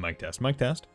Mic test, mic test.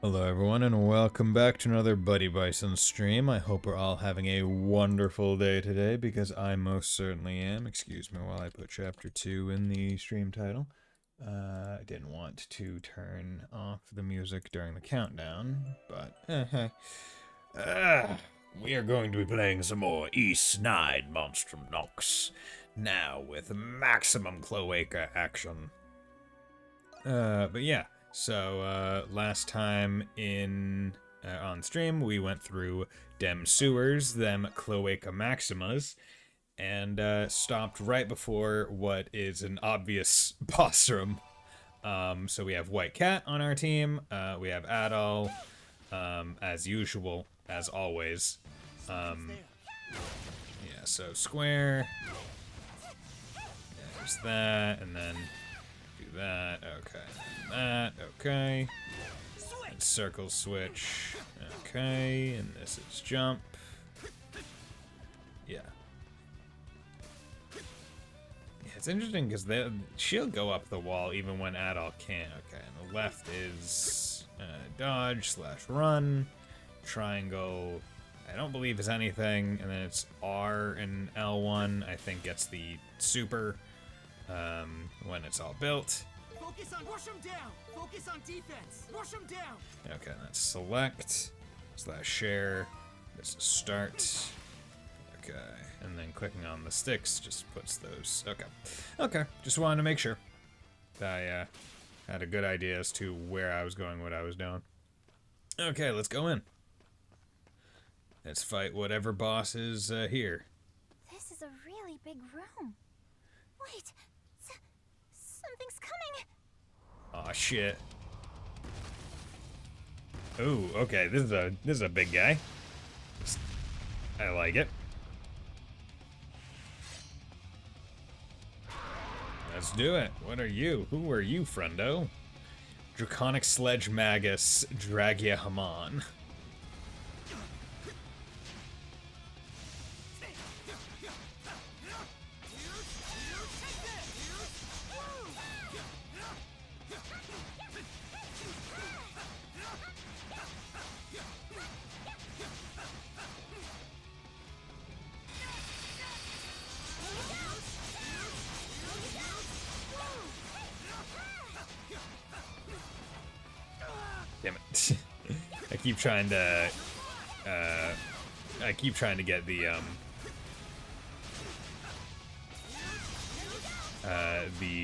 Hello everyone and welcome back to another Buddy Bison stream. I hope we're all having a wonderful day today because I most certainly am. Excuse me while I put chapter 2 in the stream title. I didn't want to turn off the music during the countdown, but we are going to be playing some more East 9 Monstrum Nox, now with maximum Cloaca action. But yeah. So, last time on stream, we went through dem sewers, them Cloaca Maximas, and stopped right before what is an obvious boss room. So we have White Cat on our team, we have Adol, as usual, as always. Yeah, so square, there's that, and then do that, okay. That, okay. And circle switch, okay, and this is jump. Yeah. Yeah, It's interesting because she'll go up the wall even when Adol can't. Okay, and the left is dodge / run. Triangle, I don't believe is anything. And then it's R and L1, I think gets the super when it's all built. Focus on rush 'em down. Focus on defense. Rush 'em down. Okay, that's select / share. This is start. Okay, and then clicking on the sticks just puts those. Okay, just wanted to make sure that I had a good idea as to where I was going, what I was doing. Okay, let's go in. Let's fight whatever boss is here. This is a really big room. Wait, something's coming. Aw, shit. Ooh, okay, this is a big guy. I like it. Let's do it. What are you? Who are you, friendo? Draconic Sledge Magus Dragia Haman. Damn it. I keep trying to get the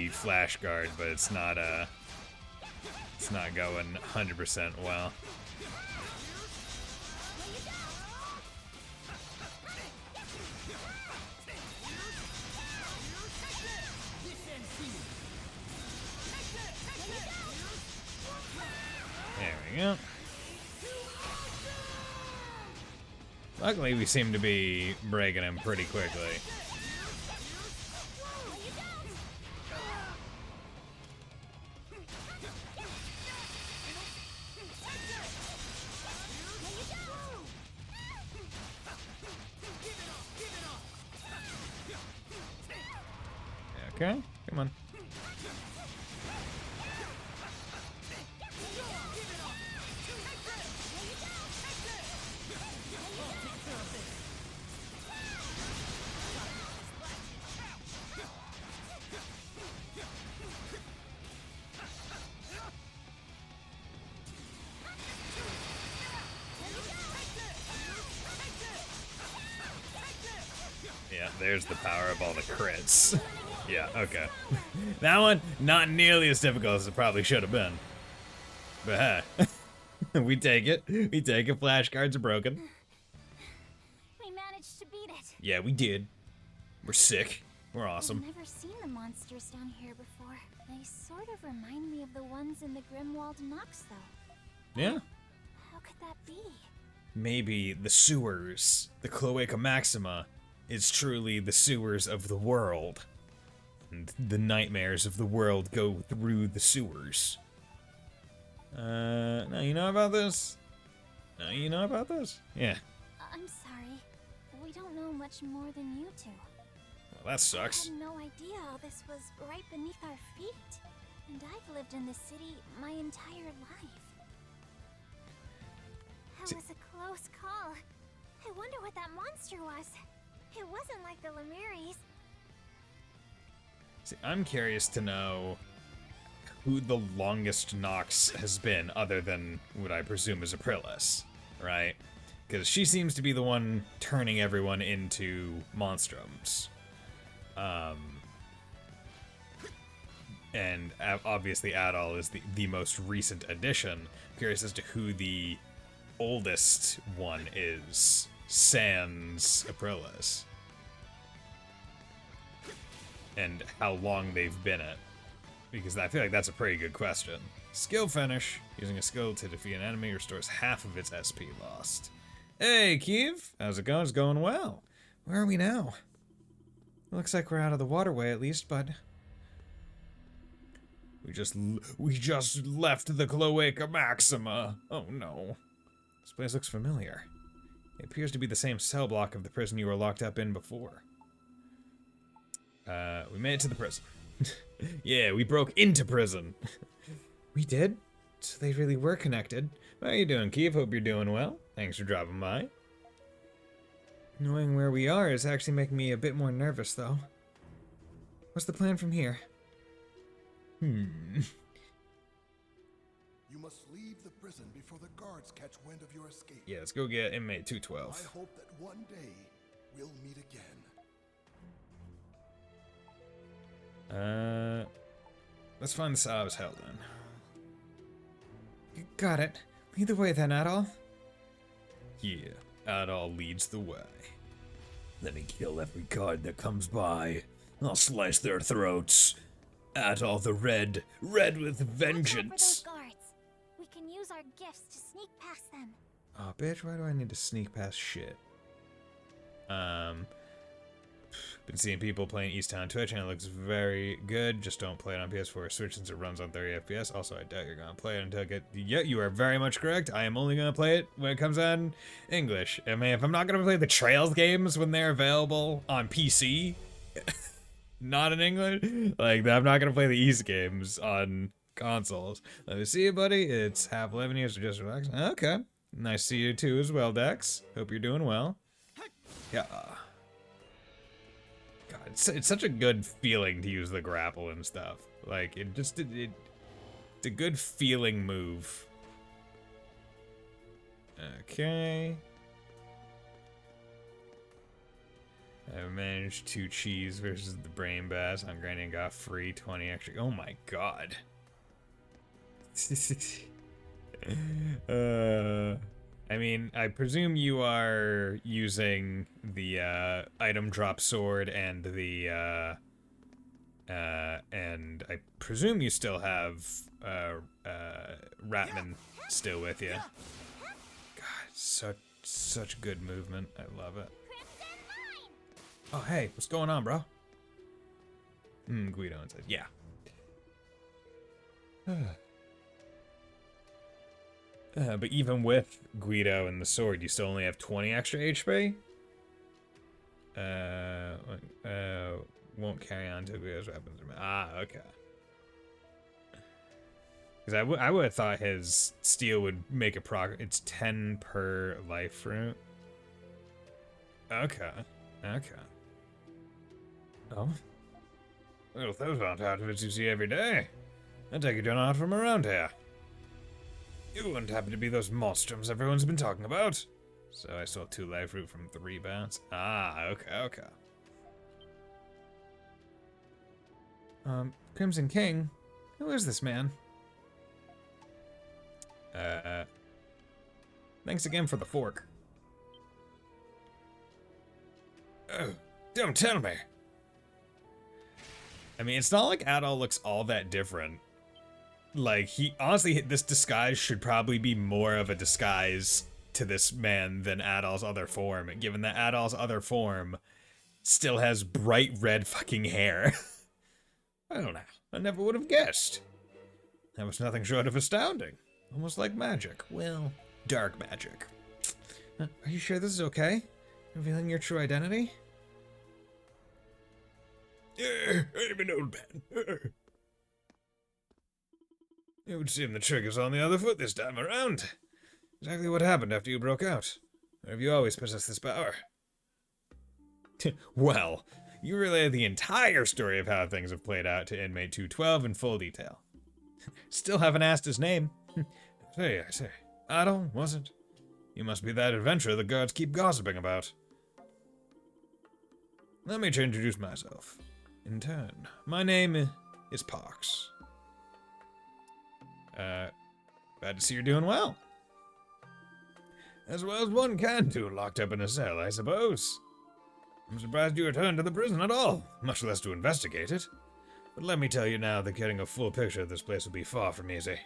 flash guard, but it's not going 100% well. There we go. Luckily, we seem to be breaking him pretty quickly. Okay, come on. Yeah, there's the power of all the crits. Yeah, okay. That one, not nearly as difficult as it probably should have been. But hey, we take it. We take it. Flashcards are broken. We managed to beat it. Yeah, we did. We're sick. We're awesome. I've never seen the monsters down here before. They sort of remind me of the ones in the Grimwald Nox, though. Yeah. How could that be? Maybe the sewers, the Cloaca Maxima, is truly the sewers of the world. And the nightmares of the world go through the sewers. Now you know about this? Now you know about this? Yeah. I'm sorry. We don't know much more than you two. Well, that sucks. I had no idea all this was right beneath our feet. And I've lived in this city my entire life. That was a close call. I wonder what that monster was. It wasn't like the Lemiris. See, I'm curious to know who the longest Nox has been, other than what I presume is Aprilis, right? Because she seems to be the one turning everyone into Monstrums. And obviously Adol is the most recent addition. I'm curious as to who the oldest one is, sans Aprilis. And how long they've been it. Because I feel like that's a pretty good question. Skill finish. Using a skill to defeat an enemy restores half of its SP lost. Hey, Kiev! How's it going? It's going well. Where are we now? Looks like we're out of the waterway at least, bud. We just left the Cloaca Maxima. Oh no. This place looks familiar. It appears to be the same cell block of the prison you were locked up in before. We made it to the prison. Yeah, we broke into prison. We did? So they really were connected. How you doing, Keith? Hope you're doing well. Thanks for dropping by. Knowing where we are is actually making me a bit more nervous, though. What's the plan from here? You must leave the prison before the guards catch wind of your escape. Yeah, let's go get inmate I 212. hope that one day we'll meet again. Let's find the Saab's hell then. Got it. Lead the way then, Adol. Yeah, Adol leads the way. Let me kill every guard that comes by. I'll slice their throats. Adol the Red, red with Watch out for those vengeance. guards. We can use our gifts to sneak past them. Oh, bitch, why do I need to sneak past shit? Been seeing people playing Easttown Twitch and it looks very good. Just don't play it on PS4 or Switch since it runs on 30 FPS. Also, I doubt you're gonna play it until I get. Yeah, you are very much correct. I am only gonna play it when it comes on English. I mean, if I'm not gonna play the Trails games when they're available on PC, not in English, like I'm not gonna play the East games on consoles. Let me see you, buddy. It's half 11 years to just relax. Okay, nice to see you too as well, Dex. Hope you're doing well. Yeah. God, it's such a good feeling to use the grapple and stuff. Like, it's a good feeling move. Okay. I managed 2 cheese versus the brain bass on Granny and got free 20 extra. Oh my god. I mean, I presume you are using the item drop sword and the and I presume you still have Ratman still with you. God, such good movement. I love it. Oh hey, what's going on, bro? Guido said, yeah. But even with Guido and the sword, you still only have 20 extra HP? Won't carry on until Guido's weapons are... Ah, okay. Because I would have thought his steel would make a progress. It's 10 per life fruit. Okay. Okay. Oh? Well, those aren't outfits you see every day. I take it you're not from around here. You wouldn't happen to be those monstrums everyone's been talking about? So I stole 2 life fruit from 3 bats. Ah, okay. Crimson King? Who is this man? Thanks again for the fork. Oh, don't tell me. I mean, it's not like Adol looks all that different. Like, honestly, this disguise should probably be more of a disguise to this man than Adol's other form, given that Adol's other form still has bright red fucking hair. I don't know. I never would have guessed. That was nothing short of astounding. Almost like magic. Well, dark magic. Are you sure this is okay? Revealing your true identity? I'm an old man. It would seem the trigger's on the other foot this time around. Exactly what happened after you broke out. Or have you always possessed this power? Well, you relayed the entire story of how things have played out to inmate 212 in full detail. Still haven't asked his name. I say. Adol, was it? You must be that adventurer the guards keep gossiping about. Let me introduce myself. In turn, my name is Parks. Glad to see you're doing well. As well as one can do, locked up in a cell, I suppose. I'm surprised you returned to the prison at all, much less to investigate it. But let me tell you now that getting a full picture of this place will be far from easy.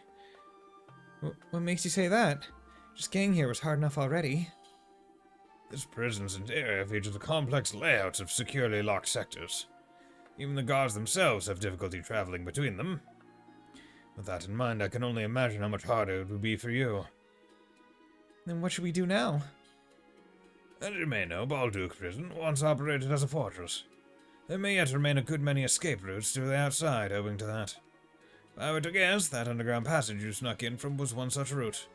What makes you say that? Just getting here was hard enough already. This prison's interior features complex layouts of securely locked sectors. Even the guards themselves have difficulty traveling between them. With that in mind, I can only imagine how much harder it would be for you. Then what should we do now? As you may know, Balduke Prison once operated as a fortress. There may yet remain a good many escape routes to the outside owing to that. If I were to guess, that underground passage you snuck in from was one such route.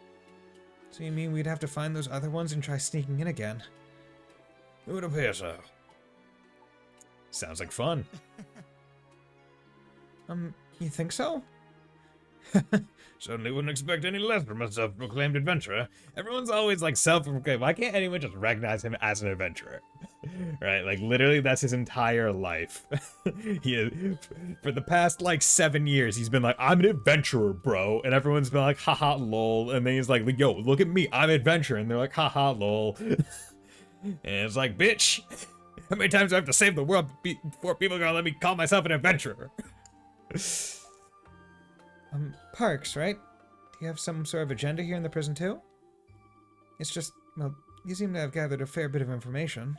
So you mean we'd have to find those other ones and try sneaking in again? It would appear so. Sounds like fun. You think so? Certainly wouldn't expect any less from a self-proclaimed adventurer. Everyone's always like self-proclaimed. Why can't anyone just recognize him as an adventurer? Right? Like literally that's his entire life. For the past like 7 years, he's been like, I'm an adventurer, bro. And everyone's been like, haha, lol. And then he's like, yo, look at me, I'm an adventurer. And they're like, haha, lol. And it's like, bitch, how many times do I have to save the world before people are gonna let me call myself an adventurer? Parks, right? Do you have some sort of agenda here in the prison too? It's just, well, you seem to have gathered a fair bit of information.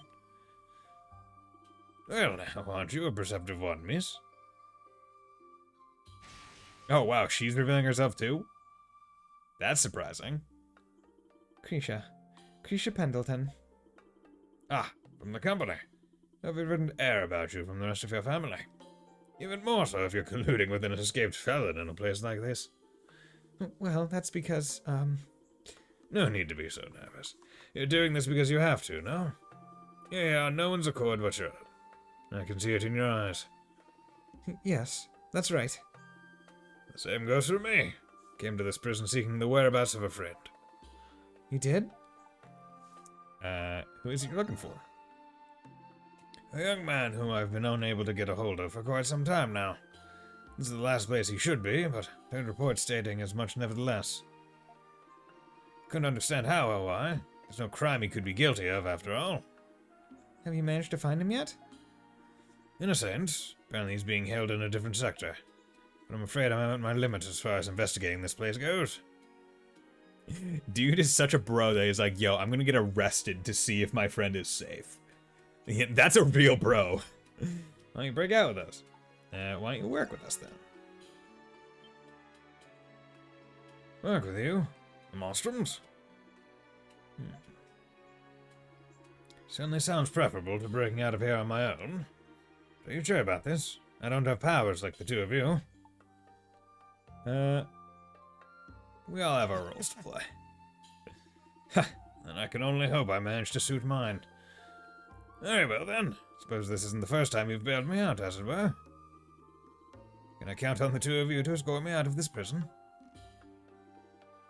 Well, now, aren't you a perceptive one, miss? Oh, wow, she's revealing herself too? That's surprising. Krisha Pendleton. Ah, from the company. Have a different air about you from the rest of your family. Even more so if you're colluding with an escaped felon in a place like this. Well, that's because, No need to be so nervous. You're doing this because you have to, no? Yeah, no one's accord but your own. I can see it in your eyes. Yes, that's right. The same goes for me. Came to this prison seeking the whereabouts of a friend. You did? Who is it you're looking for? A young man whom I've been unable to get a hold of for quite some time now. This is the last place he should be, but heard reports stating as much nevertheless. Couldn't understand how or why. There's no crime he could be guilty of, after all. Have you managed to find him yet? In a sense. Apparently he's being held in a different sector. But I'm afraid I'm at my limit as far as investigating this place goes. Dude is such a bro that he's like, yo, I'm gonna get arrested to see if my friend is safe. Yeah, that's a real bro. Why don't you break out with us? Why don't you work with us then? Work with you? The Monstrums? Certainly sounds preferable to breaking out of here on my own. Are you sure about this? I don't have powers like the two of you. We all have our roles to play. Ha! And I can only hope I manage to suit mine. Very well then. Suppose this isn't the first time you've bailed me out, as it were. Can I count on the two of you to escort me out of this prison?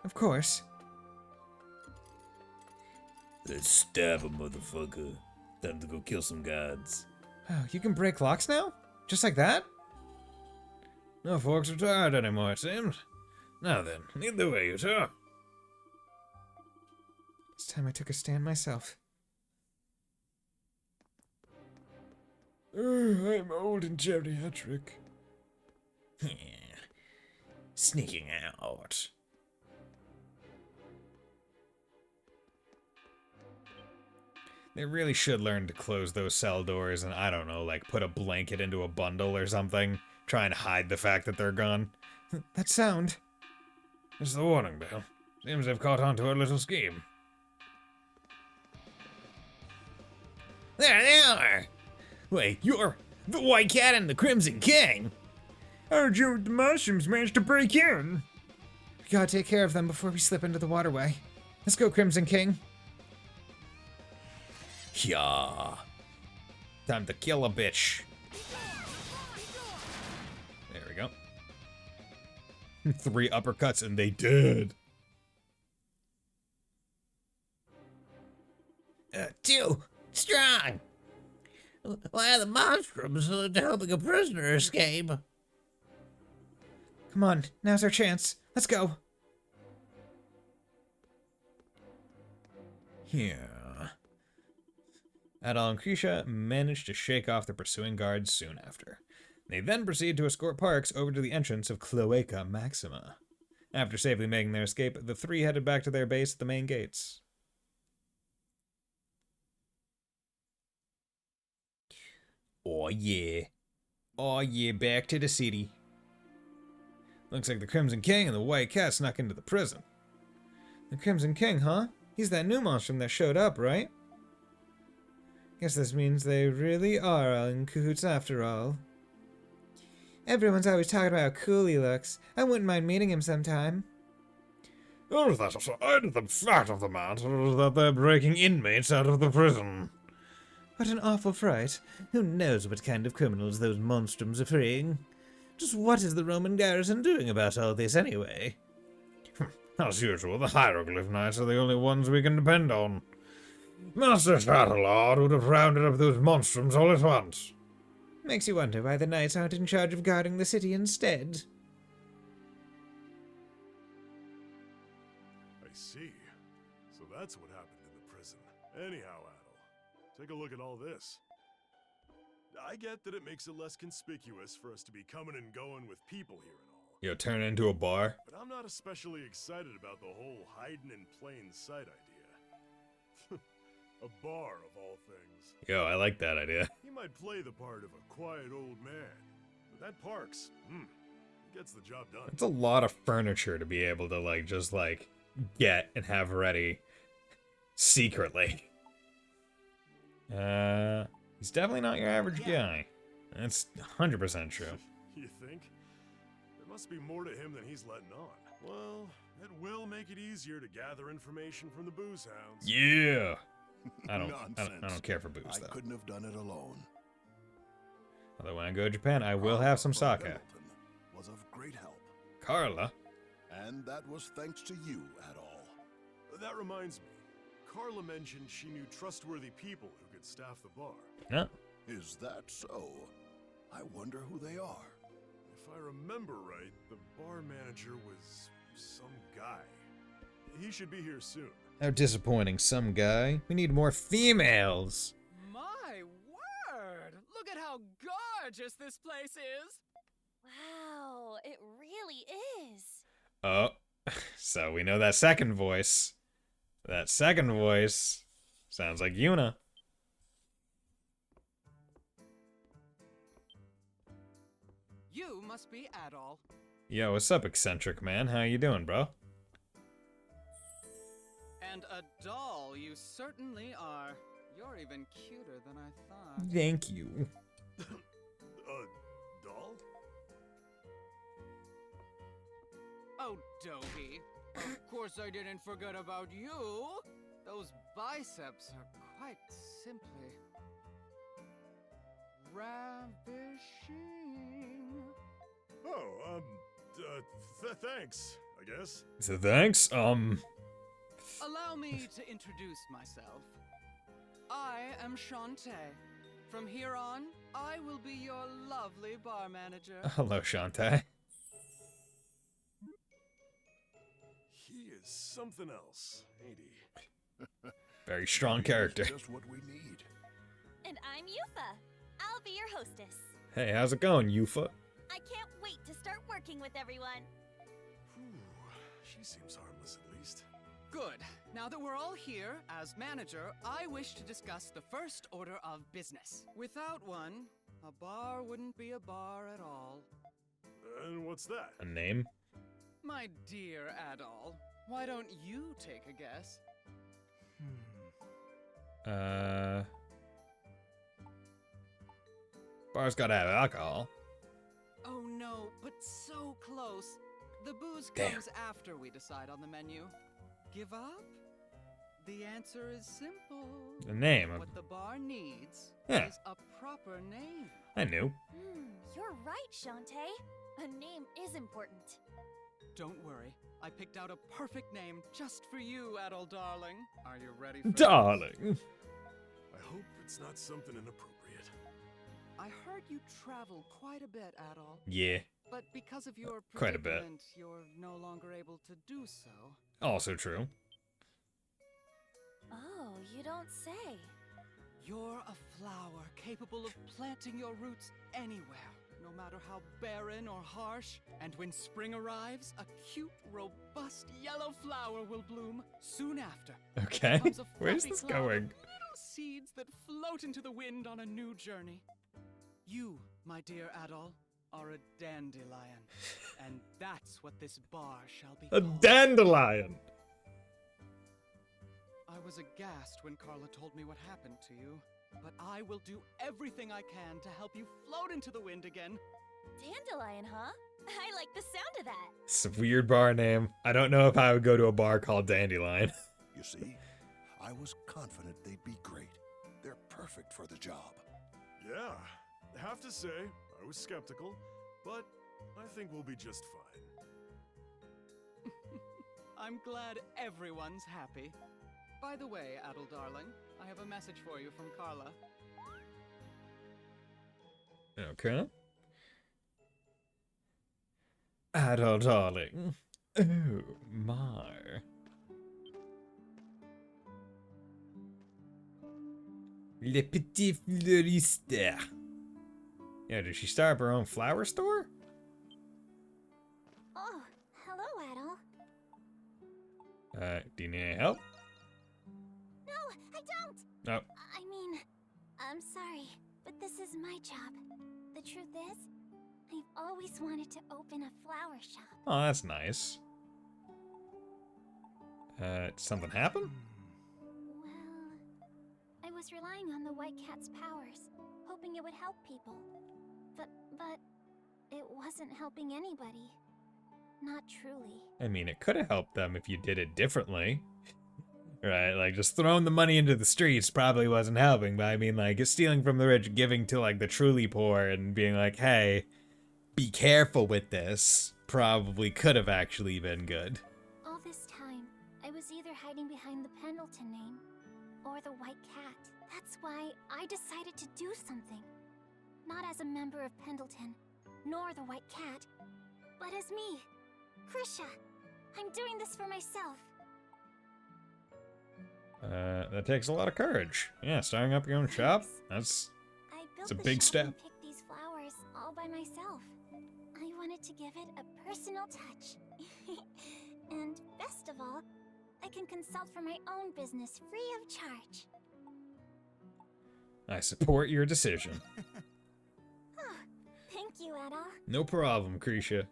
Of course. Let's stab a motherfucker. Time to go kill some guards. Oh, you can break locks now? Just like that? No forks are tired anymore, it seems. Now then, lead the way, you two. It's time I took a stand myself. I'm old and geriatric. Sneaking out. They really should learn to close those cell doors and, I don't know, like put a blanket into a bundle or something. Try and hide the fact that they're gone. That sound. It's the warning bell. Seems they've caught on to our little scheme. There they are! Wait, you're the White Cat and the Crimson King? How did you the Mushrooms manage to break in? We gotta take care of them before we slip into the waterway. Let's go, Crimson King. Yeah. Time to kill a bitch. There we go. 3 uppercuts and they did. 2 strong. Why are the Monstrums helping a prisoner escape? Come on, now's our chance. Let's go. Here. Adal and Krisha managed to shake off the pursuing guards soon after. They then proceed to escort Parks over to the entrance of Cloaca Maxima. After safely making their escape, the 3 headed back to their base at the main gates. Oh yeah. Oh yeah, back to the city. Looks like the Crimson King and the White Cat snuck into the prison. The Crimson King, huh? He's that new monstrum that showed up, right? Guess this means they really are all in cahoots after all. Everyone's always talking about how cool he looks. I wouldn't mind meeting him sometime. All that aside, the fact of the matter is that they're breaking inmates out of the prison. What an awful fright. Who knows what kind of criminals those monstrums are freeing? Just what is the Roman garrison doing about all this anyway? As usual, the hieroglyph knights are the only ones we can depend on. Master Shadowlord would have rounded up those monstrums all at once. Makes you wonder why the knights aren't in charge of guarding the city instead. I see. So that's what happened in the prison. Anyhow, Adel, take a look at all this. I get that it makes it less conspicuous for us to be coming and going with people here and all. Yo, turn it into a bar? But I'm not especially excited about the whole hiding in plain sight idea. A bar of all things. Yo, I like that idea. He might play the part of a quiet old man, but that Parks, he gets the job done. It's a lot of furniture to be able to, get and have ready secretly. He's definitely not your average guy. That's 100% true. You think? There must be more to him than he's letting on. Well, it will make it easier to gather information from the booze hounds. Yeah! I Nonsense. don't care for booze, I though. couldn't have done it alone. Although when I go to Japan, I will have some Carla sake. Pendleton was of great help, Carla? and that was thanks to you, Adol. That reminds me. Carla mentioned she knew trustworthy people who could staff the bar. Yeah. Is that so? I wonder who they are. If I remember right, the bar manager was some guy. He should be here soon. How disappointing, some guy. We need more females. My word! Look at how gorgeous this place is! Wow, it really is. Oh, so we know that second voice. That second voice sounds like Yuna. You must be Adol. Yo, what's up, eccentric man? How you doing, bro? And a doll you certainly are. You're even cuter than I thought. Thank you. Doll? Oh, Dobie. Of course I didn't forget about you. Those biceps are quite simply ravishing. Oh, thanks, I guess. So thanks. Allow me to introduce myself. I am Shantae. From here on, I will be your lovely bar manager. Hello, Shantae. He is something else, ain't he? Very strong character. Just what we need. And I'm Yufa. I'll be your hostess. Hey, how's it going, Yufa? I can't wait to start working with everyone. Whew, she seems harmless at least. Good. Now that we're all here, as manager, I wish to discuss the first order of business. Without one, a bar wouldn't be a bar at all. And what's that? A name? My dear Adol, why don't you take a guess? Bar's gotta have alcohol. Oh no, but so close. The booze Damn. comes after we decide on the menu. Give up? The answer is simple. The name of... What the bar needs Yeah. is a proper name. I knew. You're right, Shantae. A name is important. Don't worry, I picked out a perfect name just for you, Adol darling. Are you ready for Darling. I hope it's not something inappropriate. I heard you travel quite a bit, Adol, Yeah, but because of your Quite a bit. predicament, you're no longer able to do so. also true. Oh, you don't say. You're a flower capable of planting your roots anywhere, no matter how barren or harsh. And when spring arrives, a cute, robust yellow flower will bloom. Soon after, Okay, comes a where's fluffy this cloud of going? little seeds that float into the wind on a new journey. You, my dear Adol, are a dandelion, and that's what this bar shall be A called. dandelion. I was aghast when Carla told me what happened to you. but I will do everything I can to help you float into the wind again. Dandelion, huh? I like the sound of that. It's a weird bar name. I don't know if I would go to a bar called Dandelion. You see, I was confident they'd be great. They're perfect for the job. Yeah, have to say, I was skeptical, but I think we'll be just fine. I'm glad everyone's happy. By the way, Adel darling, I have a message for you from Carla. Okay. Adult darling. Oh, my. Le petit fleuriste. Yeah, did she start up her own flower store? Oh, hello, Adel. Do you need any help? No, I don't. No. I mean, I'm sorry, but this is my job. The truth is, I've always wanted to open a flower shop. Oh, that's nice. Did something happen? Well, I was relying on the White Cat's powers, hoping it would help people. But it wasn't helping anybody. Not truly. I mean, it could have helped them if you did it differently. Right, like, just throwing the money into the streets probably wasn't helping, but I mean, like, stealing from the rich, giving to, like, the truly poor, and being like, hey, be careful with this, probably could have actually been good. All this time, I was either hiding behind the Pendleton name or the White Cat. That's why I decided to do something. Not as a member of Pendleton, nor the White Cat, but as me, Krisha. I'm doing this for myself. That takes a lot of courage. Yeah, starting up your own shop, that's I built It's a the big shop step. and picked these flowers all by myself. I wanted to give it a personal touch. And best of all, I can consult for my own business free of charge. I support your decision. Oh, thank you, Adel. No problem, Krisha.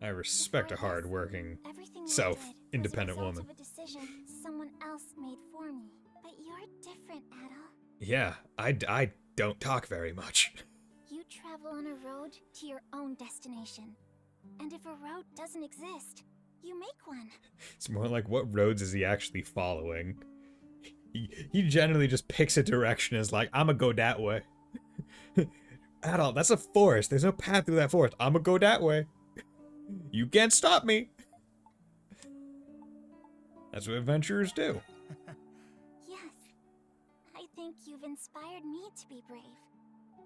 I respect a Before this, hard-working, everything I did self-independent was a result woman. of a decision someone else made for me. But you're different, Adel. Yeah, I don't talk very much. You travel on a road to your own destination. And if a road doesn't exist, you make one. It's more like, what roads is he actually following? He generally just picks a direction and is like, I'ma go that way. Adult, that's a forest. There's no path through that forest. I'ma go that way. You can't stop me. That's what adventurers do. Yes. I think you've inspired me to be brave.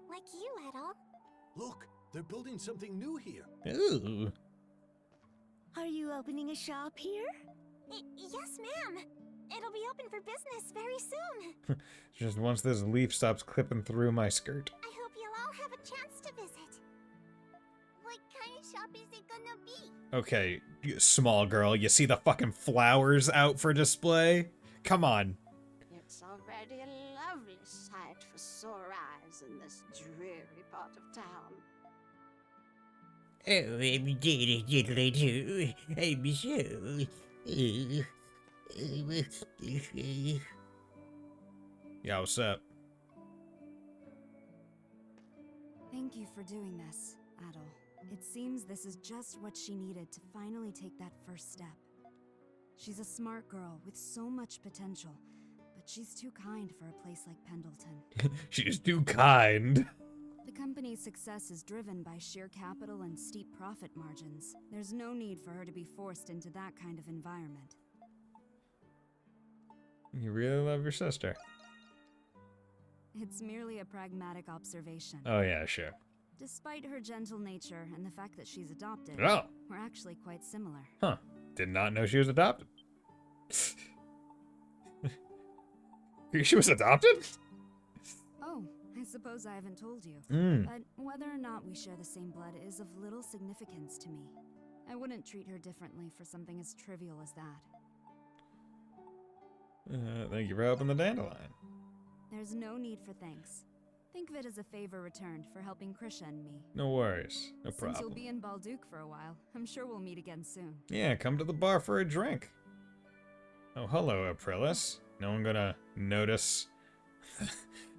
Like you, Adel. Look, they're building something new here. Ooh. Are you opening a shop here? Yes, ma'am. It'll be open for business very soon. Just once this leaf stops clipping through my skirt. I hope you'll all have a chance to visit. What kind of shop is it gonna be? Okay, you small girl, you see the fucking flowers out for display? Come on. It's already a lovely sight for sore eyes in this dreary part of town. Oh, I'm doing diddly too. I'm so. Yeah, what's up? Thank you for doing this, Adel. It seems this is just what she needed to finally take that first step. She's a smart girl with so much potential, but she's too kind for a place like Pendleton. She's too kind. The company's success is driven by sheer capital and steep profit margins. There's no need for her to be forced into that kind of environment. You really love your sister. It's merely a pragmatic observation. Oh yeah, sure. Despite her gentle nature and the fact that she's adopted, Oh. we're actually quite similar. Huh. Did not know she was adopted. She was adopted? Oh, I suppose I haven't told you. Mm. But whether or not we share the same blood is of little significance to me. I wouldn't treat her differently for something as trivial as that. Thank you for helping the dandelion. There's no need for thanks. Think of it as a favor returned for helping Krisha and me. No worries. No Since you'll problem. be in Balduke for a while, I'm sure we'll meet again soon. Yeah, come to the bar for a drink. Oh, hello, Aprilis. No one gonna notice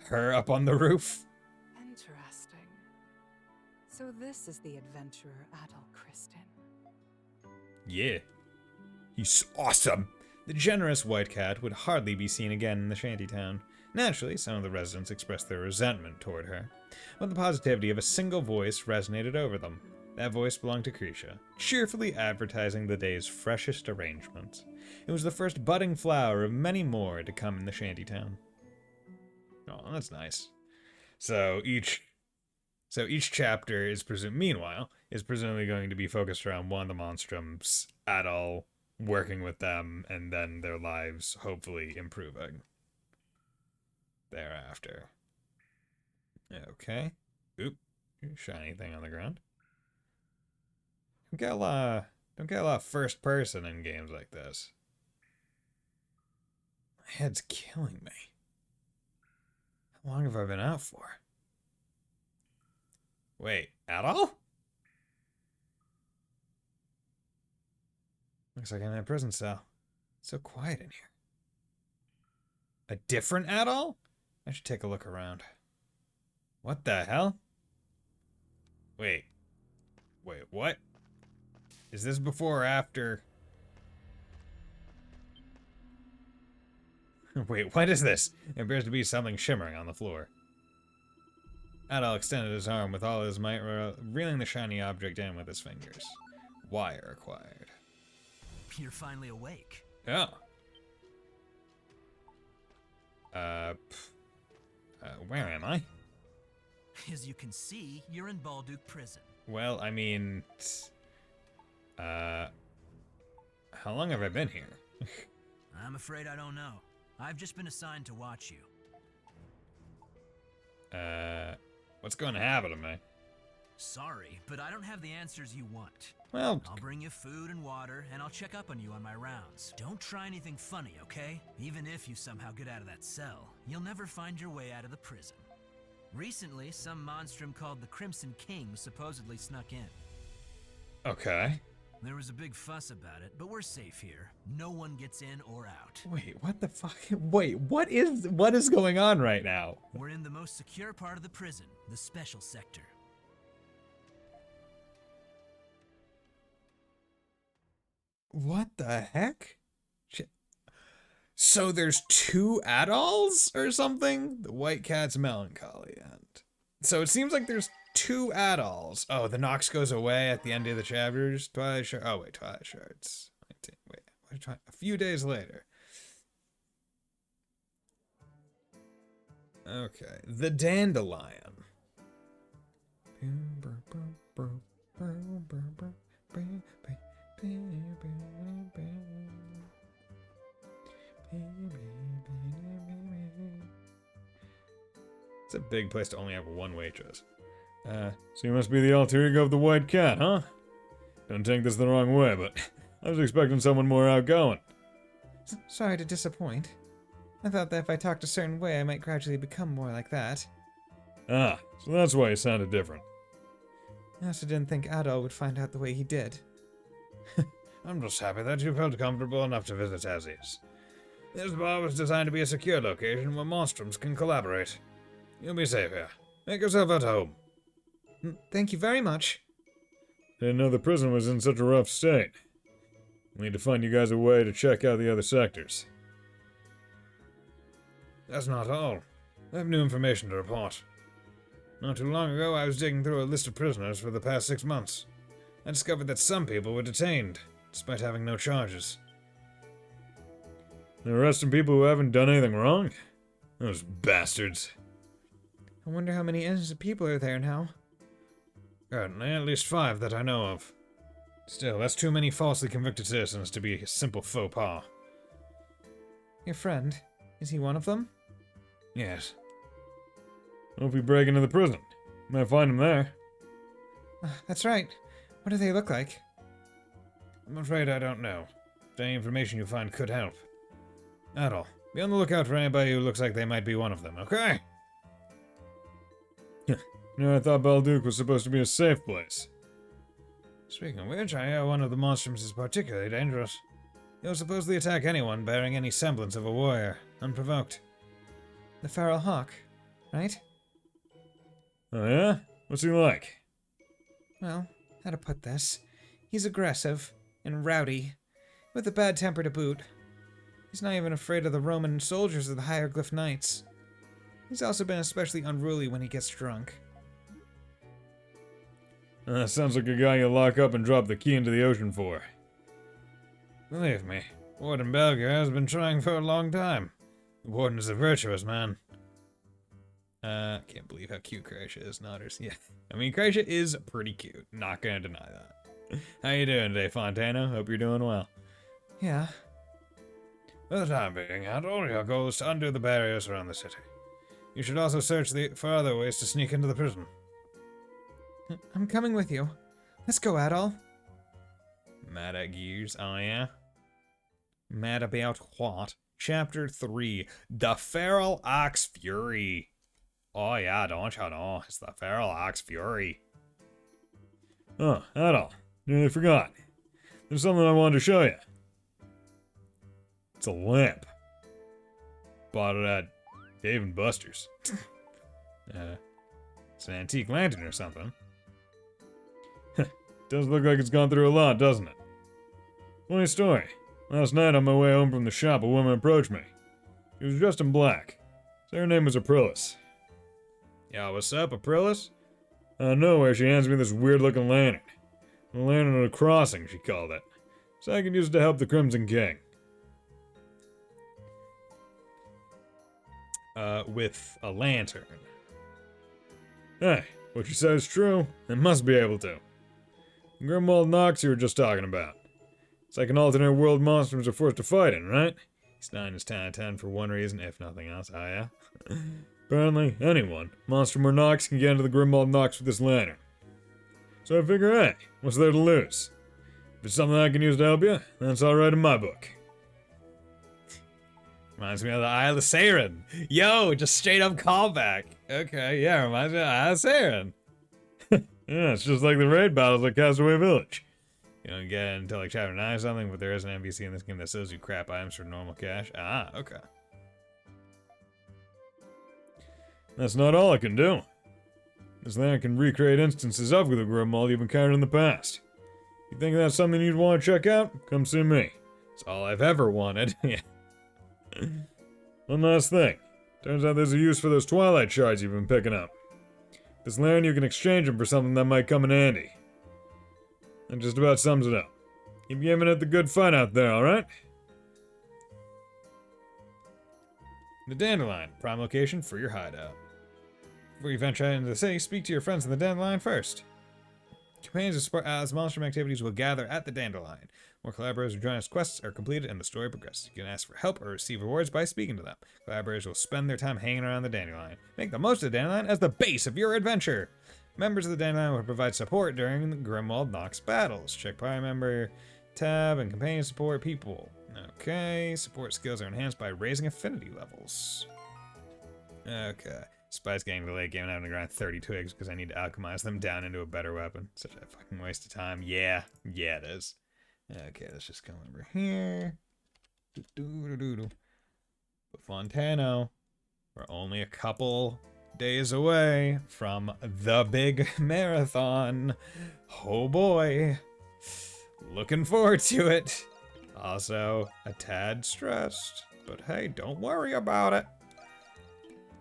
her up on the roof. Interesting. So this is the adventurer Adol Kristen. Yeah. He's awesome. The generous white cat would hardly be seen again in the shantytown. Naturally, some of the residents expressed their resentment toward her, but the positivity of a single voice resonated over them. That voice belonged to Krisha, cheerfully advertising the day's freshest arrangements. It was the first budding flower of many more to come in the shantytown. Oh, that's nice. So each chapter is presumably going to be focused around one of the Monstrums at all, working with them, and then their lives hopefully improving thereafter. Okay. Oop. Shiny thing on the ground. Don't get a lot of first person in games like this. My head's killing me. How long have I been out for? Wait, at all? Looks like I'm in a prison cell. It's so quiet in here. A different at all? I should take a look around. What the hell? Wait, what? Is this before or after? Wait, what is this? There appears to be something shimmering on the floor. Adol extended his arm with all his might, reeling the shiny object in with his fingers. Wire acquired. You're finally awake. Oh. Where am I? As you can see, you're in Balduke Prison. Well, I mean... how long have I been here? I'm afraid I don't know. I've just been assigned to watch you. What's going to happen to me? Sorry, but I don't have the answers you want. Well... I'll bring you food and water, and I'll check up on you on my rounds. Don't try anything funny, okay? Even if you somehow get out of that cell, you'll never find your way out of the prison. Recently, some monstrum called the Crimson King supposedly snuck in. Okay. There was a big fuss about it, but we're safe here. No one gets in or out. Wait, what the fuck? Wait, what is going on right now? We're in the most secure part of the prison, the special sector. What the heck? So there's two Adols or something? The White Cat's Melancholy and... So it seems like there's two Adols. Oh, the Nox goes away at the end of the chapters. Twilight Shards. Oh, wait, Twilight Shards. Wait, a few days later. Okay, the Dandelion. It's a big place to only have one waitress. So you must be the alter ego of the White Cat, huh? Don't take this the wrong way, but I was expecting someone more outgoing. Sorry to disappoint. I thought that if I talked a certain way, I might gradually become more like that. Ah, so that's why you sounded different. I also didn't think Adol would find out the way he did. I'm just happy that you felt comfortable enough to visit as is. This bar was designed to be a secure location where monstrums can collaborate. You'll be safe here. Make yourself at home. Thank you very much. Didn't know the prison was in such a rough state. We need to find you guys a way to check out the other sectors. That's not all. I have new information to report. Not too long ago, I was digging through a list of prisoners for the past 6 months. I discovered that some people were detained, despite having no charges. They're arresting people who haven't done anything wrong? Those bastards. I wonder how many innocent people are there now. Currently, at least 5 that I know of. Still, that's too many falsely convicted citizens to be a simple faux pas. Your friend, is he one of them? Yes. Hope you break into the prison. You might find him there. That's right. What do they look like? I'm afraid I don't know. If any information you find could help. Adol, be on the lookout for anybody who looks like they might be one of them, okay? I thought Balduke was supposed to be a safe place. Speaking of which, I hear one of the monstrums is particularly dangerous. He'll supposedly attack anyone bearing any semblance of a warrior, unprovoked. The Feral Hawk? right? Oh yeah? What's he like? Well, how to put this? He's aggressive and rowdy, with a bad temper to boot. He's not even afraid of the Roman soldiers or the hieroglyph knights. He's also been especially unruly when he gets drunk. Sounds like a guy you lock up and drop the key into the ocean for. Believe me, Warden Belger has been trying for a long time. The Warden is a virtuous man. Can't believe how cute Croatia is, Nodders. Yeah, I mean, Croatia is pretty cute. Not gonna deny that. How you doing today, Fontana? Hope you're doing well. Yeah. For the time being, Adol, your goal is to undo the barriers around the city. You should also search for other ways to sneak into the prison. I'm coming with you. Let's go, Adol. Mad at Gears, oh yeah? Mad about what? Chapter 3, The Feral Ox Fury. Oh yeah, don't you know, it's the Feral Ox Fury. Oh, Adol, nearly forgot. There's something I wanted to show you. It's a lamp. Bought it at Dave & Buster's. It's an antique lantern or something. Does look like it's gone through a lot, doesn't it? Funny story. Last night on my way home from the shop, a woman approached me. She was dressed in black. So her name was Aprilis. Yeah, what's up, Aprilis? Out of nowhere, she hands me this weird-looking lantern. A lantern at a crossing, she called it. So I could use it to help the Crimson King. With a lantern. Hey, what you said is true. It must be able to. Grimwald Nox you were just talking about. It's like an alternate world monsters are forced to fight in, right? He's 9 is 10 out of 10 for one reason, if nothing else. Oh yeah? Apparently, anyone, Monstrum or Nox, can get into the Grimwald Nox with this lantern. So I figure, hey, what's there to lose? If it's something I can use to help you, that's alright in my book. Reminds me of the Isle of Saren. Yo, just straight up callback. Okay, yeah, reminds me of the Isle of Saren. Yeah, it's just like the raid battles at Castaway Village. You don't get it until like chapter 9 or something, but there is an NPC in this game that sells you crap items for normal cash. Ah, okay. That's not all I can do. This lantern can recreate instances of the Grimwald you've encountered in the past. You think that's something you'd want to check out? Come see me. It's all I've ever wanted. Yeah. One last thing. Turns out there's a use for those Twilight shards you've been picking up. This lantern, you can exchange them for something that might come in handy. That just about sums it up. Keep giving it the good fight out there, alright? The Dandelion, prime location for your hideout. Before you venture out into the city, speak to your friends in the Dandelion first. Companions of support as Monstrum activities will gather at the Dandelion. More collaborators will join as quests are completed and the story progresses. You can ask for help or receive rewards by speaking to them. Collaborators will spend their time hanging around the Dandelion. Make the most of the Dandelion as the base of your adventure. Members of the Dandelion will provide support during the Grimwald Nox battles. Check party member tab and companion support people. Okay, support skills are enhanced by raising affinity levels. Okay. Despite getting the late game and having to grind 30 twigs because I need to alchemize them down into a better weapon. Such a fucking waste of time. Yeah, it is. Okay, let's just come over here. But Fontano, we're only a couple days away from the big marathon. Oh boy. Looking forward to it. Also, a tad stressed. But hey, don't worry about it.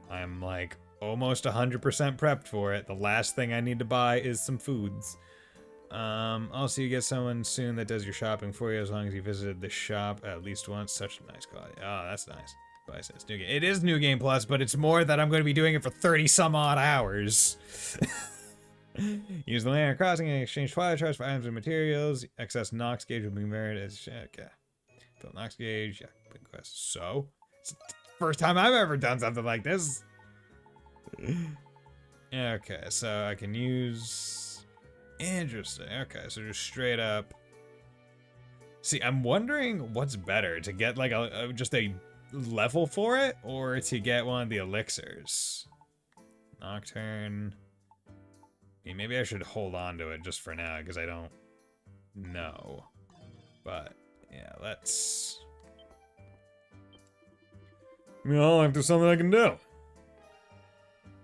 I'm like almost 100% prepped for it. The last thing I need to buy is some foods. Also, you get someone soon that does your shopping for you as long as you visited the shop at least once. Such a nice quality. Oh, that's nice. Bison, it's new game. It is New Game Plus, but it's more that I'm going to be doing it for 30 some odd hours. Use the lantern crossing and exchange Twilight shards for items and materials. Excess Nox gauge will be married as okay. Fill Nox gauge. Yeah, quick quest. So, it's the first time I've ever done something like this. Okay, so I can use. Interesting. Okay, so just straight up. See, I'm wondering what's better, to get like just a level for it, or to get one of the elixirs. Nocturne. I mean, maybe I should hold on to it just for now, because I don't know. But yeah, let's. Well, if there's something I can do.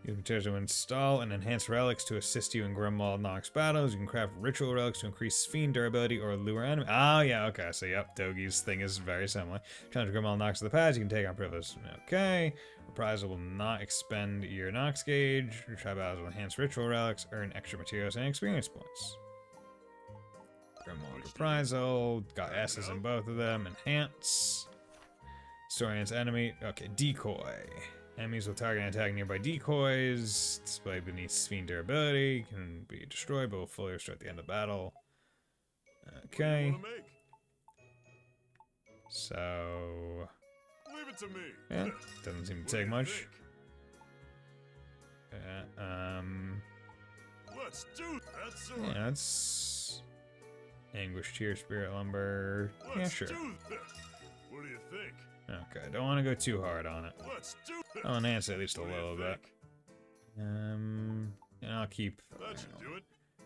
Use materials to install and enhance relics to assist you in Monstrum Nox battles. You can craft ritual relics to increase fiend durability or lure enemy. Oh, yeah, okay. So, yep, Dogi's thing is very similar. Challenge Monstrum Nox to the past. You can take on privilege. Okay. Reprisal will not expend your Nox gauge. Try battles will enhance ritual relics. Earn extra materials and experience points. Grimoire Reprisal. Got S's in both of them. Enhance. Historian's enemy. Okay, decoy. Enemies will target and attack nearby decoys. Display beneath fiend durability. Can be destroyed, but will fully restore at the end of battle. Okay. So. Leave it to me. Yeah, doesn't seem to take much. Let's do that, sir. Yeah, it's Anguish Tear, Spirit Lumber. Yeah, sure. What do you think? Okay, don't want to go too hard on it. I'll enhance it at least a little bit. And I'll keep. That should do it.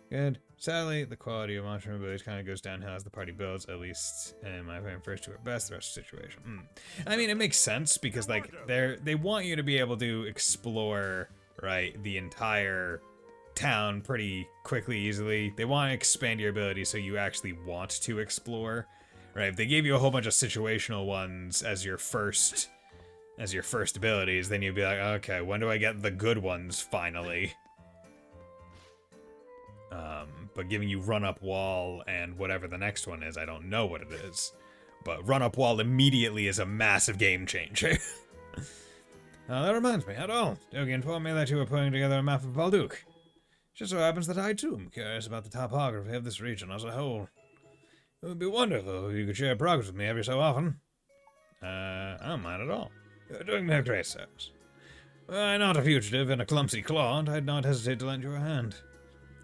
Good. Sadly, the quality of Monstrum abilities kind of goes downhill as the party builds, at least in my opinion. First two are best, the rest of the situation. I mean, it makes sense because, like, they want you to be able to explore, right, the entire town pretty quickly, easily. They want to expand your ability so you actually want to explore, right? If they gave you a whole bunch of situational ones as your first abilities, then you'd be like, okay, when do I get the good ones finally? But giving you run up wall and whatever the next one is, I don't know what it is. But run up wall immediately is a massive game changer. That reminds me, Adol, Dogi informed me that you were putting together a map of Balduke. Just so happens that I too am curious about the topography of this region as a whole. It would be wonderful if you could share progress with me every so often. I don't mind at all. You're doing me a great service. Were I not a fugitive and a clumsy clod, I'd not hesitate to lend you a hand.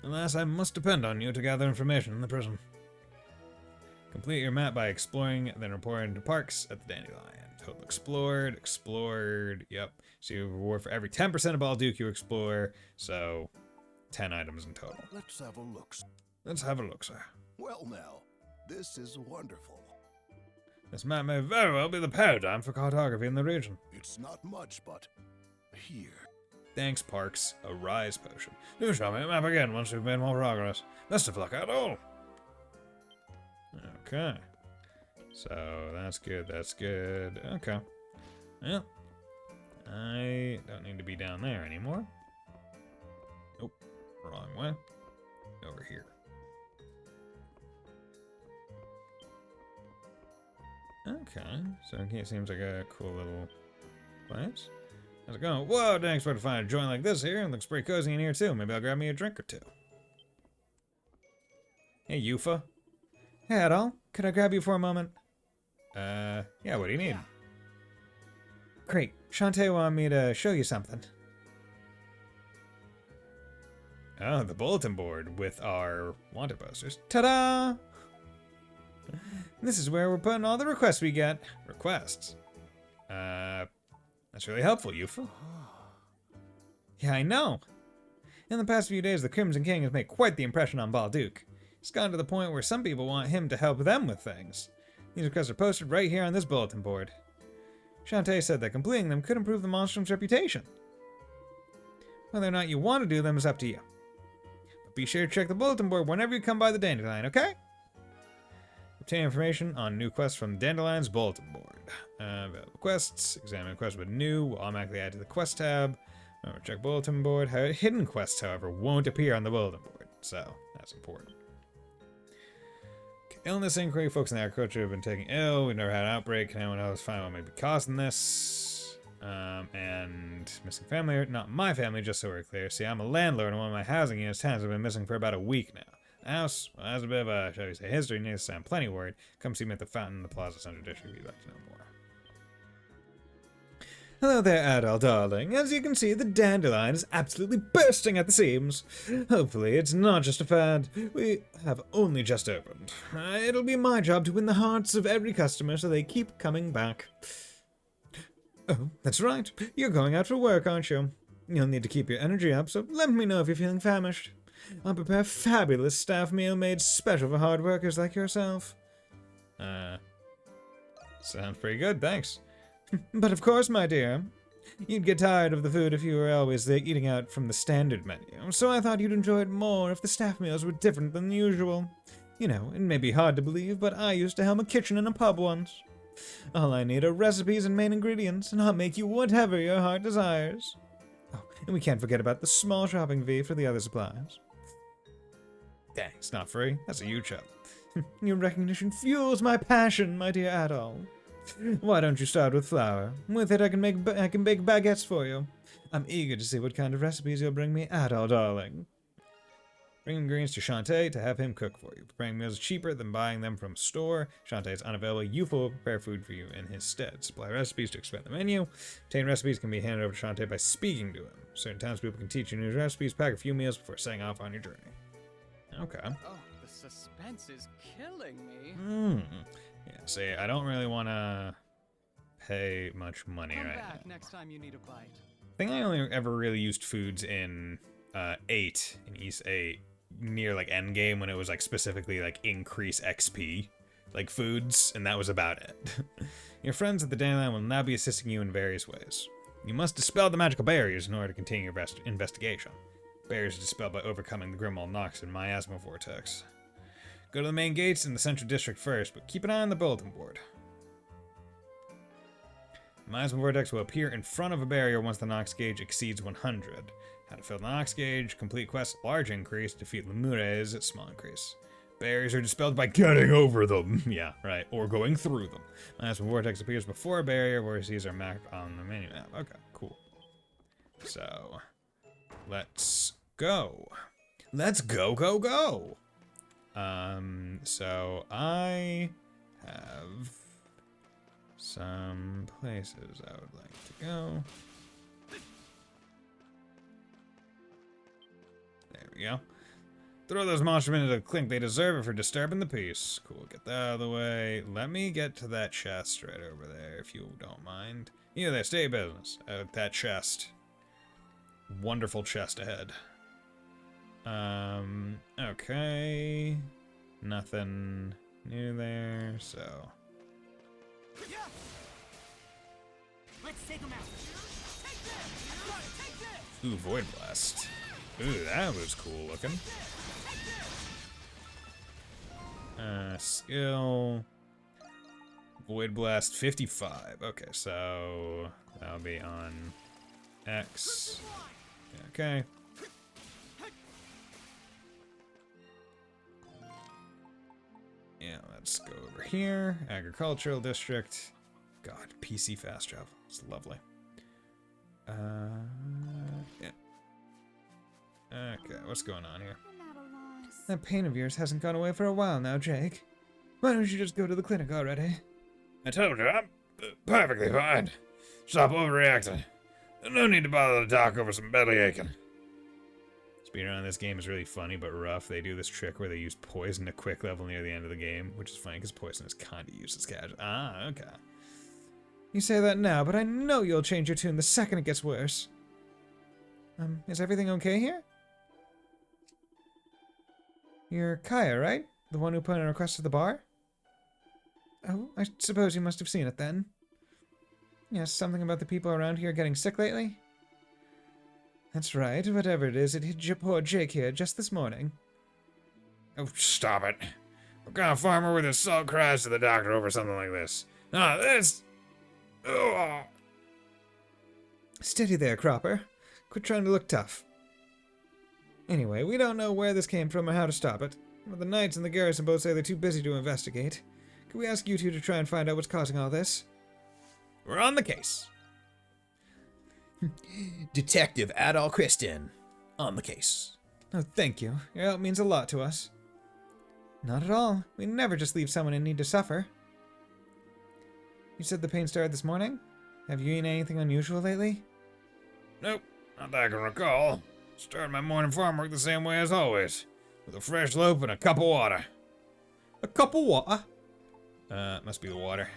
Alas, I must depend on you to gather information in the prison. Complete your map by exploring, then reporting to parks at the Dandelion. Total explored, yep. So you reward for every 10% of Balduke you explore, so 10 items in total. Let's have a look. Let's have a look, sir. Well now, this is wonderful. This map may very well be the paradigm for cartography in the region. It's not much, but here. Thanks, Parks. A rise potion. Do show me a map again once we've made more progress. Best of luck at all. Okay. So, that's good, that's good. Okay. Well, I don't need to be down there anymore. Nope. Wrong way. Over here. Okay. So, it seems like a cool little place. How's it going? Whoa, didn't expect to find a joint like this here. It looks pretty cozy in here, too. Maybe I'll grab me a drink or two. Hey, Yufa. Hey, Adol. Could I grab you for a moment? Yeah, what do you need? Great. Shantae wanted me to show you something. Oh, the bulletin board with our wanted posters. Ta-da! This is where we're putting all the requests we get. Requests? That's really helpful, Yufa. Yeah, I know. In the past few days, the Crimson King has made quite the impression on Balduke. It's gotten to the point where some people want him to help them with things. These requests are posted right here on this bulletin board. Shantae said that completing them could improve the monstrum's reputation. Whether or not you want to do them is up to you. But be sure to check the bulletin board whenever you come by the Dandelion, okay? Obtain information on new quests from Dandelion's bulletin board. Available quests. Examine quests with new will automatically add to the quest tab. Remember, check bulletin board. Hidden quests, however, won't appear on the bulletin board, so that's important. Okay, illness inquiry. Folks in agriculture have been taken ill. We've never had an outbreak. Can anyone else find what may be causing this? And missing family. Not my family, just so we're clear. See, I'm a landlord, and one of my housing units tenants have been missing for about a week now. The house has a bit of a, shall we say, history. Needs to sound plenty worried. Come see me at the fountain in the Plaza Center District if you'd like to know more. Hello there, Adol, darling. As you can see, the Dandelion is absolutely bursting at the seams. Hopefully, it's not just a fad. We have only just opened. It'll be my job to win the hearts of every customer so they keep coming back. Oh, that's right. You're going out for work, aren't you? You'll need to keep your energy up, so let me know if you're feeling famished. I'll prepare a fabulous staff meal made special for hard workers like yourself. Sounds pretty good, thanks. But of course, my dear, You'd get tired of the food if you were always eating out from the standard menu, so I thought you'd enjoy it more if the staff meals were different than usual. You know, it may be hard to believe, but I used to helm a kitchen in a pub once. All I need are recipes and main ingredients, and I'll make you whatever your heart desires. Oh, and we can't forget about the small shopping fee for the other supplies. Dang, it's not free. That's a huge help. Your recognition fuels my passion, my dear Adol. Why don't you start with flour? With it, I can bake baguettes for you. I'm eager to see what kind of recipes you'll bring me, Adol, darling. Bring ingredients to Shantae to have him cook for you. Preparing meals is cheaper than buying them from a store. Shantae is unavailable. Yufa will prepare food for you in his stead. Supply recipes to expand the menu. Obtain recipes can be handed over to Shantae by speaking to him. Certain townspeople can teach you new recipes. Pack a few meals before setting off on your journey. Okay. Oh, the suspense is killing me. Yeah, see, I don't really want to pay much money Come right back now. next time you need a bite. I think I only ever really used foods in 8, in East 8, near like endgame when it was like specifically like increase XP, like foods, and that was about it. Your friends at the Dandelion will now be assisting you in various ways. You must dispel the magical barriers in order to continue your investigation. Barriers are dispelled by overcoming the Monstrum Nox and Miasma Vortex. Go to the main gates in the central district first, but keep an eye on the bulletin board. The Miasma Vortex will appear in front of a barrier once the Nox gauge exceeds 100. How to fill the Nox gauge, complete quest, large increase, defeat Lemures at small increase. Barriers are dispelled by getting over them. Yeah, right, or going through them. Miasma Vortex appears before a barrier, vortices are mapped on the menu map. Okay, cool. So, let's go. Let's go, go, go! So I have some places I would like to go. There we go. Throw those monsters into the clink. They deserve it for disturbing the peace. Cool, get that out of the way. Let me get to that chest right over there, if you don't mind. You there, stay business. That chest. Wonderful chest ahead. Okay. Nothing new there, so. Let's take him out. Ooh, Void Blast. Ooh, that was cool looking. Skill. Void Blast 55. Okay, so that'll be on X. Okay. Yeah, let's go over here. Agricultural District. God, PC fast travel. It's lovely. Yeah. Okay, what's going on here? That pain of yours hasn't gone away for a while now, Jake. Why don't you just go to the clinic already? I told you, I'm perfectly fine. Stop overreacting. No need to bother the doc over some belly aching. Speedrun on this game is really funny but rough. They do this trick where they use poison to quick level near the end of the game, which is funny because poison is kind of useless cash. Ah, okay. You say that now, but I know you'll change your tune the second it gets worse. Is everything okay here? You're Kaya, right? The one who put in a request to the bar? Oh, I suppose you must have seen it then. Yes, something about the people around here getting sick lately? That's right, whatever it is, it hit your poor Jake here just this morning. Oh, stop it. What kind of farmer with his soul cries to the doctor over something like this? Ah, this... Oh. Steady there, Cropper. Quit trying to look tough. Anyway, we don't know where this came from or how to stop it. But the Knights and the garrison both say they're too busy to investigate. Could we ask you two to try and find out what's causing all this? We're on the case. Detective Adol Kristen, on the case. Oh, thank you. Your help means a lot to us. Not at all. We never just leave someone in need to suffer. You said the pain started this morning? Have you eaten anything unusual lately? Nope, not that I can recall. Started my morning farm work the same way as always, with a fresh loaf and a cup of water. A cup of water? Must be the water.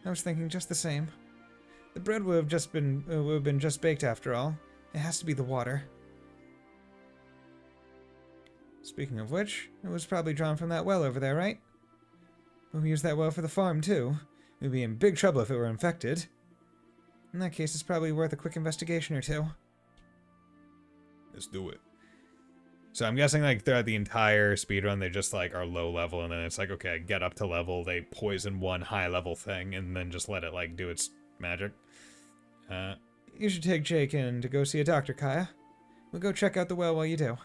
I was thinking just the same. The bread would have been just baked after all. It has to be the water. Speaking of which, it was probably drawn from that well over there, right? We use that well for the farm too. We'd be in big trouble if it were infected. In that case, it's probably worth a quick investigation or two. Let's do it. So I'm guessing, like, throughout the entire speedrun, they just, like, are low level, and then it's like, okay, get up to level, they poison one high level thing, and then just let it, like, do its magic. You should take Jake in to go see a doctor, Kaya. We'll go check out the well while you do.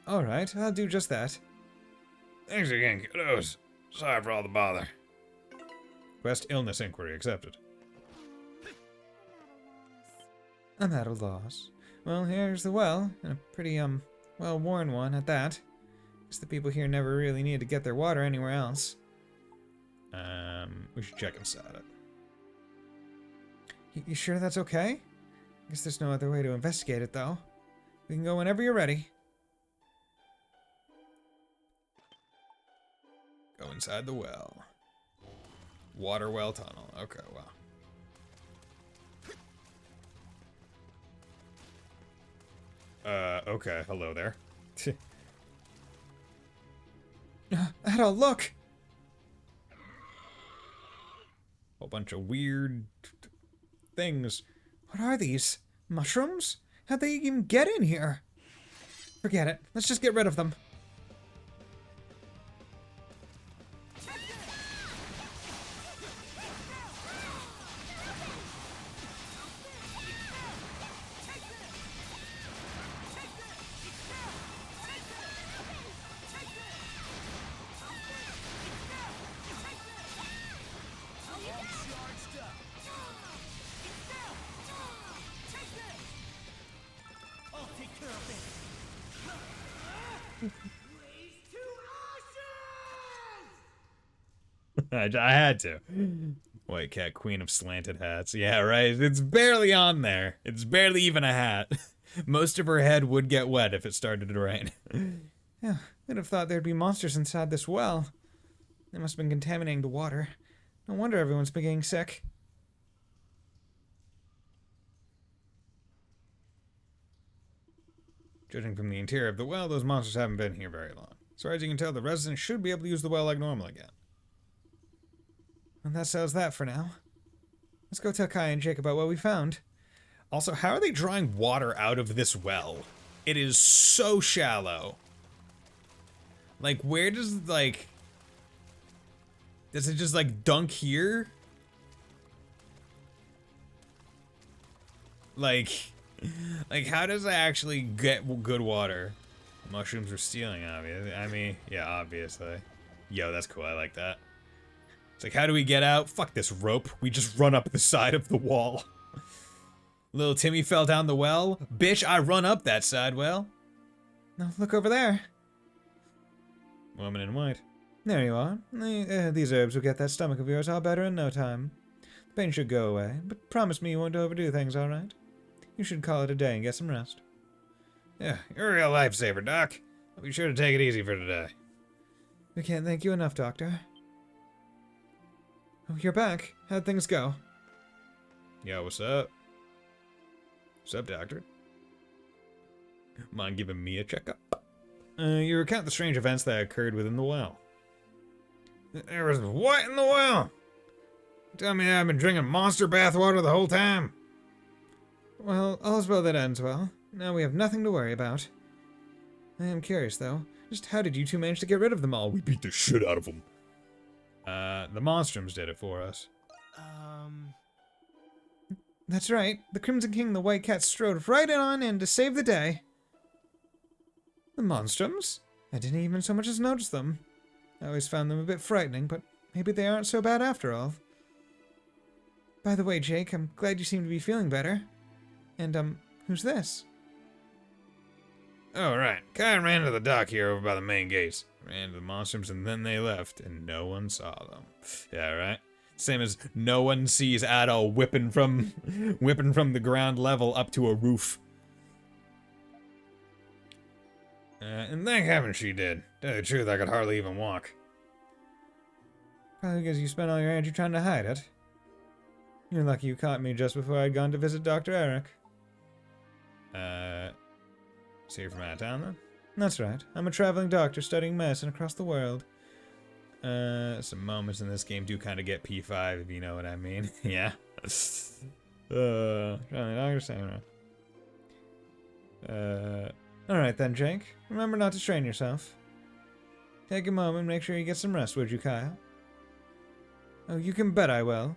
Alright, I'll do just that. Thanks again, kiddos. Sorry for all the bother. Quest illness inquiry accepted. I'm at a loss. Well, here's the well, and a pretty, well-worn one at that. Guess the people here never really needed to get their water anywhere else. We should check inside it. You sure that's okay? Guess there's no other way to investigate it, though. We can go whenever you're ready. Go inside the well. Water well tunnel. Okay, well. Okay, hello there. Adol, look! Whole bunch of weird things. What are these? Mushrooms? How'd they even get in here? Forget it. Let's just get rid of them. I had to. White cat, queen of slanted hats. Yeah, right. It's barely on there. It's barely even a hat. Most of her head would get wet if it started to rain. Yeah, I'd have thought there'd be monsters inside this well. They must have been contaminating the water. No wonder everyone's been getting sick. Judging from the interior of the well, those monsters haven't been here very long. So as you can tell, the residents should be able to use the well like normal again. And that settles that for now. Let's go tell Kai and Jake about what we found. Also, how are they drawing water out of this well? It is so shallow. Like, where does, like... Does it just, like, dunk here? Like, how does it actually get good water? Mushrooms were stealing, obviously. I mean, yeah, obviously. Yo, that's cool. I like that. It's like, how do we get out? Fuck this rope. We just run up the side of the wall. Little Timmy fell down the well. Bitch, I run up that side well. No, look over there. Woman in white. There you are. These herbs will get that stomach of yours all better in no time. The pain should go away, but promise me you won't overdo things, alright? You should call it a day and get some rest. Yeah, you're a real lifesaver, Doc. I'll be sure to take it easy for today. We can't thank you enough, Doctor. Oh, you're back. How'd things go? Yo, what's up? What's up, Doctor? Mind giving me a checkup? You recount the strange events that occurred within the well. There was what in the well? Tell me I've been drinking monster bathwater the whole time? Well, all's well that ends well. Now we have nothing to worry about. I am curious, though. Just how did you two manage to get rid of them all? We beat the shit out of them. The Monstrums did it for us. That's right. The Crimson King and the White Cat strode right on in to save the day. The Monstrums? I didn't even so much as notice them. I always found them a bit frightening, but maybe they aren't so bad after all. By the way, Jake, I'm glad you seem to be feeling better. And, who's this? Oh, right. Kai ran to the dock here over by the main gates. Ran to the Monstrums and then they left, and no one saw them. Yeah, right? Same as no one sees Adol whipping from the ground level up to a roof. And thank heaven she did. To tell you the truth, I could hardly even walk. Probably because you spent all your energy trying to hide it. You're lucky you caught me just before I'd gone to visit Dr. Eric. So you're from out of town, then? That's right. I'm a traveling doctor studying medicine across the world. Some moments in this game do kind of get P5, if you know what I mean. Yeah. Trying to understand. Alright then, Jake. Remember not to strain yourself. Take a moment, make sure you get some rest, would you, Kyle? Oh, you can bet I will.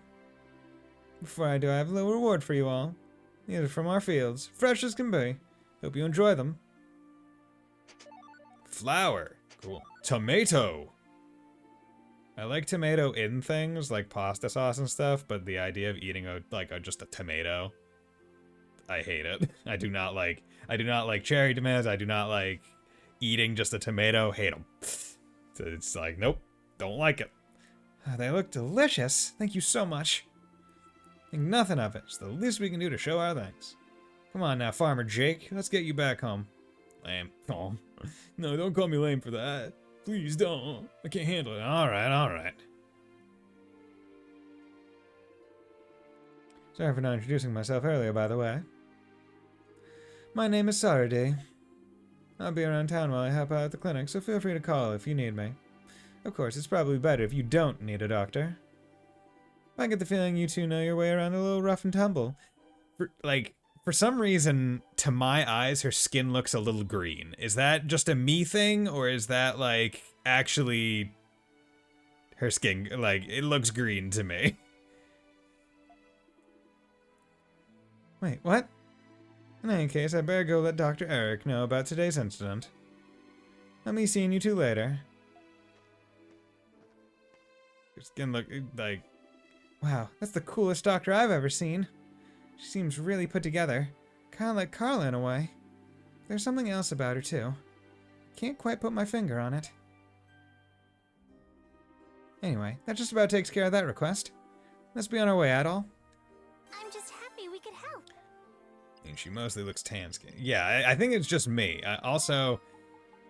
Before I do, I have a little reward for you all. These are from our fields, fresh as can be. Hope you enjoy them. Flour. Cool. Tomato. I like tomato in things like pasta sauce and stuff, but the idea of eating just a tomato, I hate it. I do not like cherry tomatoes. I do not like eating just a tomato. Hate them. So it's like, nope, don't like it. Oh, they look delicious. Thank you so much. Think nothing of it. It's the least we can do to show our thanks. Come on now, Farmer Jake. Let's get you back home. Lame. Oh, no, don't call me lame for that. Please don't. I can't handle it. All right. Sorry for not introducing myself earlier, by the way. My name is Sarade. I'll be around town while I help out at the clinic, so feel free to call if you need me. Of course, it's probably better if you don't need a doctor. I get the feeling you two know your way around a little rough and tumble. For some reason, to my eyes, her skin looks a little green. Is that just a me thing, or is that, like, actually her skin, like, it looks green to me? Wait, what? In any case, I better go let Dr. Eric know about today's incident. I'll be seeing you two later. Her skin look, like... Wow, that's the coolest doctor I've ever seen. She seems really put together. Kinda like Carla in a way. There's something else about her, too. Can't quite put my finger on it. Anyway, that just about takes care of that request. Let's be on our way, Adol. I'm just happy we could help. And she mostly looks tan skin. Yeah, I think it's just me. Also...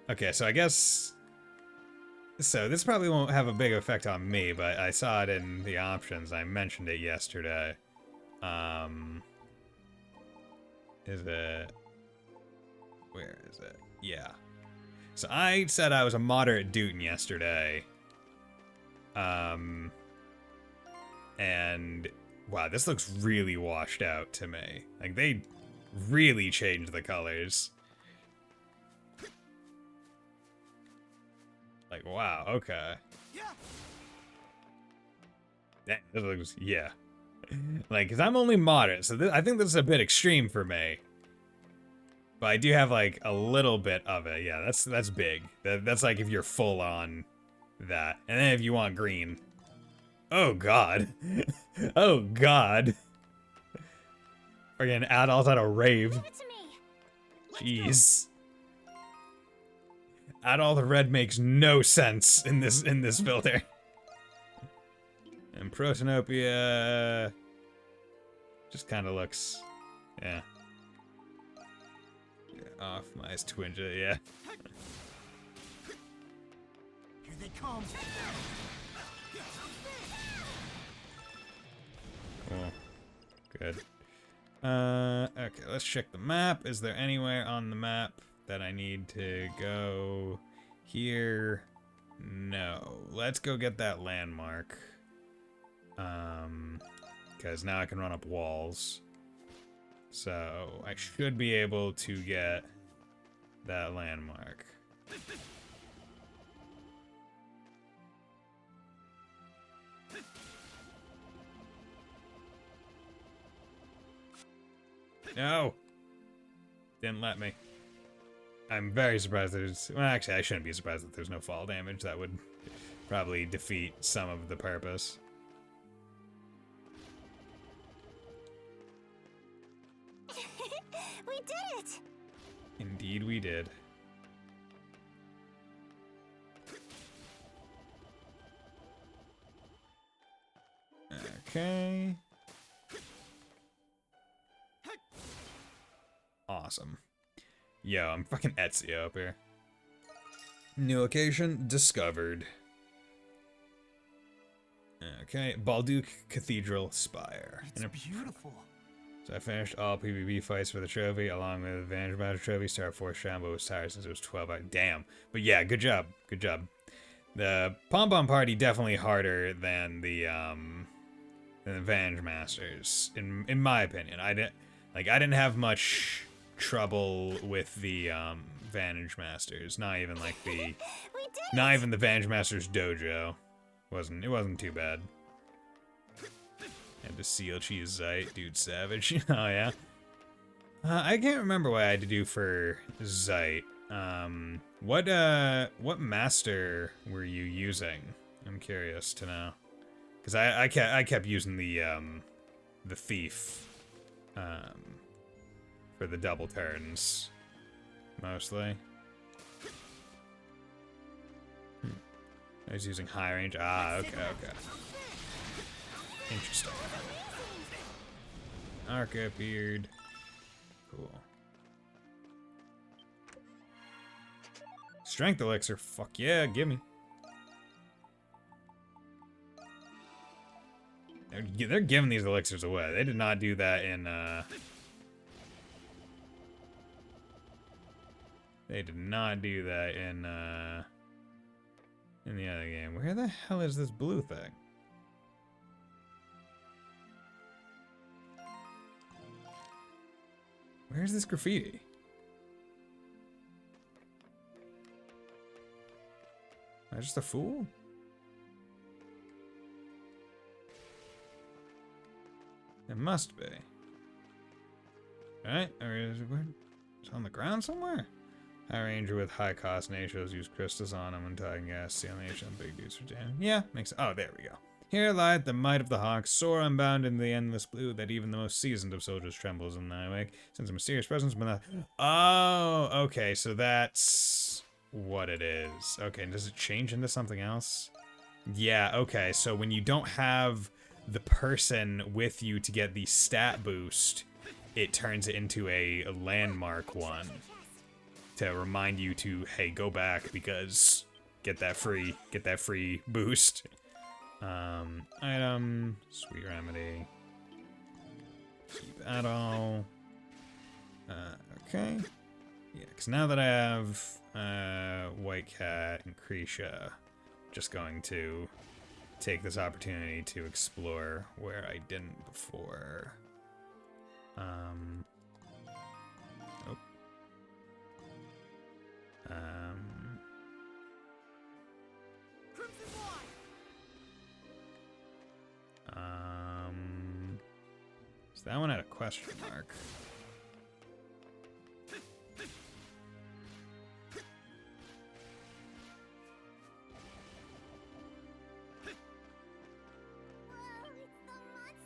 Okay, so I guess... So this probably won't have a big effect on me, but I saw it in the options. I mentioned it yesterday. Is it... Where is it? Yeah. So I said I was a moderate Dootin yesterday. And... Wow, this looks really washed out to me. Like, they really changed the colors. Like, wow, okay. Dang, this looks... Yeah. Like, because I'm only moderate, so I think this is a bit extreme for me. But I do have, like, a little bit of it. Yeah, that's big. That's like if you're full on that. And then if you want green. Oh, God. Oh, God. Friggin' adults at a rave. Give it to me. Jeez. Adol the red makes no sense in this filter. And Protanopia just kind of looks, yeah. Off my twinge, yeah. Here they come. Cool. Good. Okay, let's check the map. Is there anywhere on the map that I need to go here? No. Let's go get that landmark. Because now I can run up walls. So I should be able to get that landmark. No! Didn't let me. I'm very surprised there's... Well, actually, I shouldn't be surprised that there's no fall damage. That would probably defeat some of the purpose. We did it! Indeed we did. Okay. Awesome. Yo, I'm fucking Ezio up here. New location discovered. Okay, Balduke Cathedral Spire. It's beautiful. So I finished all PvP fights for the trophy, along with Advantage Battle Trophy. Star Force Shambo was tired since it was 12 hours. Damn. But yeah, good job. Good job. The Pom Pom Party definitely harder than the than the Venge Masters, in my opinion. I didn't have much trouble with the Venge Masters. Not even the Venge Masters dojo. It wasn't too bad. And the seal cheese Zeit, dude, savage. Oh yeah. I can't remember what I had to do for Zeit. What master were you using? I'm curious to know, because I kept using the thief for the double turns mostly. I was using high range. Ah, okay. Interesting. Arca beard. Cool. Strength elixir. Fuck yeah, gimme. They're giving these elixirs away. They did not do that in They did not do that in the other game. Where the hell is this blue thing? Where's this graffiti? Am I just a fool? It must be. Right? Or is it where? It's on the ground somewhere? High ranger with high cost natios use crystals on them and tying gas, seal nation, big dudes for jam. Yeah, makes sense. Oh, there we go. Here lieth the might of the hawk, soar unbound in the endless blue, that even the most seasoned of soldiers trembles in thy wake. Since a mysterious presence, but not. Oh, okay, so that's what it is. Okay, and does it change into something else? Yeah, okay, so when you don't have the person with you to get the stat boost, it turns it into a landmark one to remind you to, hey, go back because get that free boost. Item, sweet remedy, keep at all. Okay. Yeah, because now that I have White Cat and Krisha, just going to take this opportunity to explore where I didn't before. Nope. So that one had a question mark.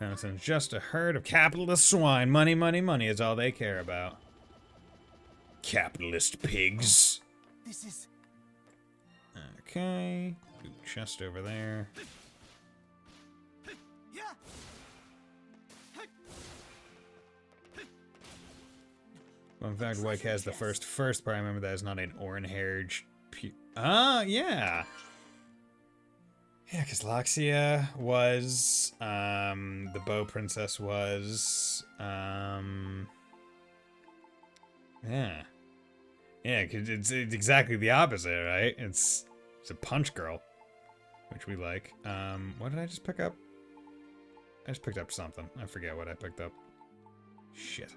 It's just a herd of capitalist swine. Money, money, money is all they care about. Capitalist pigs. This is... Okay. Ooh, chest over there. Well, in fact, White has the first part. I remember that is not an orange-haired... yeah. Yeah, because Loxia was, the Bow Princess was, yeah. Yeah, cause it's exactly the opposite, right? It's a punch girl, which we like. What did I just pick up? I just picked up something. I forget what I picked up. Shit.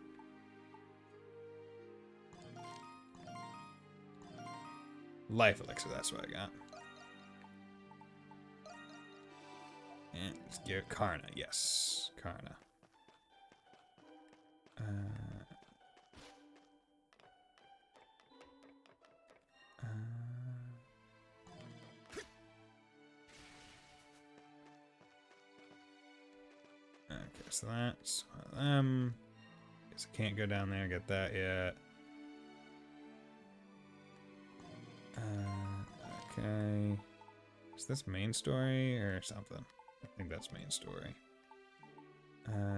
Life elixir, that's what I got. And let's get Karna, yes. Karna. Okay, so that's one of them. Guess I can't go down there and get that yet. Okay. Is this main story or something? I think that's main story.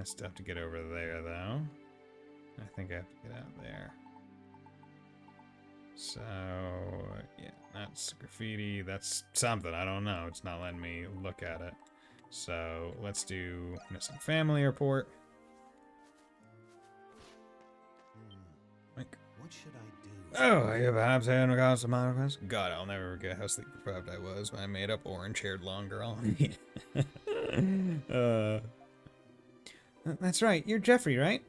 Still have to get over there, though. I think I have to get out there. So, yeah, that's graffiti. That's something. I don't know. It's not letting me look at it. So, let's do missing family report. Like, what should I do? Oh, I perhaps had no cause of my request. God, I'll never forget how sleep deprived I was when I made up orange-haired long girl. That's right, you're Jeffrey, right?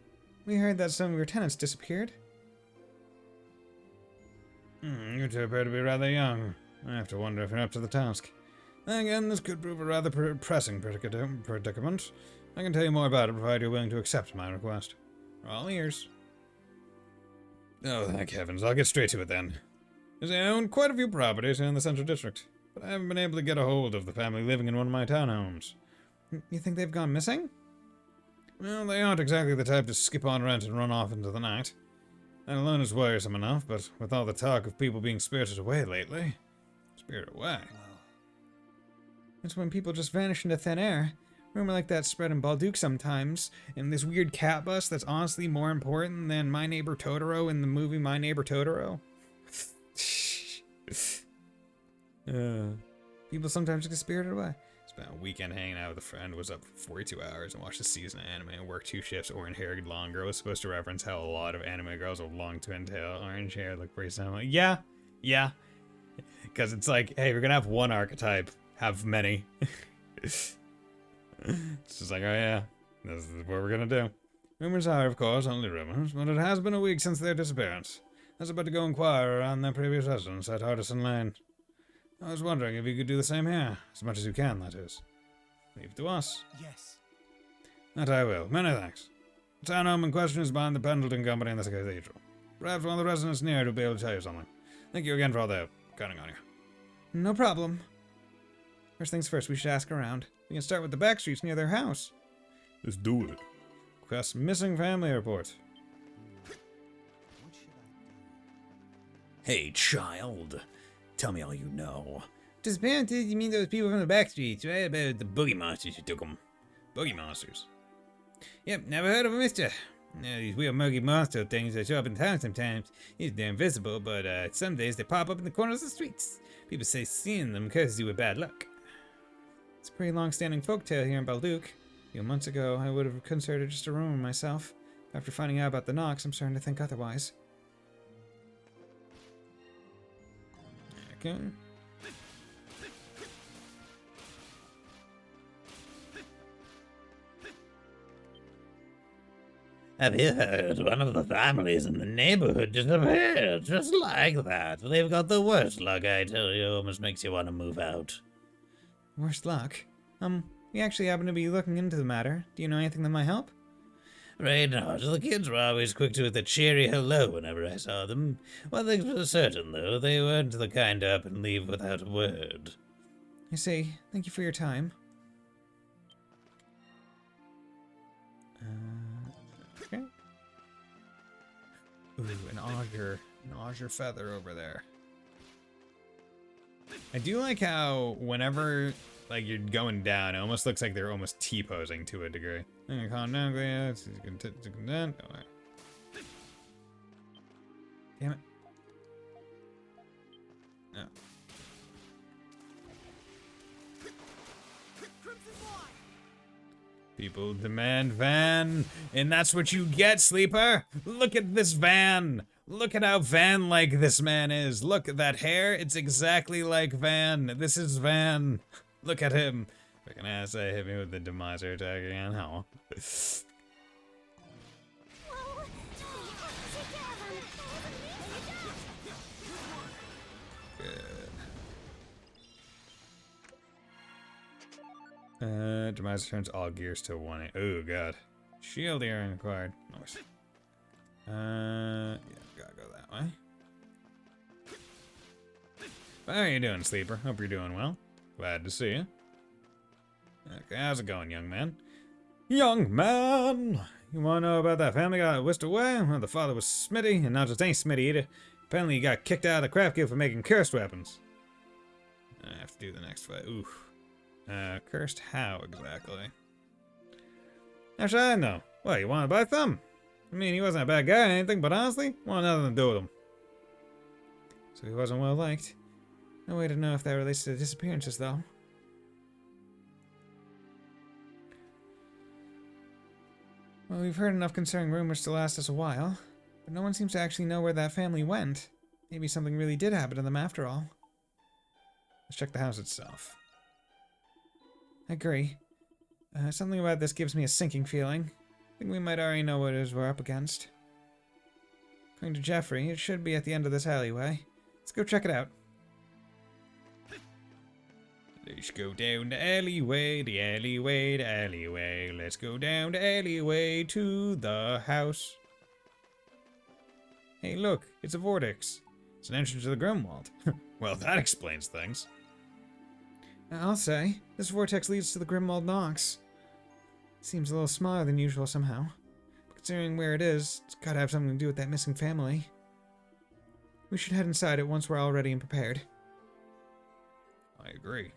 We heard that some of your tenants disappeared. You two appear to be rather young. I have to wonder if you're up to the task. Then again, this could prove a rather pressing predicament. I can tell you more about it, provided you're willing to accept my request. All ears. Oh, thank heavens. I'll get straight to it then. As I own quite a few properties here in the Central District, but I haven't been able to get a hold of the family living in one of my townhomes. You think they've gone missing? Well, they aren't exactly the type to skip on rent and run off into the night. That alone is worrisome enough, but with all the talk of people being spirited away lately... Spirited away? It's when people just vanish into thin air. Rumor like that spread in Balduke sometimes, and this weird cat bus that's honestly more important than My Neighbor Totoro in the movie My Neighbor Totoro. People sometimes get spirited away. Spent a weekend hanging out with a friend, was up for 42 hours and watched a season of anime and worked 2 shifts. Orange-haired blonde girl was supposed to reference how a lot of anime girls with long twin tail orange hair look pretty similar. Yeah. Because it's like, hey, we're gonna have one archetype, have many. It's just like, oh yeah, this is what we're gonna do. Rumors are, of course, only rumors, but it has been a week since their disappearance. I was about to go inquire around their previous residence at Hardison Lane. I was wondering if you could do the same here, as much as you can, that is. Leave it to us. Yes. That I will. Many thanks. The town home in question is behind the Pendleton Company in the cathedral. Perhaps one of the residents near will be able to tell you something. Thank you again for all the help. Counting on you. No problem. First things first, we should ask around. We can start with the back streets near their house. Let's do it. Quest missing family report. Hey, child. Tell me all you know. Disappearances? You mean those people from the back streets, right? About The boogie monsters who took them. boogie monsters. Yep, never heard of them, mister. These weird murky monster things that show up in town sometimes. They're invisible, but some days they pop up in the corners of the streets. People say seeing them curses you with bad luck. It's a pretty long-standing folktale here in Balduke. A few months ago, I would have considered it just a rumor myself. After finding out about the Nox, I'm starting to think otherwise. Okay. Have you heard? One of the families in the neighborhood disappeared, just like that. They've got the worst luck, I tell you. Almost makes you want to move out. Worst luck? We actually happen to be looking into the matter. Do you know anything that might help? Right not. The kids were always quick to with a cheery hello whenever I saw them. One thing's for certain, though, they weren't the kind to up and leave without a word. I see. Thank you for your time. Okay. Ooh, an auger feather over there. I do like how whenever like you're going down, it almost looks like they're almost T-posing to a degree. Calm down, Glea. Damn it. No. People demand van, and that's what you get, Sleeper. Look at this van. Look at how van-like this man is. Look at that hair. It's exactly like Van. This is Van. Look at him. Freaking ass, I hit me with the Demiser attack again. How? Demiser turns all gears to 1. Oh god. Shield earring acquired. Nice. Yeah, gotta go that way. How are you doing, Sleeper? Hope you're doing well. Glad to see you. Okay, how's it going, young man? Young man! You wanna know about that family got whisked away? Well, the father was Smitty, and not just any Smitty either. Apparently he got kicked out of the craft guild for making cursed weapons. I have to do the next fight. Oof. Cursed how exactly? How should I know? What, you wanna buy some? I mean, he wasn't a bad guy or anything, but honestly, wanted nothing to do with him. So he wasn't well liked. No way to know if that relates to the disappearances, though. Well, we've heard enough concerning rumors to last us a while, but no one seems to actually know where that family went. Maybe something really did happen to them after all. Let's check the house itself. I agree. Something about this gives me a sinking feeling. I think we might already know what it is we're up against. According to Jeffrey, it should be at the end of this alleyway. Let's go check it out. Let's go down the alleyway, the alleyway, the alleyway. Let's go down the alleyway to the house. Hey, look, it's a vortex. It's an entrance to the Grimwald. Well, that explains things. I'll say, this vortex leads to the Monstrum Nox. Seems a little smaller than usual somehow. But considering where it is, it's gotta have something to do with that missing family. We should head inside it once we're all ready and prepared. I agree.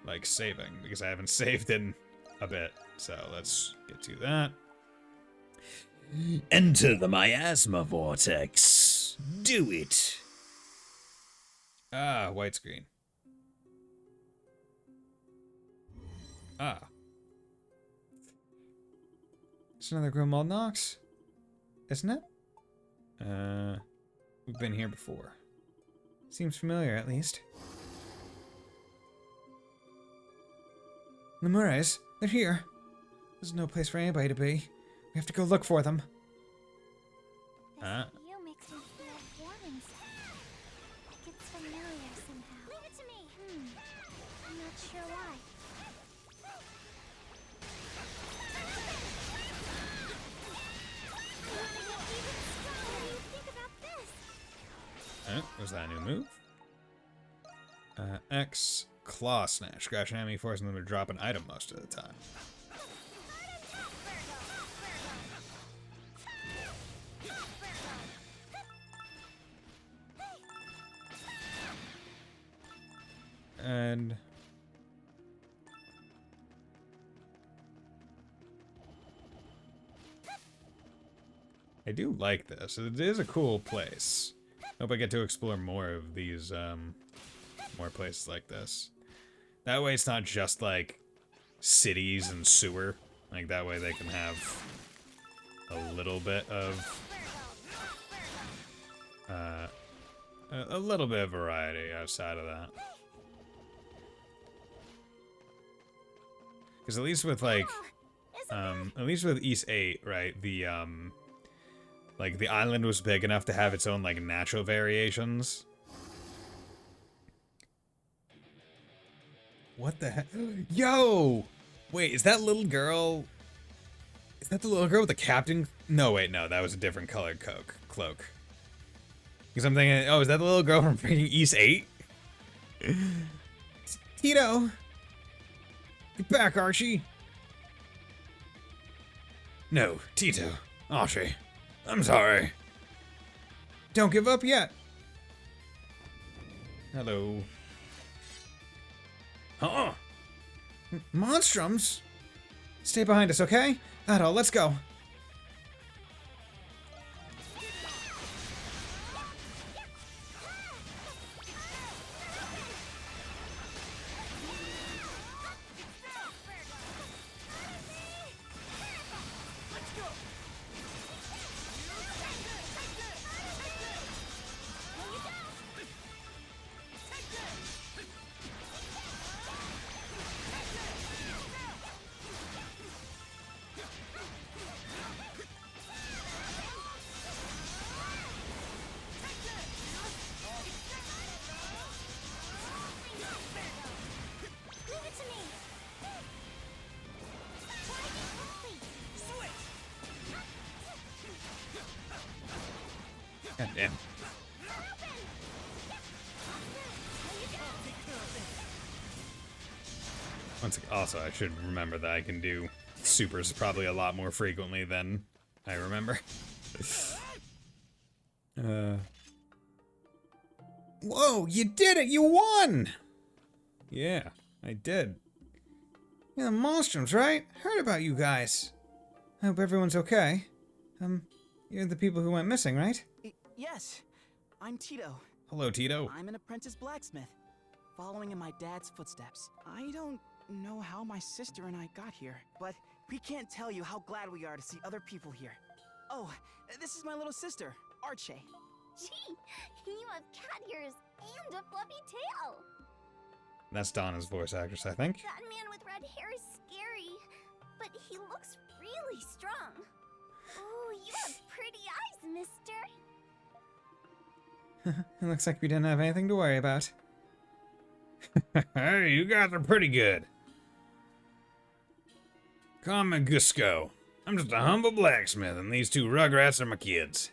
Like saving, because I haven't saved in a bit. So let's get to that. Enter the miasma vortex. Do it. Ah, white screen. Ah. It's another Monstrum Nox, isn't it? We've been here before. Seems familiar, at least. Lemures, they're here. There's no place for anybody to be. We have to go look for them. This view makes me feel warm inside. Like it's familiar somehow. Leave it to me. I'm not sure why. What do you think about this? Was that a new move? X Claw Snatch. Scratch an enemy, forcing them to drop an item most of the time. And I do like this. It is a cool place. Hope I get to explore more of these, more places like this. That way it's not just, like, cities and sewer. Like, that way they can have a little bit of, a little bit of variety outside of that. Because at least with, like, at least with East 8, right, the, like, the island was big enough to have its own, like, natural variations. what the heck? Yo! Wait, is that little girl... Is that the little girl with the captain? No, wait, no, that was a different colored cloak. Because I'm thinking, oh, is that the little girl from freaking East 8? Tito! Get back, Archie! No, Tito. Archie. I'm sorry. Don't give up yet! Hello. Uh-uh. Monstrums? Stay behind us, okay? That all, let's go. God damn. Also, I should remember that I can do supers probably a lot more frequently than I remember. Whoa, you did it! You won! Yeah, I did. You're the Monstrums, right? Heard about you guys. I hope everyone's okay. You're the people who went missing, right? Yes, I'm Tito. Hello, Tito. I'm an apprentice blacksmith, following in my dad's footsteps. I don't know how my sister and I got here, but we can't tell you how glad we are to see other people here. Oh, this is my little sister, Archie. Gee, you have cat ears and a fluffy tail. That's Donna's voice actress, I think. That man with red hair is scary. but he looks really strong. Ooh, you have pretty eyes, mister. It looks like we didn't have anything to worry about. Hey, you guys are pretty good. Call me Gusco. I'm just a humble blacksmith, and these two rugrats are my kids.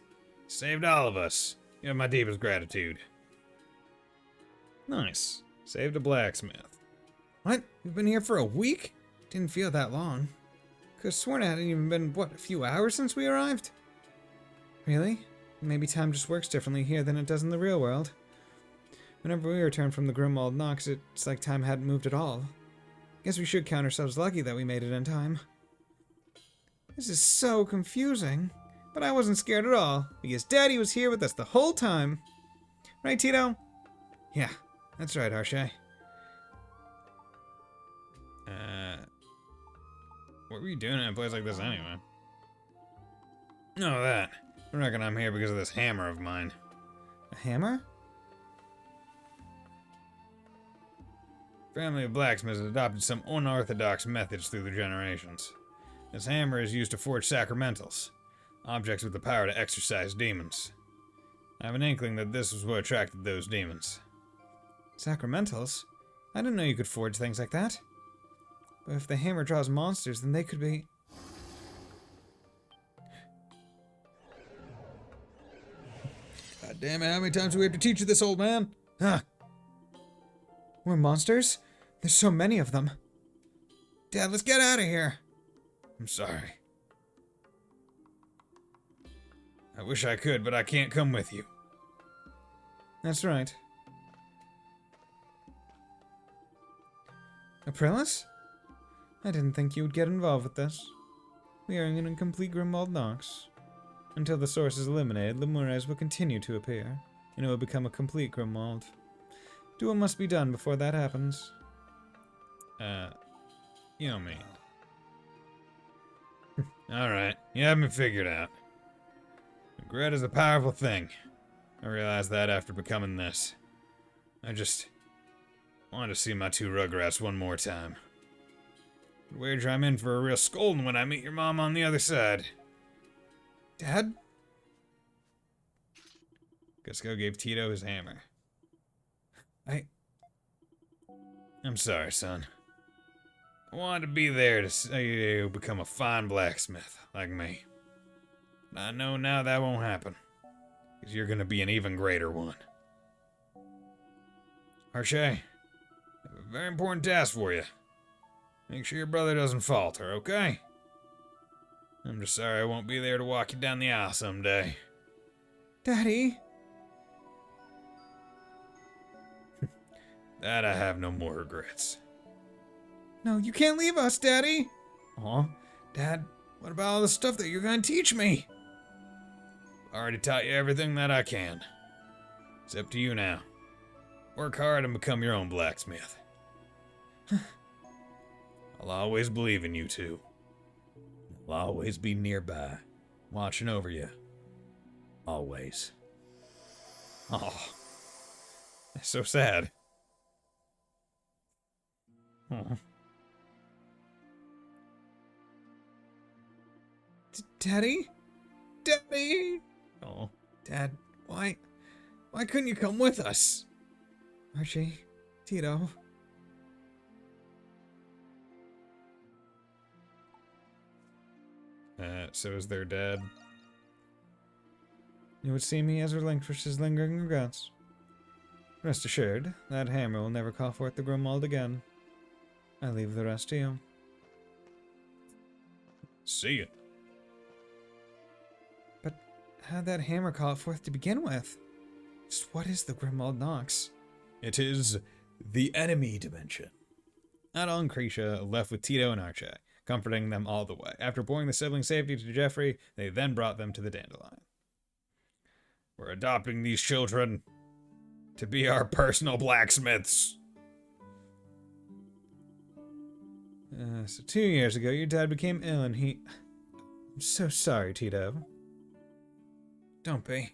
Saved all of us. You have my deepest gratitude. Nice. Saved a blacksmith. What? We've been here for a week? Didn't feel that long. Could've sworn it hadn't even been, what, a few hours since we arrived? Really? Maybe time just works differently here than it does in the real world. Whenever we return from the Grimwald Nox, it's like time hadn't moved at all. Guess we should count ourselves lucky that we made it in time. This is so confusing. But I wasn't scared at all, because Daddy was here with us the whole time. Right, Tito? Yeah, that's right, Harshay. What were you doing in a place like this anyway? No, that. I reckon I'm here because of this hammer of mine. A hammer? Family of blacksmiths has adopted some unorthodox methods through the generations. This hammer is used to forge sacramentals, objects with the power to exorcise demons. I have an inkling that this was what attracted those demons. Sacramentals? I didn't know you could forge things like that. But if the hammer draws monsters, then they could be... God damn it, how many times do we have to teach you this, old man? Huh. We're monsters? There's so many of them. Dad, let's get out of here. I'm sorry. I wish I could, but I can't come with you. That's right. Aprilis? I didn't think you would get involved with this. We are in a complete Grimwald Nox. Until the source is eliminated, Lemures will continue to appear, and it will become a complete Grimwald. Do what must be done before that happens. You know me. Alright, you have me figured out. Regret is a powerful thing. I realized that after becoming this. I just wanted to see my two rugrats one more time. I'd wager I'm in for a real scolding when I meet your mom on the other side. Dad? Gusco gave Tito his hammer. I'm sorry, son. I wanted to be there to see you become a fine blacksmith, like me. But I know now that won't happen. Because you're gonna be an even greater one. Harshay, I have a very important task for you. Make sure your brother doesn't falter, okay? I'm just sorry I won't be there to walk you down the aisle someday. Daddy? That I have no more regrets. No, you can't leave us, Daddy! Aw, Dad, what about all the stuff that you're gonna teach me? I already taught you everything that I can. It's up to you now. Work hard and become your own blacksmith. I'll always believe in you two. I'll always be nearby, watching over you. Always. Oh, that's so sad. Oh. Daddy? Daddy? Oh. Dad, why couldn't you come with us? Archie, Tito. So is their dad? It would seem he has relinquished his lingering regrets. Rest assured, that hammer will never call forth the Grimwald again. I leave the rest to you. See ya. But how'd that hammer call it forth to begin with? Just what is the Grimwald Nox? It is the enemy dimension. Adol and Krisha left with Tito and Archie, comforting them all the way. After pouring the sibling safety to Jeffrey, they then brought them to the Dandelion. We're adopting these children to be our personal blacksmiths. So 2 years ago, your dad became ill and he... I'm so sorry, Tito. Don't be.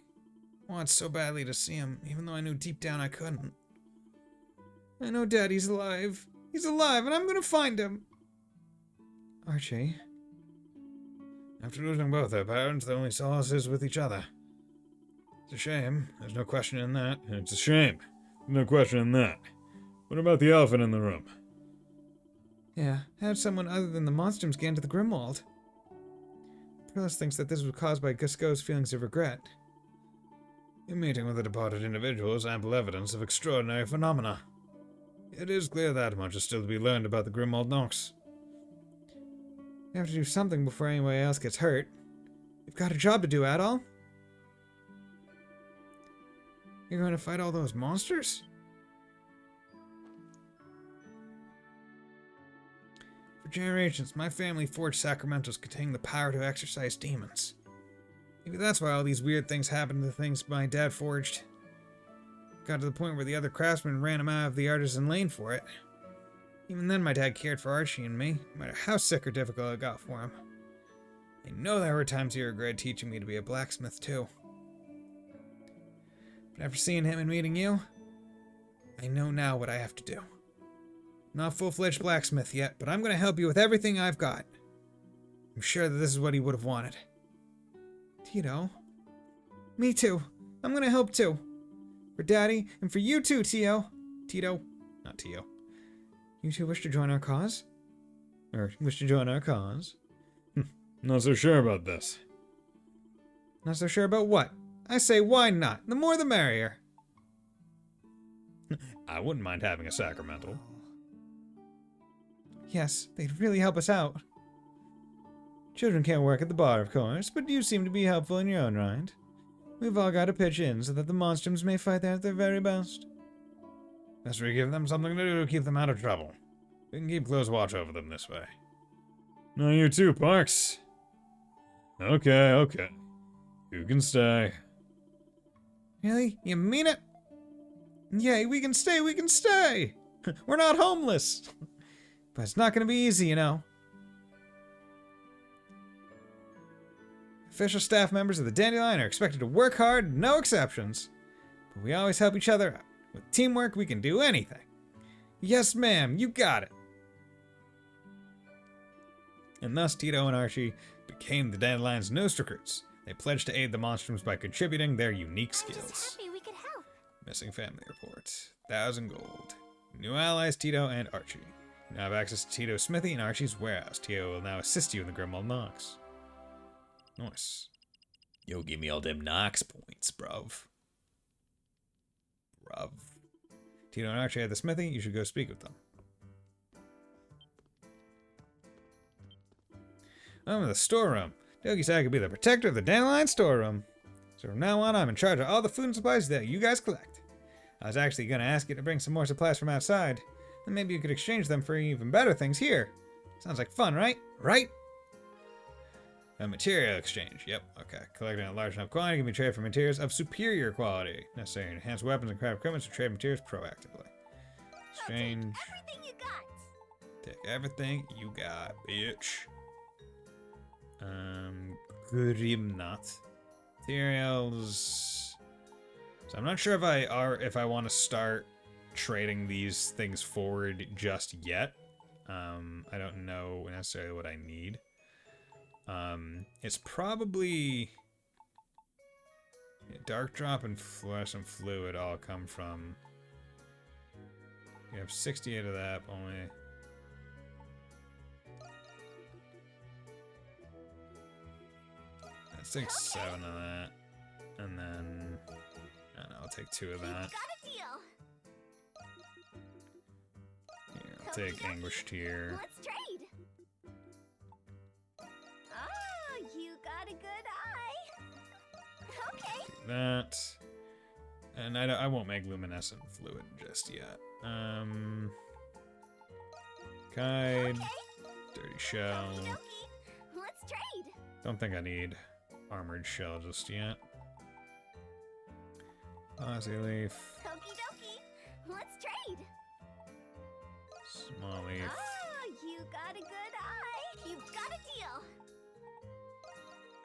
I want so badly to see him, even though I knew deep down I couldn't. I know Daddy's alive. He's alive, and I'm gonna find him. Archie. After losing both their parents, their only solace is with each other. It's a shame. There's no question in that. It's a shame. No question in that. What about the elephant in the room? Yeah, how'd someone other than the Monstrums get into the Grimwald? Prillis thinks that this was caused by Gusco's feelings of regret. In meeting with a departed individual is ample evidence of extraordinary phenomena. It is clear that much is still to be learned about the Grimwald Nox. We have to do something before anybody else gets hurt. We've got a job to do, Adol. You're going to fight all those monsters? For generations, my family forged sacramentals containing the power to exorcise demons. Maybe that's why all these weird things happened to the things my dad forged. Got to the point where the other craftsmen ran him out of the artisan lane for it. Even then, my dad cared for Archie and me, no matter how sick or difficult it got for him. I know there were times he regretted teaching me to be a blacksmith, too. But after seeing him and meeting you, I know now what I have to do. I'm not a full-fledged blacksmith yet, but I'm going to help you with everything I've got. I'm sure that this is what he would have wanted. Tito? Me too. I'm going to help too. For Daddy, and for you too, Tito. Tito. Not Tio. You two wish to join our cause? Or wish to join our cause? Not so sure about this. Not so sure about what? I say, why not? The more the merrier. I wouldn't mind having a sacramental. Yes, they'd really help us out. Children can't work at the bar, of course, but you seem to be helpful in your own right. We've all got to pitch in so that the Monstrums may fight there at their very best. Best we give them something to do to keep them out of trouble. We can keep close watch over them this way. No, you too, Parks. Okay. You can stay. Really? You mean it? Yay, we can stay! We're not homeless! But it's not gonna be easy, you know. Official staff members of the Dandelion are expected to work hard, no exceptions. But we always help each other out. With teamwork, we can do anything. Yes, ma'am, you got it. And thus, Tito and Archie became the Dandelion's newest recruits. They pledged to aid the Monstrums by contributing their unique skills. I'm just happy we could help. Missing family report. 1,000 gold. New allies, Tito and Archie. You now have access to Tito's smithy and Archie's warehouse. Tito will now assist you in the Grimwald Nox. Nice. Yo, give me all them Nox points, bruv. Tito and Archie at the smithy. You should go speak with them. I'm in the storeroom. Doki said I could be the protector of the Dandelion storeroom. So from now on, I'm in charge of all the food and supplies that you guys collect. I was actually going to ask you to bring some more supplies from outside. Then maybe you could exchange them for even better things here. Sounds like fun, right? Right? A material exchange. Yep, okay. Collecting a large enough quantity can be traded for materials of superior quality. Necessary to enhance weapons and craft equipment to trade materials proactively. Exchange. Take everything you got. Take everything you got, bitch. Grimnot. Materials. So I'm not sure if I want to start trading these things forward just yet. I don't know necessarily what I need. It's probably Dark Drop and Fluorescent Fluid all come from. You have 68 of that only. Let's take 7 of that, and then I don't know, I'll take 2 of that. Here, I'll take Anguish Tear. Let's trade. Oh, you got a good eye. Okay. That, and I won't make Luminescent Fluid just yet. Guide, Dirty Shell. Let's trade. Don't think I need Armored Shell just yet. Ozzy Leaf. Okie dokie. Let's trade. Small Leaf. Oh, you got a good eye. You got a deal.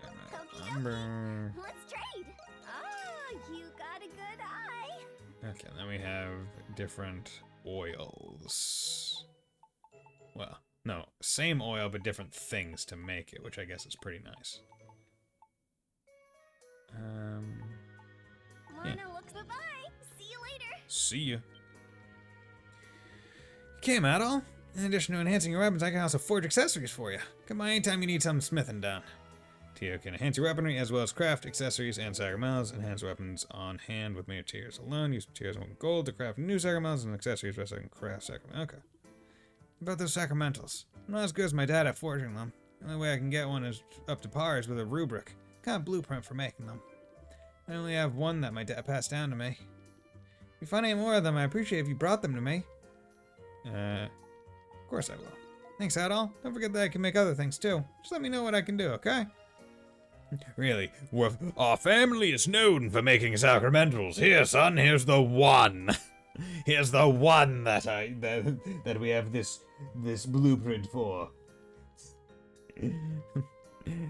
Okie dokie. Let's trade. Oh, you got a good eye. Okay, then we have different oils. Well, No, same oil, but different things to make it, which I guess is pretty nice. Yeah. Bye-bye. See you later. See ya. Okay, Maddle. In addition to enhancing your weapons, I can also forge accessories for you. Come by anytime you need something smithing done. Tio can enhance your weaponry as well as craft accessories and sacramentals. Enhance weapons on hand with materials alone. Use materials and gold to craft new sacramentals and accessories so I can craft sacramentals. Okay. About those sacramentals. I'm not as good as my dad at forging them. The only way I can get one is up to par is with a rubric. Kind of blueprint for making them. I only have one that my dad passed down to me. If you find any more of them, I appreciate if you brought them to me. Of course I will. Thanks, Adol. Don't forget that I can make other things too. Just let me know what I can do, okay? Really, our family is known for making sacramentals. Here, son, here's the one. Here's the one that we have this blueprint for.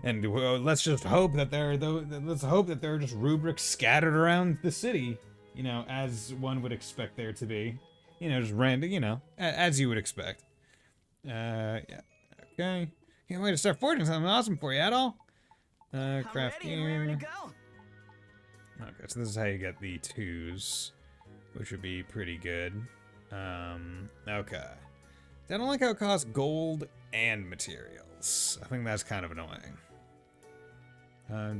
And let's just hope that there are just rubrics scattered around the city, you know, as one would expect there to be, you know, just random, you know, as you would expect. Yeah, okay. Can't wait to start forging something awesome for you, Adol. Craft gear. Okay, so this is how you get the 2s, which would be pretty good. Okay. I don't like how it costs gold and materials. I think that's kind of annoying.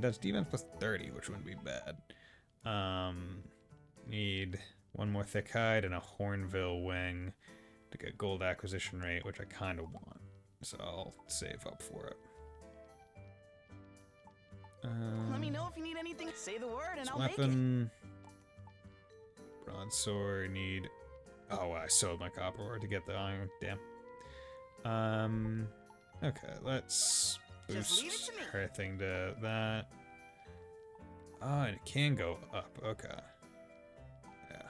That's defense plus 30, which wouldn't be bad. Need one more thick hide and a Hornville wing to get gold acquisition rate, which I kind of want. So I'll save up for it. Let me know if you need anything. Say the word and I'll weapon, broadsword, need... Oh, I sold my copper ore to get the iron. Damn. Okay, let's boost her thing to that. Oh, and it can go up. Okay. Yeah.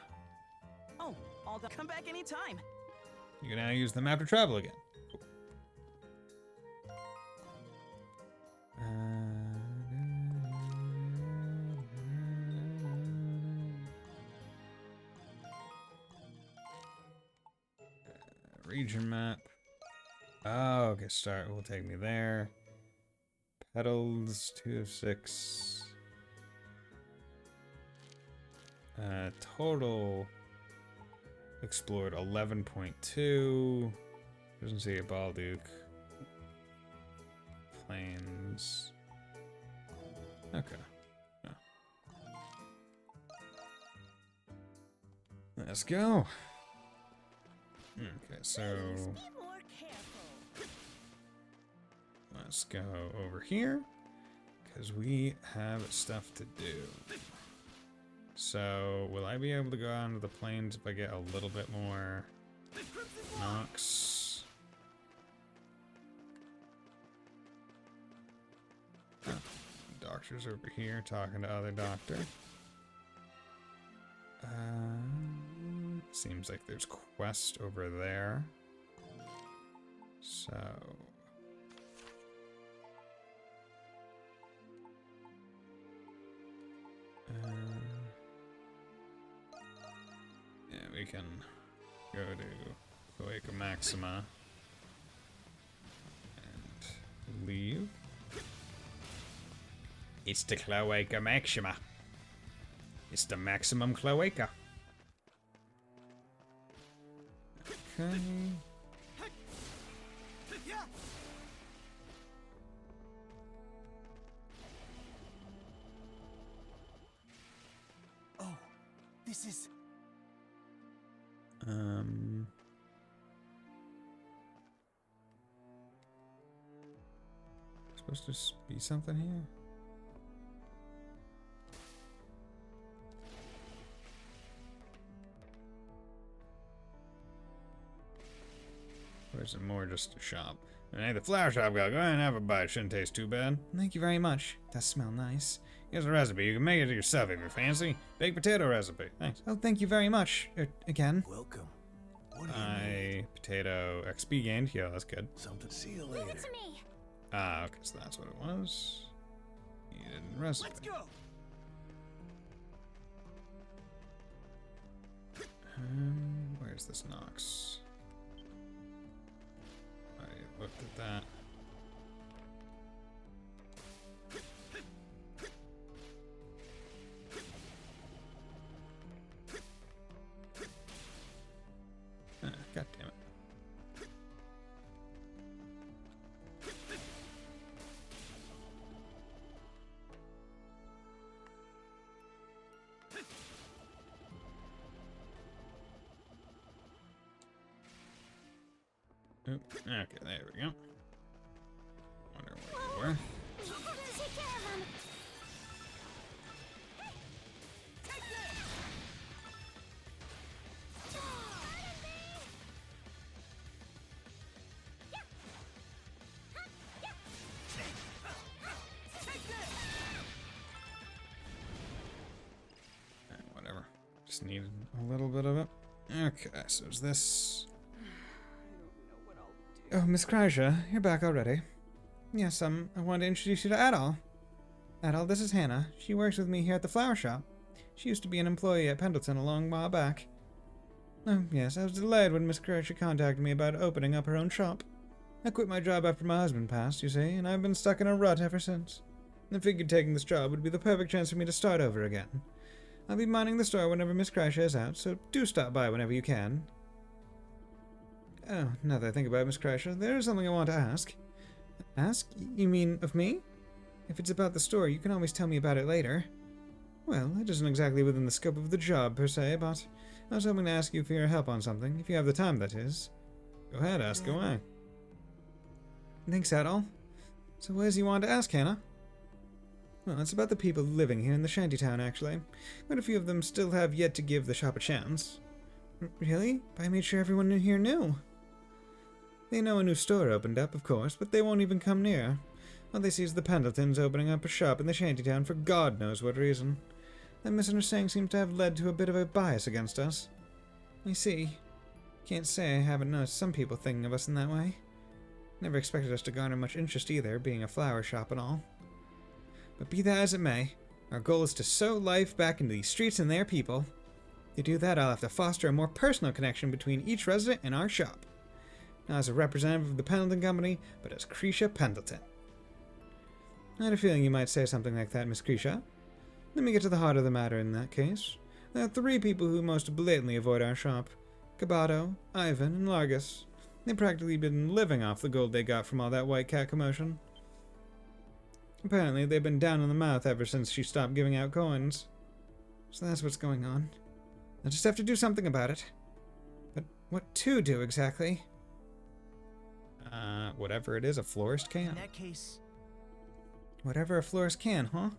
Oh, I'll come back anytime. You can now use the map to travel again. Cool. Region map. Oh, okay, start will take me there. Petals, 2 of 6. Total explored 11.2. Doesn't see a Balduke. Plains. Okay. Oh. Let's go. Okay, so let's go over here because we have stuff to do. So will I be able to go out into the plains if I get a little bit more Nox? Oh, doctor's over here talking to other doctor. Seems like there's quest over there. So yeah, we can go to Cloaca Maxima and leave. It's the Cloaca Maxima. It's the maximum Cloaca. Okay. Oh, this is... Supposed to be something here? Or is it more just a shop? Hey, the flower shop guy, go ahead and have a bite. Shouldn't taste too bad. Thank you very much. Does smell nice. Here's a recipe. You can make it yourself if you're fancy. Baked potato recipe. Thanks. Oh, thank you very much. Again. Welcome. Potato XP gained. Yeah, that's good. Something. See you later. Give it to me. Ah, okay, so that's what it was. Needed recipe. Let's go. Where's this Nox? Did that. God damn it. Oop. Okay, there we go. Wonder where you were. Whatever. Just needed a little bit of it. Okay, so is this... Oh, Miss Kreischer, you're back already. Yes, I wanted to introduce you to Adol. Adol, this is Hannah. She works with me here at the flower shop. She used to be an employee at Pendleton a long while back. Oh, yes, I was delayed when Miss Kreischer contacted me about opening up her own shop. I quit my job after my husband passed, you see, and I've been stuck in a rut ever since. I figured taking this job would be the perfect chance for me to start over again. I'll be minding the store whenever Miss Kreischer is out, so do stop by whenever you can. Oh, now that I think about it, Miss Kreischer, there is something I want to ask. Ask? You mean of me? If it's about the store, you can always tell me about it later. Well, it isn't exactly within the scope of the job, per se, but I was hoping to ask you for your help on something, if you have the time, that is. Go ahead, ask away. Thanks, Adol. So what does you want to ask, Hannah? Well, it's about the people living here in the shantytown, actually. Quite a few of them still have yet to give the shop a chance. Really? I made sure everyone in here knew. They know a new store opened up, of course, but they won't even come near. All they see is the Pendletons opening up a shop in the shantytown for God knows what reason. That misunderstanding seems to have led to a bit of a bias against us. I see. Can't say I haven't noticed some people thinking of us in that way. Never expected us to garner much interest either, being a flower shop and all. But be that as it may, our goal is to sow life back into these streets and their people. To do that, I'll have to foster a more personal connection between each resident and our shop. Not as a representative of the Pendleton Company, but as Cretia Pendleton. I had a feeling you might say something like that, Miss Cretia. Let me get to the heart of the matter in that case. There are 3 people who most blatantly avoid our shop. Cabato, Ivan, and Largus. They've practically been living off the gold they got from all that white cat commotion. Apparently, they've been down in the mouth ever since she stopped giving out coins. So that's what's going on. I'll just have to do something about it. But what to do exactly? Whatever it is a florist can. In that case... Whatever a florist can, huh?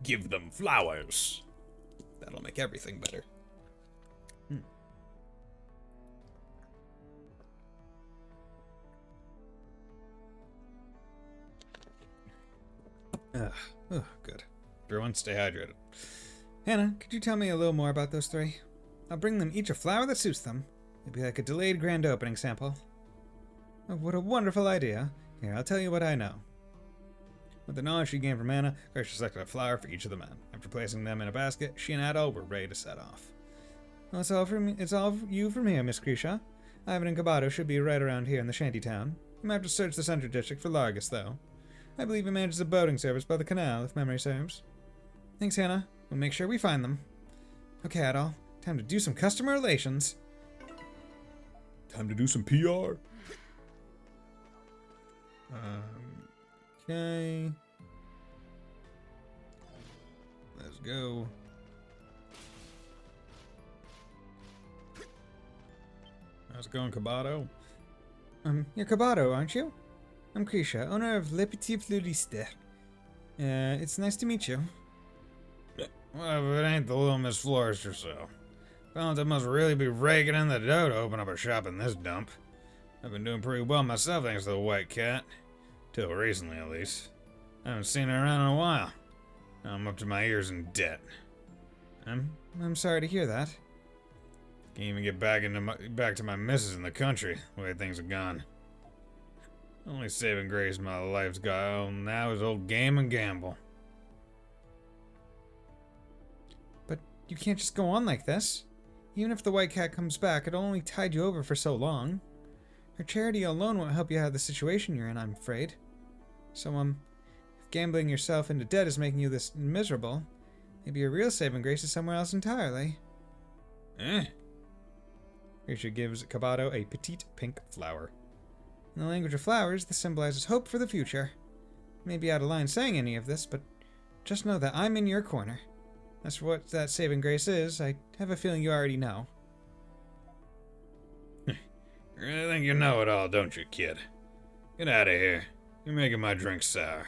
Give them flowers. That'll make everything better. Good. Everyone stay hydrated. Hannah, could you tell me a little more about those 3? I'll bring them each a flower that suits them. It'd be like a delayed grand opening sample. Oh, what a wonderful idea. Here, I'll tell you what I know. With the knowledge she gained from Anna, Gracia selected a flower for each of the men. After placing them in a basket, she and Adol were ready to set off. Well, it's all you from here, Miss Cretia. Ivan and Cabato should be right around here in the shantytown. You might have to search the central district for Largus, though. I believe he manages a boating service by the canal, if memory serves. Thanks, Hannah. We'll make sure we find them. Okay, Adol. Time to do some customer relations. Time to do some PR. Okay. Let's go. How's it going, Cabato? You're Cabato, aren't you? I'm Cretia, owner of Le Petit Fleuriste. It's nice to meet you. Well, if it ain't the little Miss Florist herself. Valentine must really be raking in the dough to open up a shop in this dump. I've been doing pretty well myself thanks to the white cat. Till recently, at least. I haven't seen her around in a while. Now I'm up to my ears in debt. I'm sorry to hear that. Can't even get back to my missus in the country, the way things have gone. Only saving grace my life's got now is old Game and Gamble. But you can't just go on like this. Even if the white cat comes back, it'll only tide you over for so long. Her charity alone won't help you out of the situation you're in, I'm afraid. So, if gambling yourself into debt is making you this miserable, maybe your real saving grace is somewhere else entirely. Risha gives Kabato a petite pink flower. In the language of flowers, this symbolizes hope for the future. You may be out of line saying any of this, but just know that I'm in your corner. As for what that saving grace is, I have a feeling you already know. You really think you know it all, don't you, kid? Get out of here. You're making my drink sour.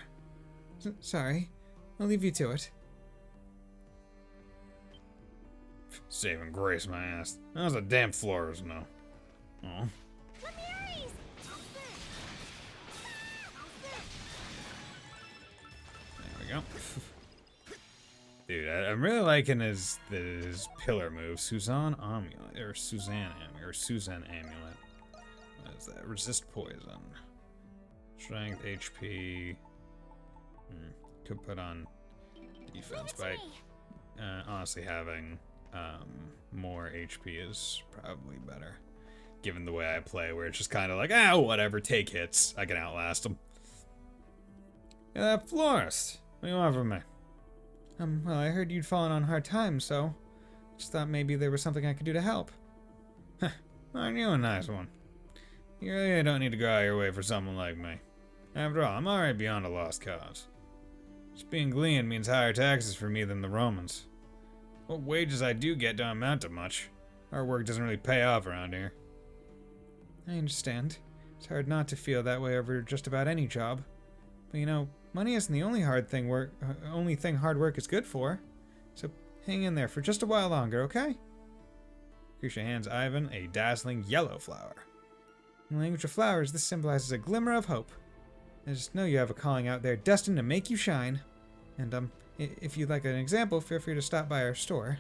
Sorry. I'll leave you to it. Saving grace, my ass. How's the damn flowers know? Oh. There we go. Dude, I'm really liking his pillar move. Suzanne Amulet. Or Suzanne Amulet. What is that? Resist poison. Strength, HP. Could put on defense, but honestly having more HP is probably better. Given the way I play, where it's just kind of like, whatever, take hits. I can outlast them. Yeah, that florist. What do you want from me? Well, I heard you'd fallen on hard times, so just thought maybe there was something I could do to help. Aren't you a nice one? You really don't need to go out of your way for someone like me. After all, I'm already beyond a lost cause. Just being Glean means higher taxes for me than the Romans. What wages I do get don't amount to much. Our work doesn't really pay off around here. I understand. It's hard not to feel that way over just about any job. But you know, money isn't the only thing hard work is good for. So hang in there for just a while longer, okay? Krisha hands Ivan a dazzling yellow flower. In the language of flowers, this symbolizes a glimmer of hope. I just know you have a calling out there destined to make you shine. And if you'd like an example, feel free to stop by our store.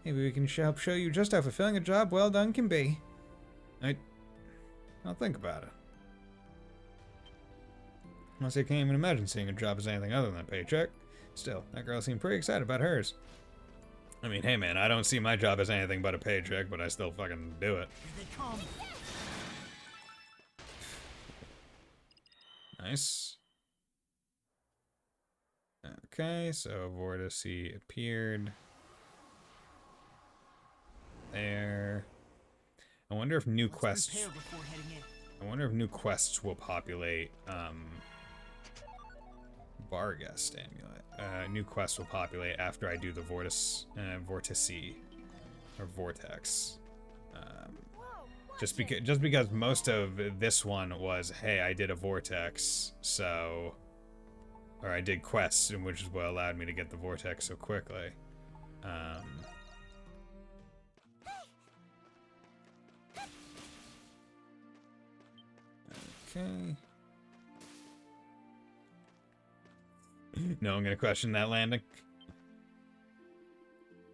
Maybe we can help show you just how fulfilling a job well done can be. I'll think about it. Honestly, I can't even imagine seeing a job as anything other than a paycheck. Still, that girl seemed pretty excited about hers. I mean, hey man, I don't see my job as anything but a paycheck, but I still fucking do it. Here they come. Nice. Okay, so Vortice appeared there. I wonder if new quests. I wonder if new quests will populate Barghest Amulet. New quests will populate after I do the Vortice or Vortex. Just because most of this one was, hey, I did a Vortex, so, or I did quests, which is what allowed me to get the Vortex so quickly. Okay. No one gonna question that landing?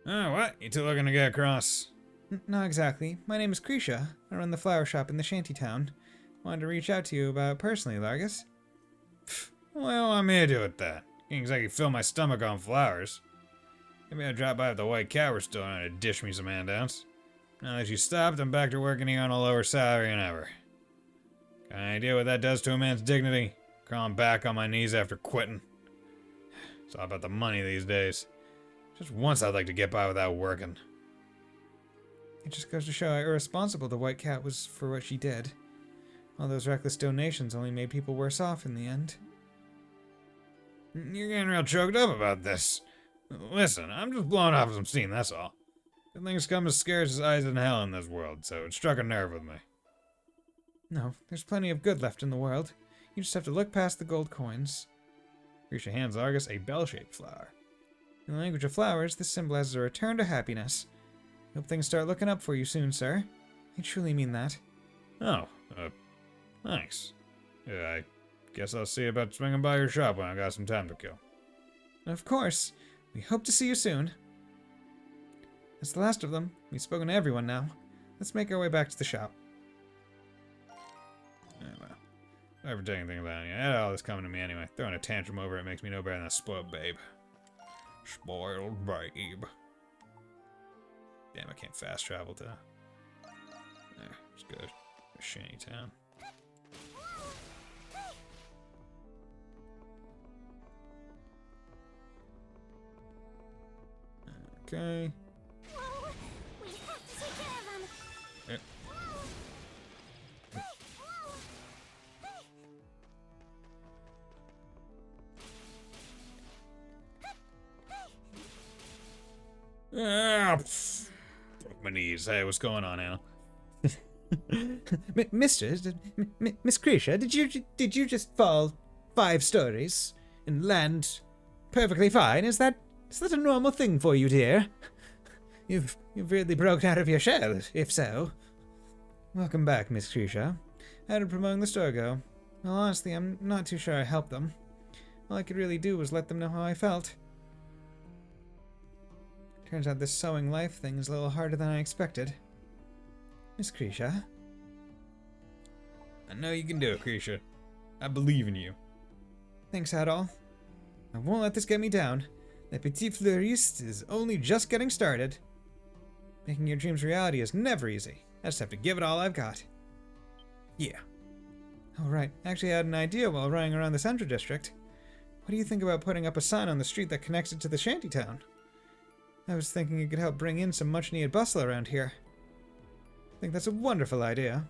Oh, what? You two looking to get across? Not exactly. My name is Krisha. I run the flower shop in the shantytown. Wanted to reach out to you about it personally, Largus. Well, I'm here to do with that. Can't exactly fill my stomach on flowers. Maybe I'll drop by if the White Cat were still trying to dish me some handouts. Now that you stopped, I'm back to working here on a lower salary than ever. Got any idea what that does to a man's dignity? Crawling back on my knees after quitting. It's all about the money these days. Just once I'd like to get by without working. It just goes to show how irresponsible the White Cat was for what she did. All those reckless donations only made people worse off in the end. You're getting real choked up about this. Listen, I'm just blowing off some steam, that's all. Good things come as scarce as eyes in hell in this world, so it struck a nerve with me. No, there's plenty of good left in the world. You just have to look past the gold coins. Grisha hands Argus a bell-shaped flower. In the language of flowers, this symbolizes a return to happiness. Hope things start looking up for you soon, sir. I truly mean that. Oh, thanks. Yeah, I guess I'll see about swinging by your shop when I got some time to kill. Of course. We hope to see you soon. That's the last of them. We've spoken to everyone now. Let's make our way back to the shop. Yeah, well, never take anything about it. I had all this coming to me anyway. Throwing a tantrum over it makes me no better than a spoiled babe. Spoiled babe. Damn, I can't fast travel to... There, let's go to Shantytown. Okay. Whoa! We have to take care of them! Eh. Whoa! Hey! Whoa! Hey! Ah, broke my knees. Hey, what's going on, Anna? Mistress, Miss Creature, did you just fall 5 stories and land perfectly fine? Is that a normal thing for you, dear? You've really broken out of your shell, if so. Welcome back, Miss Creature. How did promoting the store go? Well, honestly, I'm not too sure I helped them. All I could really do was let them know how I felt. Turns out this sewing life thing is a little harder than I expected. Miss Creature? I know you can do it, Creature. I believe in you. Thanks, Adol. I won't let this get me down. The Petit Fleuriste is only just getting started. Making your dreams reality is never easy. I just have to give it all I've got. Yeah. Oh, right. Actually, I had an idea while running around the Central District. What do you think about putting up a sign on the street that connects it to the shantytown? I was thinking it could help bring in some much-needed bustle around here. I think that's a wonderful idea.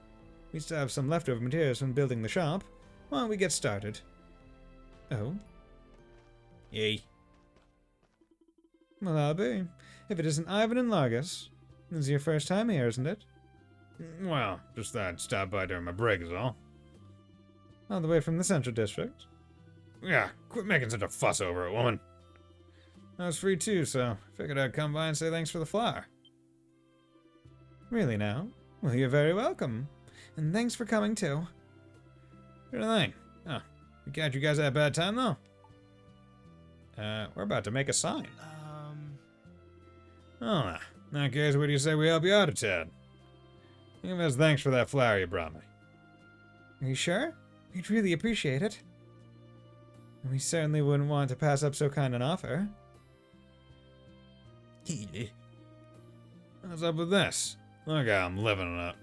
We still have some leftover materials from building the shop. Why don't we get started? Oh? Yay. Well, I'll be. If it isn't Ivan and Largus. This is your first time here, isn't it? Well, just thought I'd stop by during my break is all. All the way from the Central District? Yeah, quit making such a fuss over it, woman. I was free too, so figured I'd come by and say thanks for the flower. Really now? Well, you're very welcome. And thanks for coming too. Good thing. Oh, we got you guys at a bad time though? We're about to make a sign. Oh, in that case, what do you say we help you out a tad? Give us thanks for that flower you brought me. Are you sure? We'd really appreciate it. We certainly wouldn't want to pass up so kind an offer. What's up with this? Look how I'm living it up.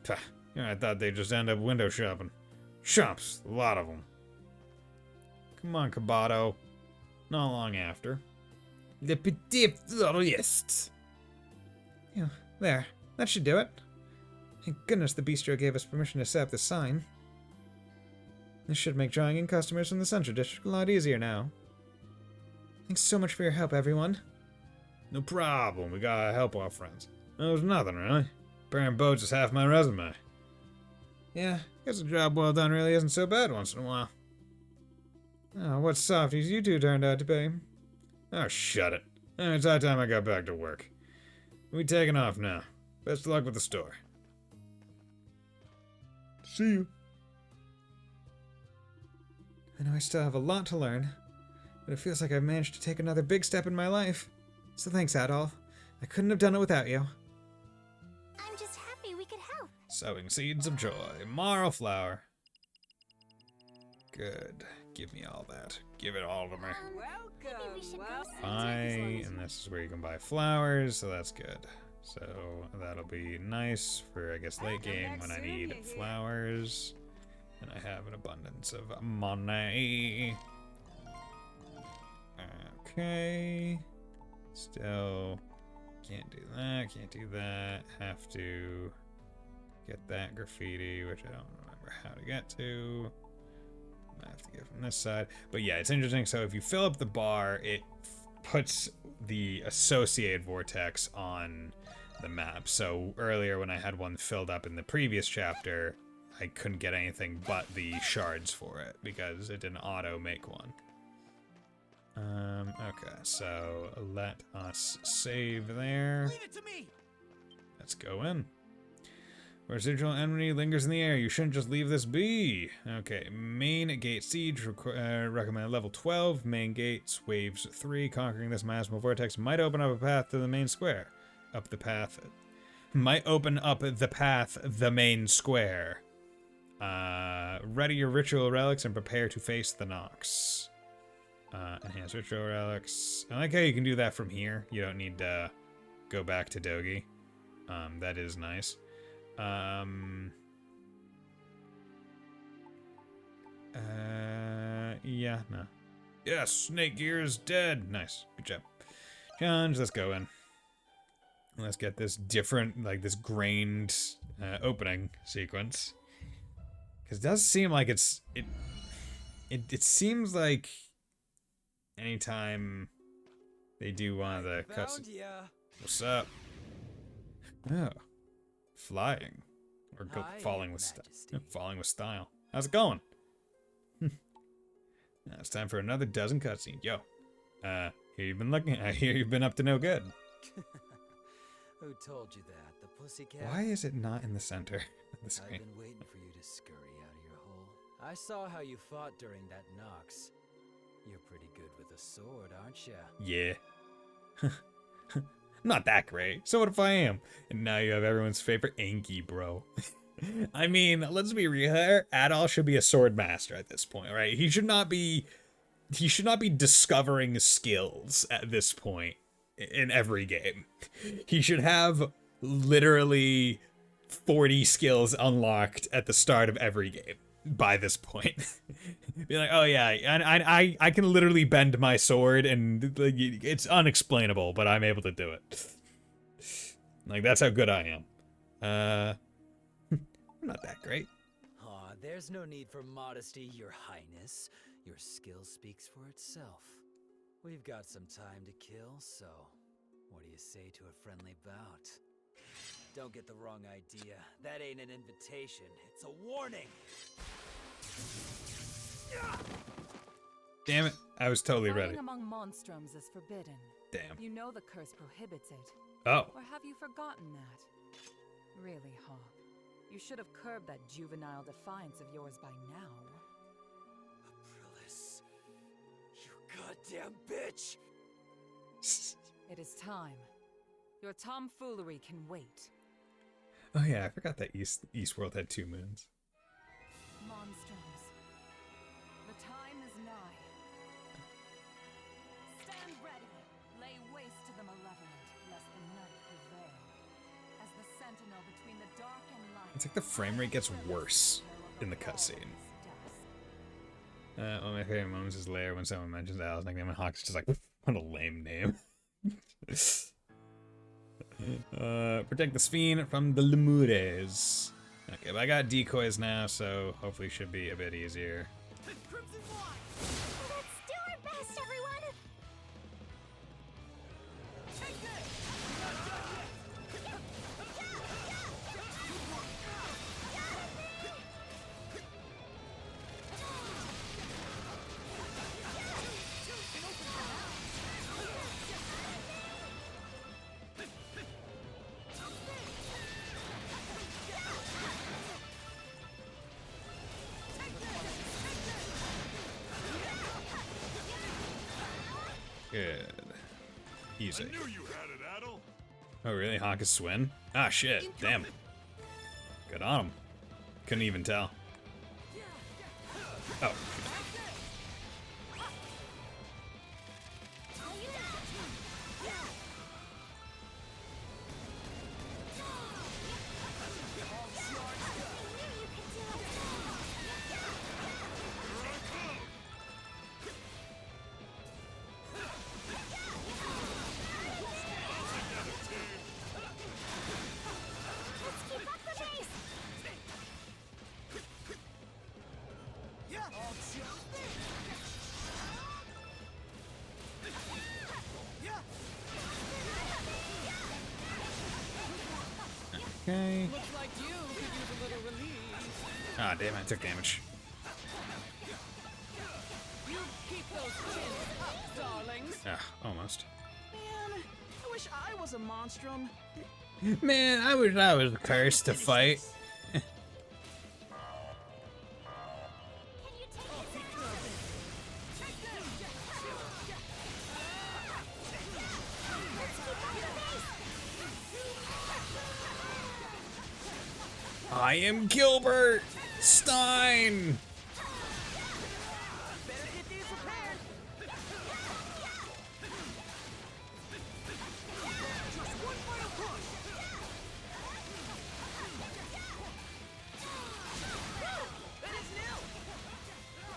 Pah, you know, I thought they'd just end up window shopping. Shops, a lot of them. Come on, Kabato. Not long after. Le Petit Floriste. Yeah, there. That should do it. Thank goodness the bistro gave us permission to set up the sign. This should make drawing in customers from the Central District a lot easier now. Thanks so much for your help, everyone. No problem. We gotta help our friends. It was nothing, really. Preparing boats is half my resume. Yeah, guess a job well done really isn't so bad once in a while. Oh, what softies you two turned out to be. Oh, shut it. It's high time I got back to work. We taking off now. Best of luck with the store. See you. I know I still have a lot to learn, but it feels like I've managed to take another big step in my life. So thanks, Adolf. I couldn't have done it without you. I'm just happy we could help. Sowing seeds of joy. Marrow flower. Good. Give me all that. Give it all to me. Buy, and this is where you can buy flowers, so that's good. So that'll be nice for, I guess, late game when I need flowers. And I have an abundance of money. Okay. Still can't do that, can't do that. Have to get that graffiti, which I don't remember how to get to. I have to get from this side. But yeah, it's interesting. So if you fill up the bar, it puts the associated vortex on the map. So earlier when I had one filled up in the previous chapter, I couldn't get anything but the shards for it because it didn't auto make one. Okay, so let us save there. Leave it to me. Let's go in. Residual enmity lingers in the air. You shouldn't just leave this be. Okay, main gate siege recommended level 12. Main gates waves 3. Conquering this miasmal vortex might open up a path to the main square. Up the path. Might open up the path the main square. Ready your ritual relics and prepare to face the Nox. Enhance ritual relics. I like how you can do that from here. You don't need to go back to Dogi. That is nice. Yeah, no. Yes, Snake Gear is dead. Nice. Good job. Challenge, let's go in. Let's get this different, like this grained opening sequence. Because it does seem like it seems like anytime they do one of the cuts. What's up? Oh, flying or falling with falling with style. How's it going? Now it's time for another dozen cutscenes. Yo, here you've been looking. I hear you've been up to no good. Who told you that? The pussycat? Why is it not in the center of the screen? I've been waiting for you to scurry out of your hole. I saw how you fought during that Nox. You're pretty good with a sword, aren't you? Yeah. I'm not that great. So what if I am? And now you have everyone's favorite Anki, bro. I mean, let's be real here. Adol should be a sword master at this point, right? He should not be discovering skills at this point in every game. He should have literally 40 skills unlocked at the start of every game by this point. Be like, oh yeah, I can literally bend my sword and it's unexplainable, but I'm able to do it. Like, that's how good I am. I'm not that great. Aw, there's no need for modesty, Your Highness. Your skill speaks for itself. We've got some time to kill, so what do you say to a friendly bout? Don't get the wrong idea. That ain't an invitation, it's a warning! Damn it, I was totally ready. Fighting among monstrums is forbidden. Damn. You know the curse prohibits it. Oh. Or have you forgotten that? Really, Hawk, you should have curbed that juvenile defiance of yours by now. Aprilis, you goddamn bitch! It is time. Your tomfoolery can wait. Oh yeah, I forgot that Eastworld had 2 moons. Monstrums, the time is nigh. Stand ready. Lay waste to the malevolent, lest the night prevail. As the sentinel between the dark and light. It's like the frame rate gets worse in the cutscene. One of my favorite moments is later when someone mentions Al's nickname and Hawk's just like, what a lame name. Protect the Sphinx from the Lemures. Okay, but I got decoys now, so hopefully should be a bit easier. Let's do our best, everyone! Good. Easy. I knew you had it, Adol. Oh, really? Hawk is Swin? Ah, shit. Damn. Good on him. Couldn't even tell. Oh. Okay. Ah, damn, I took damage. You keep those chins up, darlings. Ah, almost. Man, I wish I was a monstrum. Man, I wish I was cursed to fight. I am Gilbert Stein.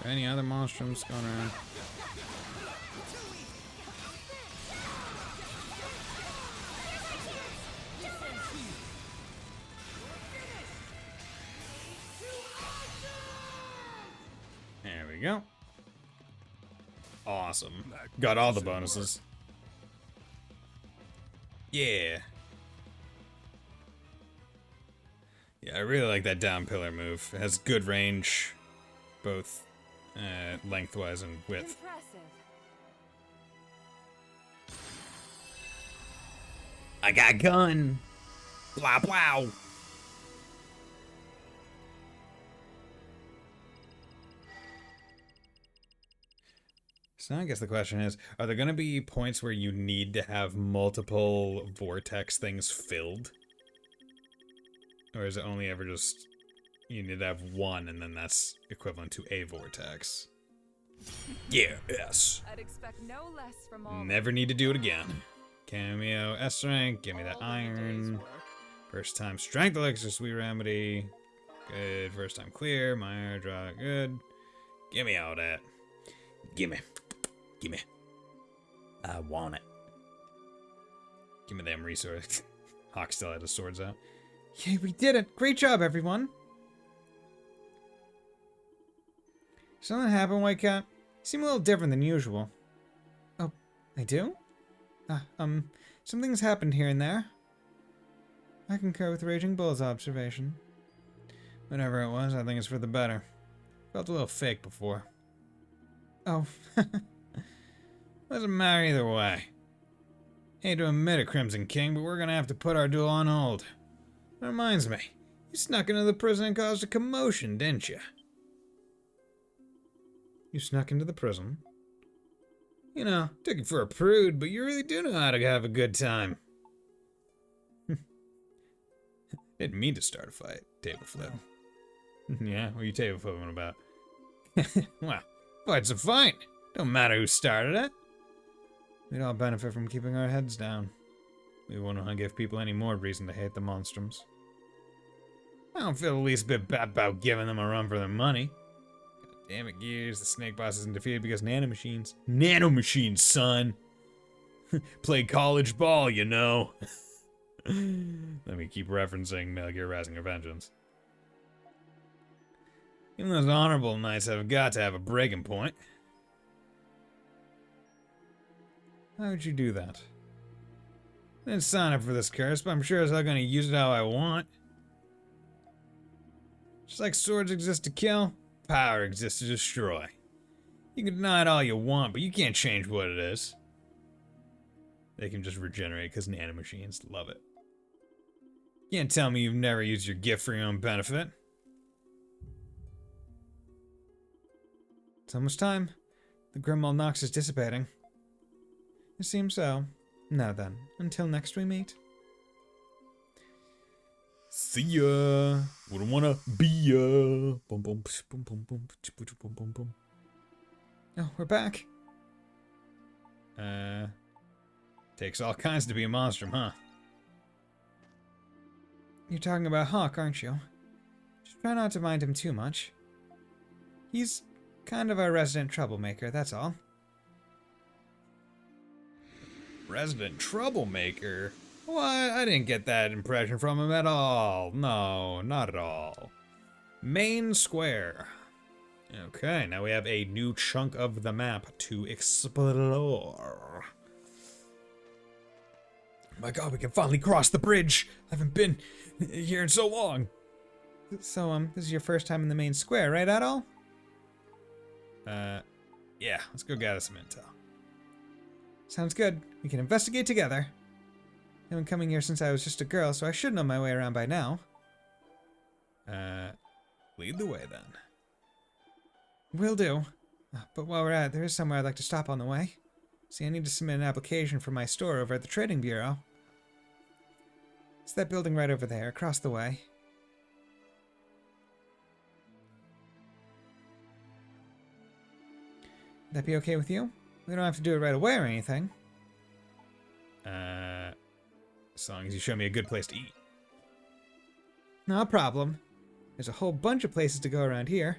Any other monstrums going around? we go. Awesome. Got all the bonuses. Yeah. Yeah, I really like that down pillar move. It has good range, both lengthwise and width. Impressive. I got gun. Blah blah. So I guess the question is, are there going to be points where you need to have multiple vortex things filled? Or is it only ever just, you need to have one and then that's equivalent to a vortex? Yeah, yes. I'd expect no less from all. Never need to do it again. Cameo S rank, give me that iron. First time strength elixir, sweet remedy. Good, first time clear, minor draw, good. Give me all that. Gimme. Gimme. I want it. Give me them resources. Hawk still had his swords out. Yay, we did it! Great job, everyone! Something happened, White Cat? You seem a little different than usual. Oh, I do? Something's happened here and there. I concur with Raging Bull's observation. Whatever it was, I think it's for the better. Felt a little fake before. Oh. Doesn't matter either way. Hate to admit it, Crimson King, but we're gonna have to put our duel on hold. That reminds me, you snuck into the prison and caused a commotion, didn't you? You snuck into the prison? You know, took you for a prude, but you really do know how to have a good time. Didn't mean to start a fight. Table flip. Yeah, what are you table flipping about? Well, fight's a fight. Don't matter who started it. We'd all benefit from keeping our heads down. We won't want to give people any more reason to hate the Monstrums. I don't feel the least bit bad about giving them a run for their money. God damn it, Gears. The Snake Boss isn't defeated because nanomachines. Nanomachines, son! Play college ball, you know. Let me keep referencing Metal Gear Rising: Revengeance. Even those honorable knights have got to have a breaking point. Why would you do that? I didn't sign up for this curse, but I'm sure as hell gonna use it how I want. Just like swords exist to kill, power exists to destroy. You can deny it all you want, but you can't change what it is. They can just regenerate because nanomachines love it. You can't tell me you've never used your gift for your own benefit. It's almost time. The Monstrum Nox is dissipating. It seems so. Now then, until next we meet. See ya. Wouldn't wanna be ya. Boom, boom, boom, boom, boom, boom, boom, boom. Oh, we're back. Takes all kinds to be a monstrum, huh? You're talking about Hawk, aren't you? Just try not to mind him too much. He's kind of our resident troublemaker, that's all. Resident troublemaker? What? I didn't get that impression from him at all. No, not at all. Main square. Okay, now we have a new chunk of the map to explore. My god, we can finally cross the bridge! I haven't been here in so long! So, this is your first time in the main square, right, Adol? Yeah, let's go gather some intel. Sounds good. We can investigate together. I've been coming here since I was just a girl, so I should know my way around by now. Lead the way then. Will do. But while we're at it, there is somewhere I'd like to stop on the way. See, I need to submit an application for my store over at the Trading Bureau. It's that building right over there, across the way. Would that be okay with you? We don't have to do it right away or anything. As long as you show me a good place to eat. No problem. There's a whole bunch of places to go around here.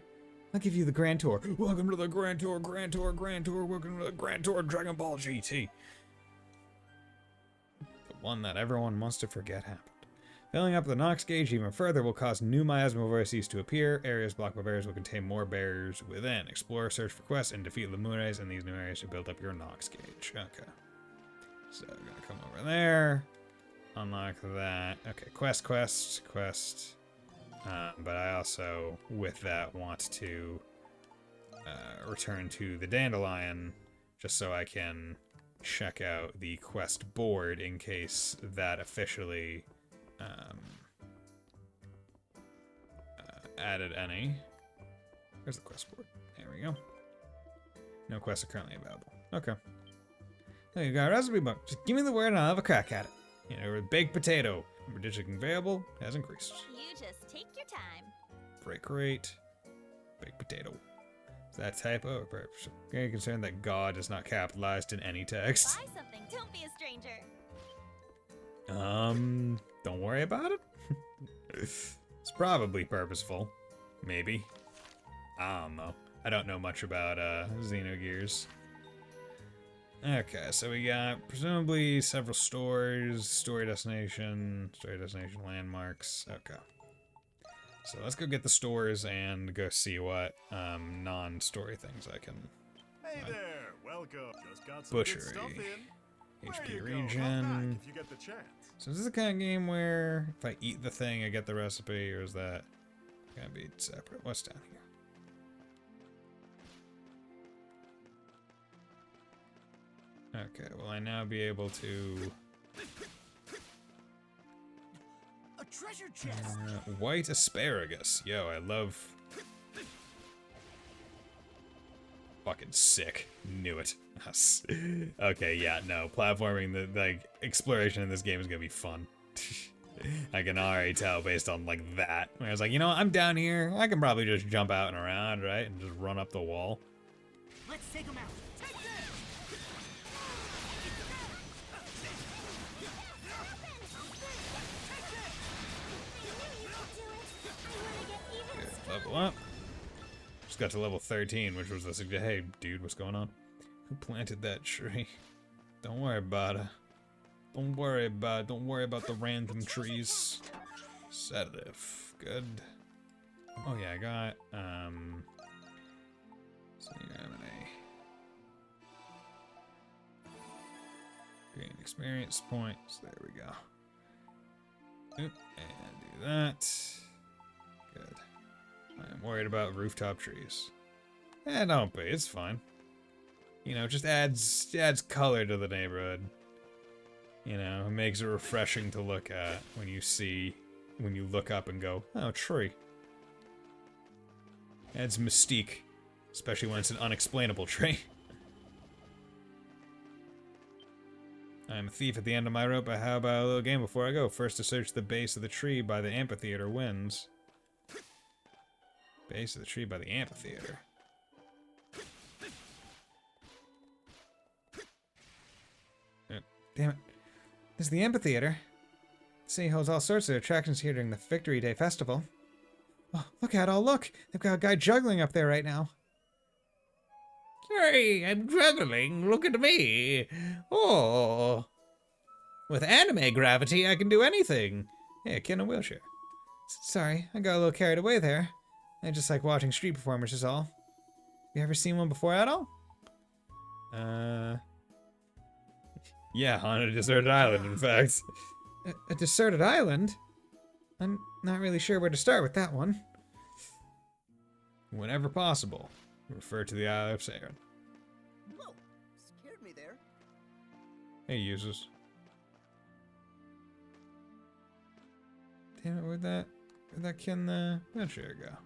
I'll give you the Grand Tour. Welcome to the Grand Tour, Grand Tour, Grand Tour. Welcome to the Grand Tour Dragon Ball GT. The one that everyone wants to forget happened. Filling up the Nox gauge even further will cause new miasma vortices to appear. Areas blocked by barriers will contain more barriers within. Explore, search for quests, and defeat Lemures in these new areas to build up your Nox gauge. Okay. So we're gonna come over there. Unlock that. Okay, quest. But I also, with that, want to return to the Dandelion just so I can check out the quest board in case that officially added any. Where's the quest board? There we go. No quests are currently available. Okay. There you go, recipe book. Just give me the word and I'll have a crack at it. You know, with baked potato. Digitally available has increased. You just take your time. Break rate. Baked potato. Is that typo? Very concerned that God is not capitalized in any text. Buy something, don't be a stranger. Don't worry about it. It's probably purposeful. Maybe. I don't know. I don't know much about Xenogears. Okay, so we got presumably several stores, story destination landmarks. Okay. So let's go get the stores and go see what non-story things I can. Hey there, welcome. Just got some Butchery. good stuff in. HP Where you go? Come region. back if you get the chance. So is this the kind of game where if I eat the thing I get the recipe, or is that gonna be separate? What's down here? Okay, will I now be able to... A treasure chest! White asparagus. Yo, I love... Fucking sick. Knew it. Okay, yeah, no. Platforming, the exploration in this game is gonna be fun. I can already tell based on, like, that. Where I was like, you know what, I'm down here. I can probably just jump out and around, right? And just run up the wall. Let's take him out. Take this! Level up. Just got to level 13, which was the hey, dude, what's going on? Who planted that tree? Don't worry about it. Don't worry about the random trees. Sedative. Good. Oh yeah, I got senior M&A. Gain experience points. There we go. Oop, and do that. Good. I'm worried about rooftop trees. Don't be. It's fine. You know, just adds color to the neighborhood. You know, it makes it refreshing to look at when you look up and go, oh, tree. Adds mystique, especially when it's an unexplainable tree. I'm a thief at the end of my rope, but how about a little game before I go? First to search the base of the tree by the amphitheater wins. Base of the tree by the amphitheater. Damn it. This is the amphitheater. The city holds all sorts of attractions here during the Victory Day festival. Oh, look at it all, look! They've got a guy juggling up there right now. Hey, I'm juggling. Look at me. Oh. With anime gravity, I can do anything. Hey, a kid in a wheelchair. Sorry, I got a little carried away there. I just like watching street performers is all. You ever seen one before at all? Yeah, on a deserted island, in fact. A deserted island? I'm not really sure where to start with that one. Whenever possible, refer to the Isle of Saren. Whoa, scared me there. Hey, users. Damn it, where'd that kid in the wheelchair go?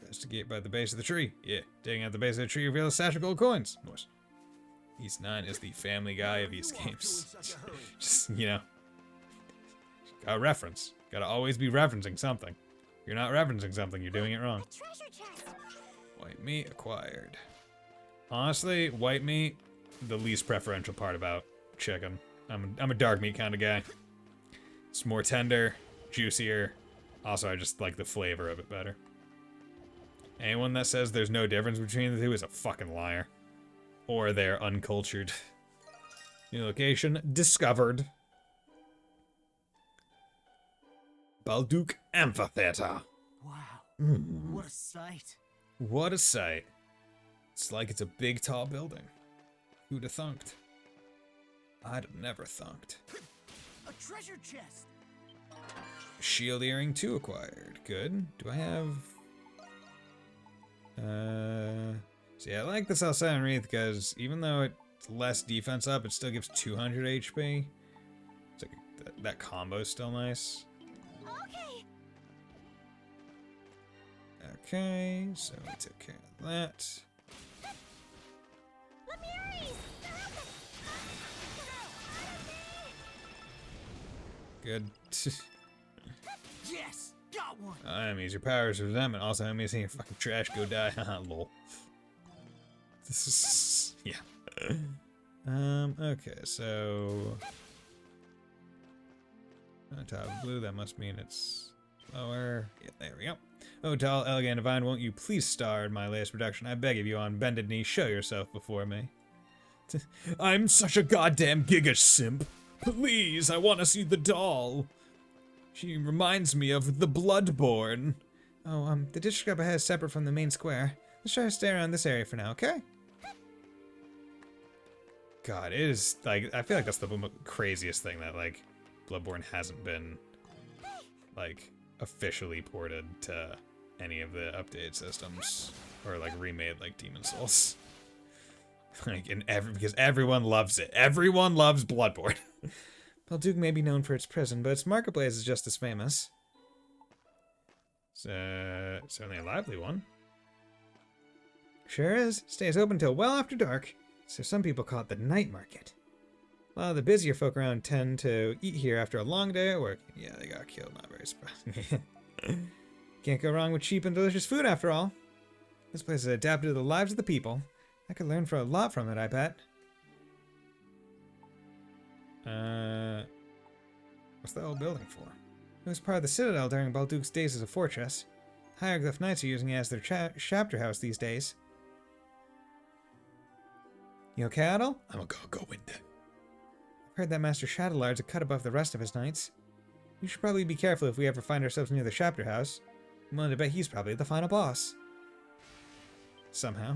Investigate by the base of the tree. Yeah, digging at the base of the tree reveals a stash of gold coins. Nice. East 9 is the Family Guy of these games. Just, you know. Gotta reference. Gotta always be referencing something. If you're not referencing something, you're doing it wrong. White meat acquired. Honestly, white meat, the least preferential part about chicken. I'm a dark meat kind of guy. It's more tender, juicier. Also, I just like the flavor of it better. Anyone that says there's no difference between the two is a fucking liar. Or they're uncultured. New location discovered. Balduke Amphitheater. Wow. What a sight. What a sight. It's like it's a big, tall building. Who'd have thunked? I'd have never thunked. A treasure chest. Shield earring 2 acquired. Good. Do I have... See, I like this Alcyon Wreath because even though it's less defense up, it still gives 200 HP. It's like that combo is still nice. Okay. Okay, so we took care of that. Good. Yes, got one. Enemies, your powers of resentment. Also, enemies seeing your fucking trash go die. Haha, lol. This is... yeah. Okay, so... On top of blue, that must mean it's lower. Yeah, there we go. Oh, tall, elegant, divine, won't you please star in my latest production? I beg of you, on bended knee, show yourself before me. I'm such a goddamn giga simp. Please, I want to see the doll. She reminds me of the Bloodborne. Oh, the district up ahead is separate from the main square. Let's try to stay around this area for now, okay? God, it is, like, I feel like that's the craziest thing that, like, Bloodborne hasn't been, like, officially ported to any of the update systems. Or, like, remade like Demon Souls. Like, because everyone loves it. Everyone loves Bloodborne. Balduke may be known for its prison, but its marketplace is just as famous. Certainly a lively one. Sure is. Stays open till well after dark, so some people call it the night market. A lot of the busier folk around tend to eat here after a long day at work. Yeah, they got killed, not very surprising. Can't go wrong with cheap and delicious food after all. This place is adapted to the lives of the people. I could learn a lot from it, I bet. What's the old building for? It was part of the Citadel during Balduke's days as a fortress. Hieroglyph Knights are using it as their chapter house these days. You okay, Adel? I'm gonna go in there. I've heard that Master Shadowlard's a cut above the rest of his knights. We should probably be careful if we ever find ourselves near the chapter house. I'm willing to bet he's probably the final boss. Somehow.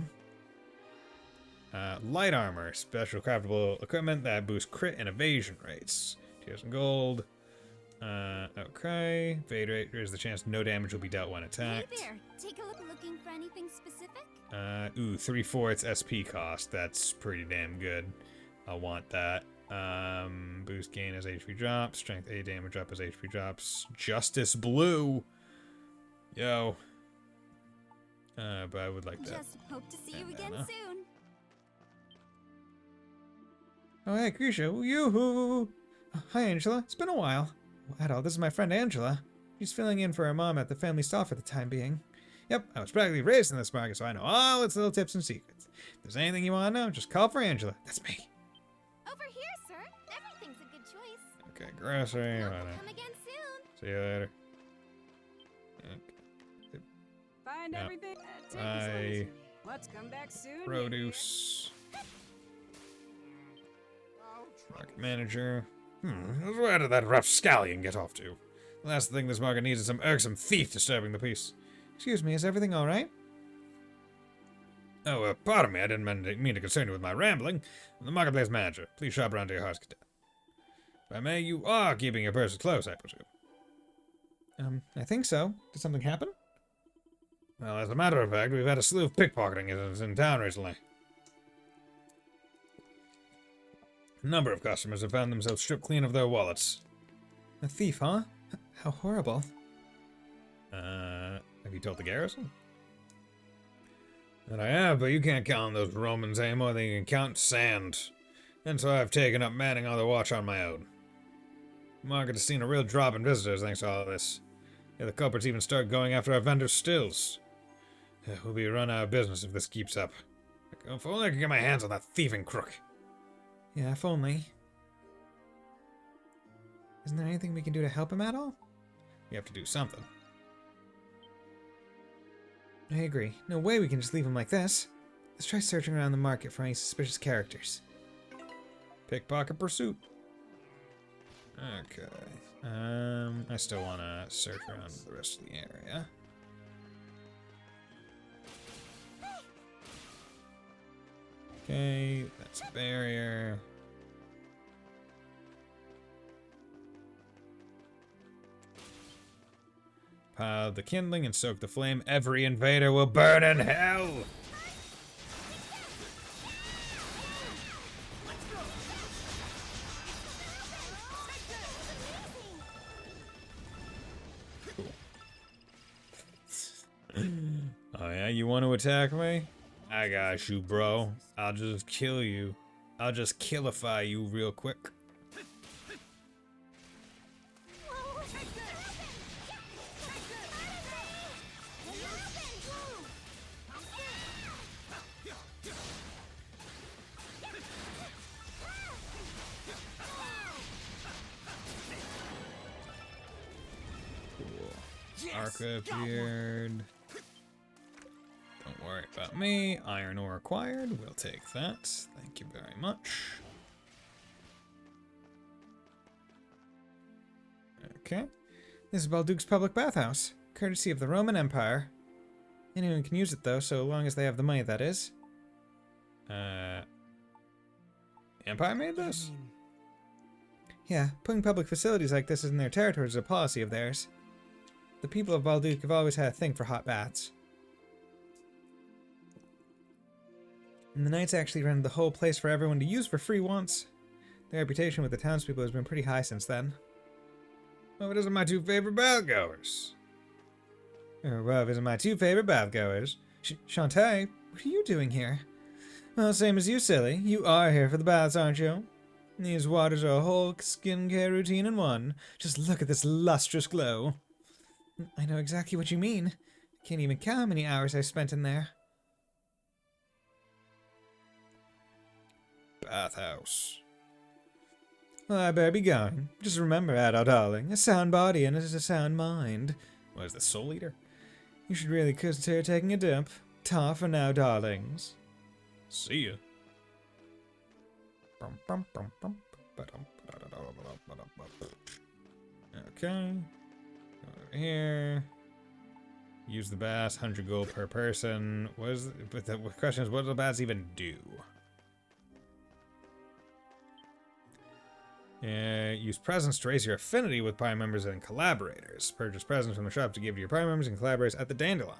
Light armor, special craftable equipment that boosts crit and evasion rates. 2,000 gold. Okay. Fade rate, there's the chance no damage will be dealt when attacked. Hey there, take a look looking for anything specific? 3/4 SP cost. That's pretty damn good. I want that. Boost gain as HP drops. Strength A damage up as HP drops. Justice blue. Yo. But I would like that. Just hope to see you again soon. Oh, hey, Grisha. Yoo-hoo! Hi, Angela. It's been a while. Adel, this is my friend Angela. She's filling in for her mom at the family stall for the time being. Yep, I was practically raised in this market, so I know all its little tips and secrets. If there's anything you want to know, just call for Angela. That's me. Over here, sir. Everything's a good choice. Okay, grocery. Come again soon. See you later. Find Yep. everything. Take as long as you need. Let's come back soon. Produce. Market manager. Where did that rapscallion get off to? The last thing this market needs is some irksome thief disturbing the peace. Excuse me, is everything alright? Oh, pardon me, I didn't mean to concern you with my rambling. I'm the marketplace manager. Please shop around to your heart's content. If I may, you are keeping your purses close, I presume. I think so. Did something happen? Well, as a matter of fact, we've had a slew of pickpocketing incidents in town recently. A number of customers have found themselves stripped clean of their wallets. A thief, huh? How horrible. Have you told the garrison? And I have, but you can't count on those Romans any more than you can count sand. And so I've taken up manning on the watch on my own. The market has seen a real drop in visitors thanks to all of this. Yeah, the culprits even start going after our vendors' stills. We'll be run out of business if this keeps up. If only I could get my hands on that thieving crook. Yeah, if only. Isn't there anything we can do to help him at all? We have to do something. I agree. No way we can just leave him like this. Let's try searching around the market for any suspicious characters. Pickpocket pursuit. Okay. I still want to search around the rest of the area. Okay, that's a barrier. Pile the kindling and soak the flame. Every invader will burn in hell! Oh yeah, you want to attack me? I got you, bro. I'll just kill you. I'll just killify you real quick. Arca appeared. Don't worry about me. Iron ore acquired. We'll take that. Thank you very much. Okay. This is Balduke's public bathhouse, courtesy of the Roman Empire. Anyone can use it though, so long as they have the money, that is. Empire made this? Yeah, putting public facilities like this in their territory is a policy of theirs. The people of Balduke have always had a thing for hot baths. And the Knights actually rented the whole place for everyone to use for free once. Their reputation with the townspeople has been pretty high since then. Oh, it isn't my two favorite bathgoers. Oh, well, it isn't my two favorite bathgoers. Shantae, what are you doing here? Well, same as you, silly. You are here for the baths, aren't you? These waters are a whole skincare routine in one. Just look at this lustrous glow. I know exactly what you mean. I can't even count how many hours I've spent in there. Bathhouse. Well, I better be going. Just remember, Adol, darling, a sound body and a sound mind. What is the Soul Eater? You should really consider taking a dip. Ta for now, darlings. See ya. Okay. Over here. Use the baths, 100 gold per person. But the question is, what do the baths even do? Use presents to raise your affinity with party members and collaborators. Purchase presents from the shop to give to your party members and collaborators at the Dandelion.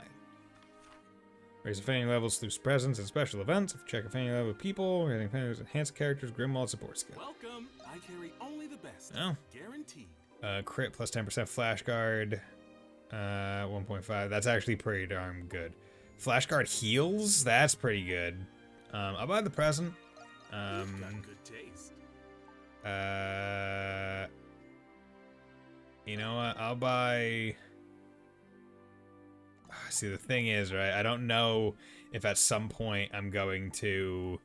Raise affinity levels through presents and special events. If you check affinity level with people, raising affinity enhanced characters, Grimwald support skill. Welcome. I carry only the best. Oh. Guaranteed. Crit plus 10% flash guard. 1.5. That's actually pretty darn good. Flash guard heals? That's pretty good. I'll buy the present. You've got good taste. You know what? I'll buy... See, the thing is, right, I don't know if at some point I'm going to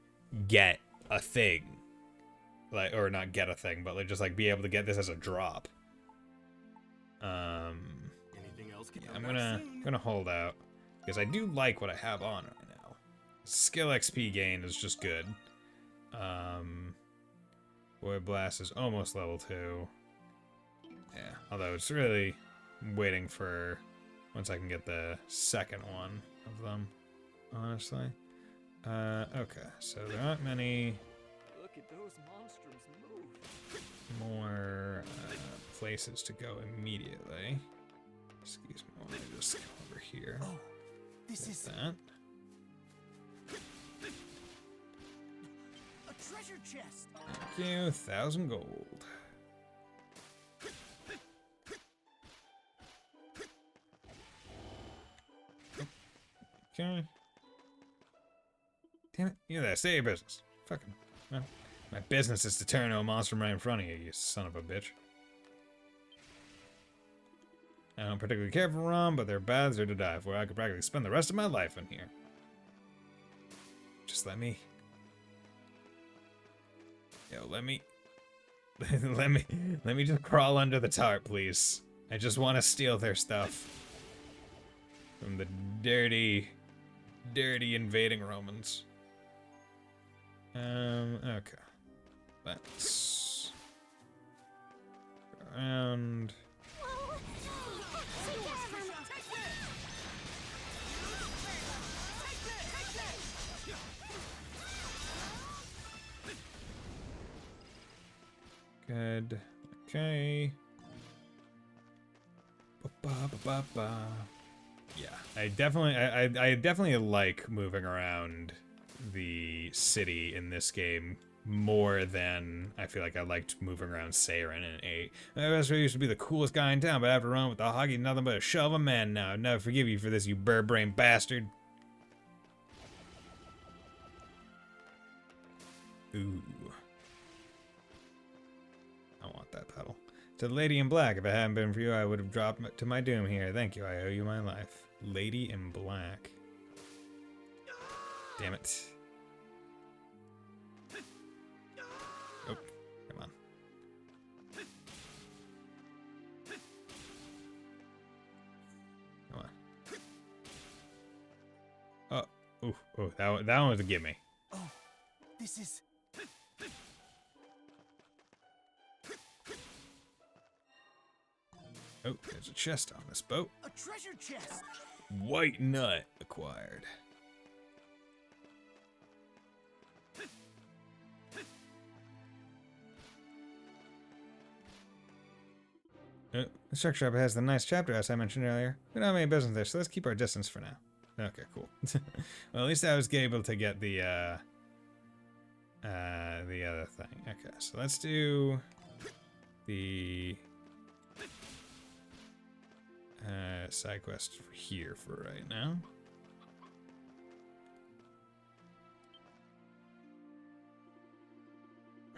get a thing. Like, or not get a thing, but like just like be able to get this as a drop. Anything else? Yeah, I'm gonna hold out. Because I do like what I have on right now. Skill XP gain is just good. Void Blast is almost level 2. Yeah, although it's really waiting for once I can get the second one of them, honestly. Okay, so there aren't many Look at those monstrums move. more places to go immediately. Excuse me, let me just go over here. Oh, this is that. a treasure chest. Thank you, 1,000 gold. Okay. Damn it, you there, stay your business. Fucking, well, my business is to turn a monster right in front of you, you son of a bitch. I don't particularly care for Rom, but their baths are to die for. I could practically spend the rest of my life in here. Just let me... Yo, let me just crawl under the tarp, please. I just want to steal their stuff. From the dirty invading Romans. Okay. Let's go around. Good. Okay. Ba-ba-ba-ba-ba. Yeah, I definitely like moving around the city in this game more than I feel like I liked moving around Saren in 8. I used to be the coolest guy in town, but after running with the hockey, nothing but a shell of a man now. I'd never forgive you for this, you bird-brained bastard. Ooh. I want that pedal. To the lady in black, if it hadn't been for you, I would have dropped to my doom here. Thank you, I owe you my life. Lady in black. Damn it. Oh, come on. Come on. Oh, ooh, oh, that one was a gimme. Oh, this is... Oh, there's a chest on this boat. a treasure chest! White nut acquired. The structure shop has the nice chapter house I mentioned earlier. We don't have any business there, so let's keep our distance for now. Okay, cool. Well, at least I was able to get the other thing. Okay, so let's do the side quest here for right now.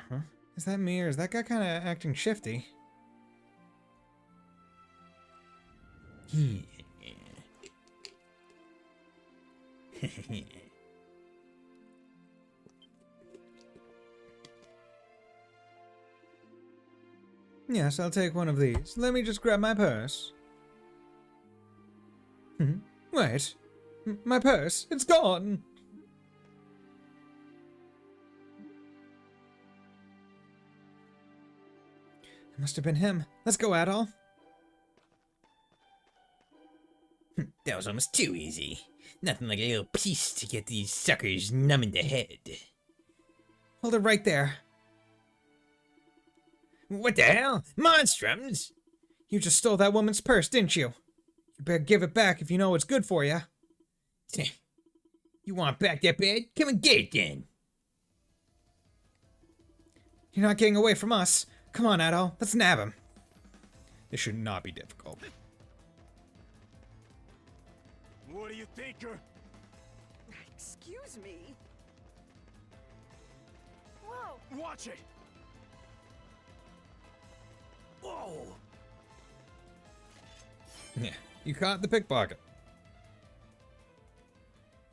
Huh? Is that me, or is that guy kind of acting shifty? Yes, I'll take one of these. Let me just grab my purse. Wait. My purse. It's gone. It must have been him. Let's go, Adol. That was almost too easy. Nothing like a little piece to get these suckers numb in the head. Hold it right there. What the hell? Monstrums? You just stole that woman's purse, didn't you? You better give it back if you know what's good for you. You want back that bad? Come and get it then. You're not getting away from us. Come on, Adol. Let's nab him. This should not be difficult. What do you think, Excuse me? Whoa! Watch it! Whoa! Yeah, you caught the pickpocket.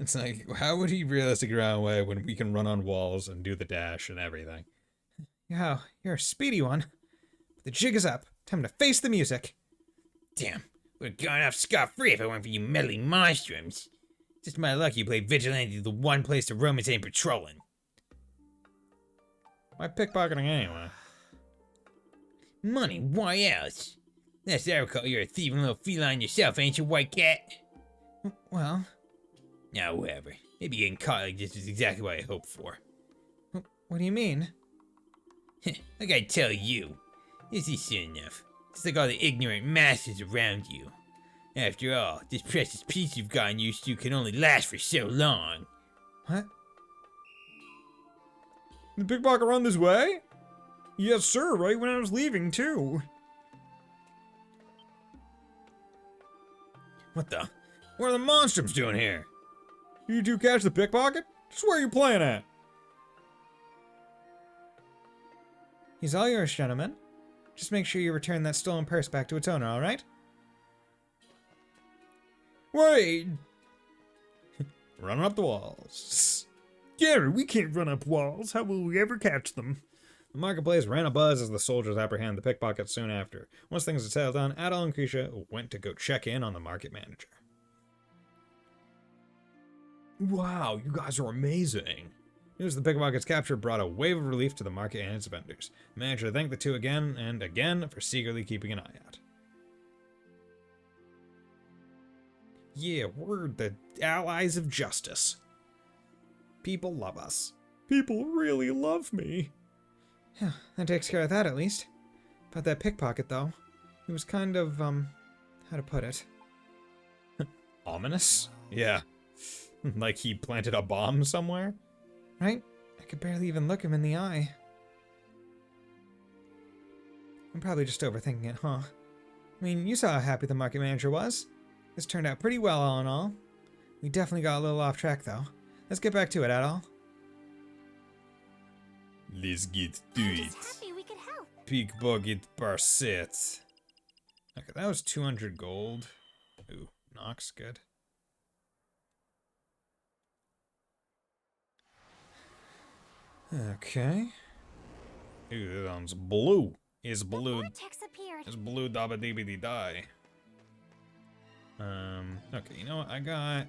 It's like, how would he realistically run away when we can run on walls and do the dash and everything? Yeah, you're a speedy one. The jig is up. Time to face the music. Damn, would have gone off scot-free if it weren't for you meddling monstrums. Just my luck you played vigilante the one place the Romans ain't patrolling. Why pickpocketing anyway? Money, why else? Last I recall, you're a thieving little feline yourself, ain't you, white cat? Well... Now, whatever. Maybe getting caught like this is exactly what I hoped for. What do you mean? I gotta tell you, this is soon enough. Just like all the ignorant masses around you. After all, this precious piece you've gotten used to can only last for so long. What? The pickpocket run this way? Yes, sir, right when I was leaving, too. What the? What are the monstrums doing here? You two catch the pickpocket? Just where are you playing at? He's all yours, gentlemen. Just make sure you return that stolen purse back to its owner, alright? Wait! Running up the walls. Gary, we can't run up walls. How will we ever catch them? The marketplace ran a buzz as the soldiers apprehended the pickpocket soon after. Once things had settled down, Adol and Krisha went to go check in on the market manager. Wow, you guys are amazing. News of the pickpocket's capture brought a wave of relief to the market and its vendors. The manager thanked the two again and again for secretly keeping an eye out. Yeah, we're the allies of justice. People love us. People really love me. Yeah, that takes care of that at least. About that pickpocket, though. He was kind of, how to put it? Ominous? Yeah. Like he planted a bomb somewhere? Right? I could barely even look him in the eye. I'm probably just overthinking it, huh? I mean, you saw how happy the market manager was. This turned out pretty well all in all. We definitely got a little off track, though. Let's get back to it, Adol. Let's get to it. Happy we could help. Pickpocket pursuit. Okay, that was 200 gold. Ooh, Nox, good. Okay. Ooh, that one's blue. Is blue. Vortex appeared. Is blue dabba dee die. Okay, you know what? I got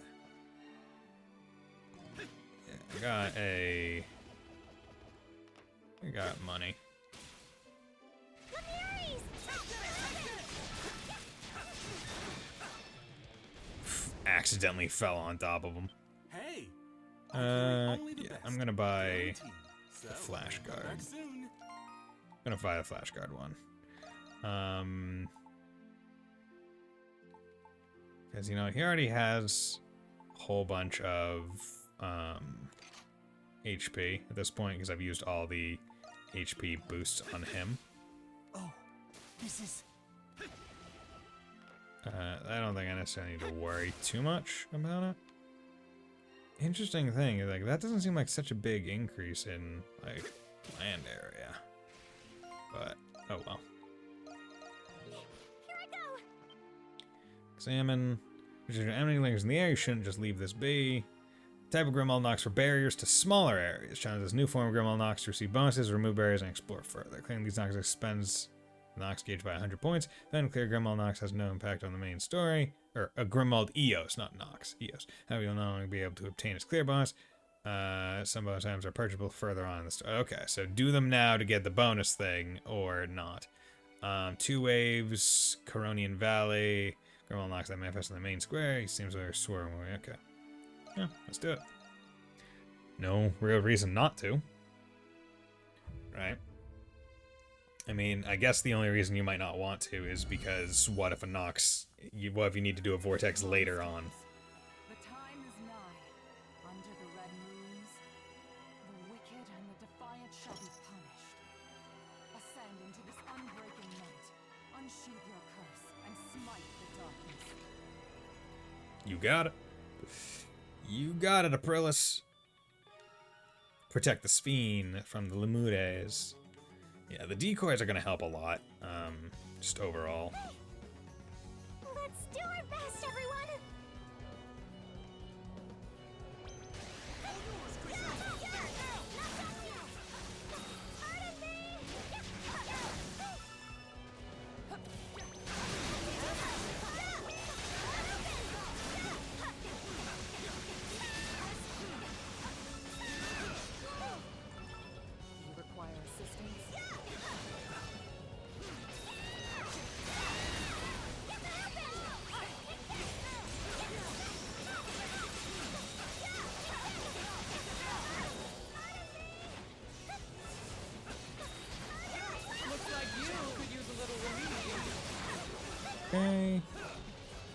money. Accidentally fell on top of him. Hey. Yeah, I'm gonna buy the flash guard. I'm gonna buy the flash guard one. Because, you know, he already has a whole bunch of HP at this point, because I've used all the HP boosts on him. Oh, this is... I don't think I necessarily need to worry too much about it. Interesting thing is, like, that doesn't seem like such a big increase in, like, land area. But, oh well. Here I go. Examine. If there are enemy lingers in the air, you shouldn't just leave this be. Type of Grimmauld Nox for barriers to smaller areas. Challenge this new form of Grimmauld Nox to receive bonuses, remove barriers, and explore further. Clearing these Nox expends the Nox gauge by 100 points. Then clear Grimmauld Nox has no impact on the main story. Or a Grimmauld Eos, not Nox. Eos. However, you'll not only be able to obtain its clear bonus. Some bonus items are purchasable further on in the story. Okay, so do them now to get the bonus thing, or not. 2 waves, Coronian Valley, Grimmauld Nox that manifests in the main square. He seems like a swerving away. Okay. Yeah, let's do it. No real reason not to. Right? I mean, I guess the only reason you might not want to is because what if a Nox... what if you need to do a Vortex later on? The time is nigh. Under the red moons, the wicked and the defiant shall be punished. Ascend into this unbreaking night. Unsheath your curse and smite the darkness. You got it. You got it, Aprilis. Protect the Speen from the Lemures. Yeah, the decoys are gonna help a lot. Just overall. Let's do our best, everyone. You require assistance? Looks like you could use a little relief. Okay.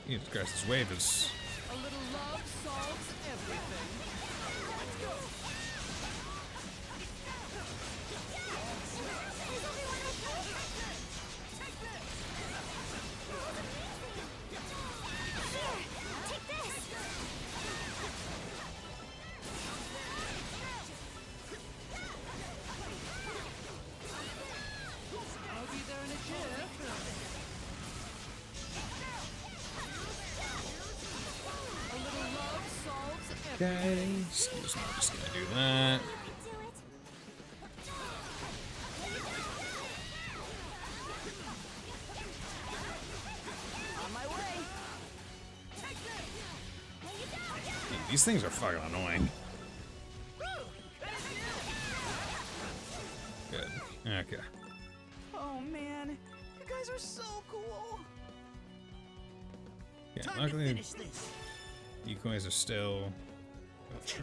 Jesus Christ, this wave is... A little love solves everything. I'll be there in a jiff. A little love solves everything. Okay. Excuse me, I'm just gonna do that. On my way. These things are fucking annoying. Okay. Oh man, you guys are so cool. Yeah, Time to luckily finish this. decoys are still. Okay.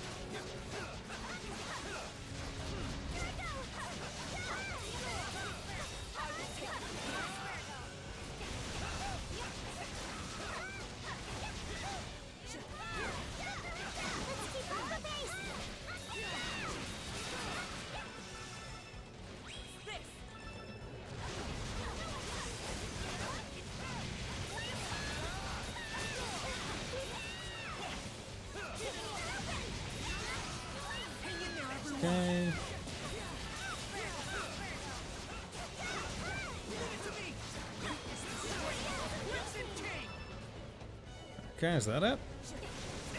Okay, is that it?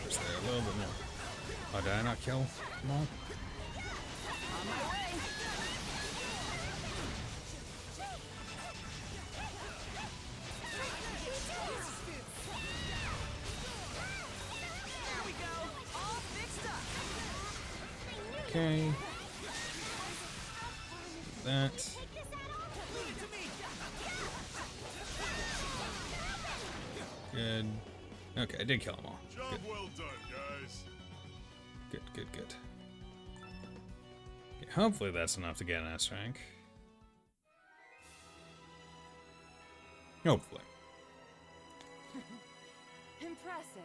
Is there a little bit more? Oh, did I not kill them all? Okay. That. Good. Okay, I did kill them all. Job Good. well done, guys. Good, good, good. Okay, hopefully that's enough to get an S rank. Hopefully. Impressive.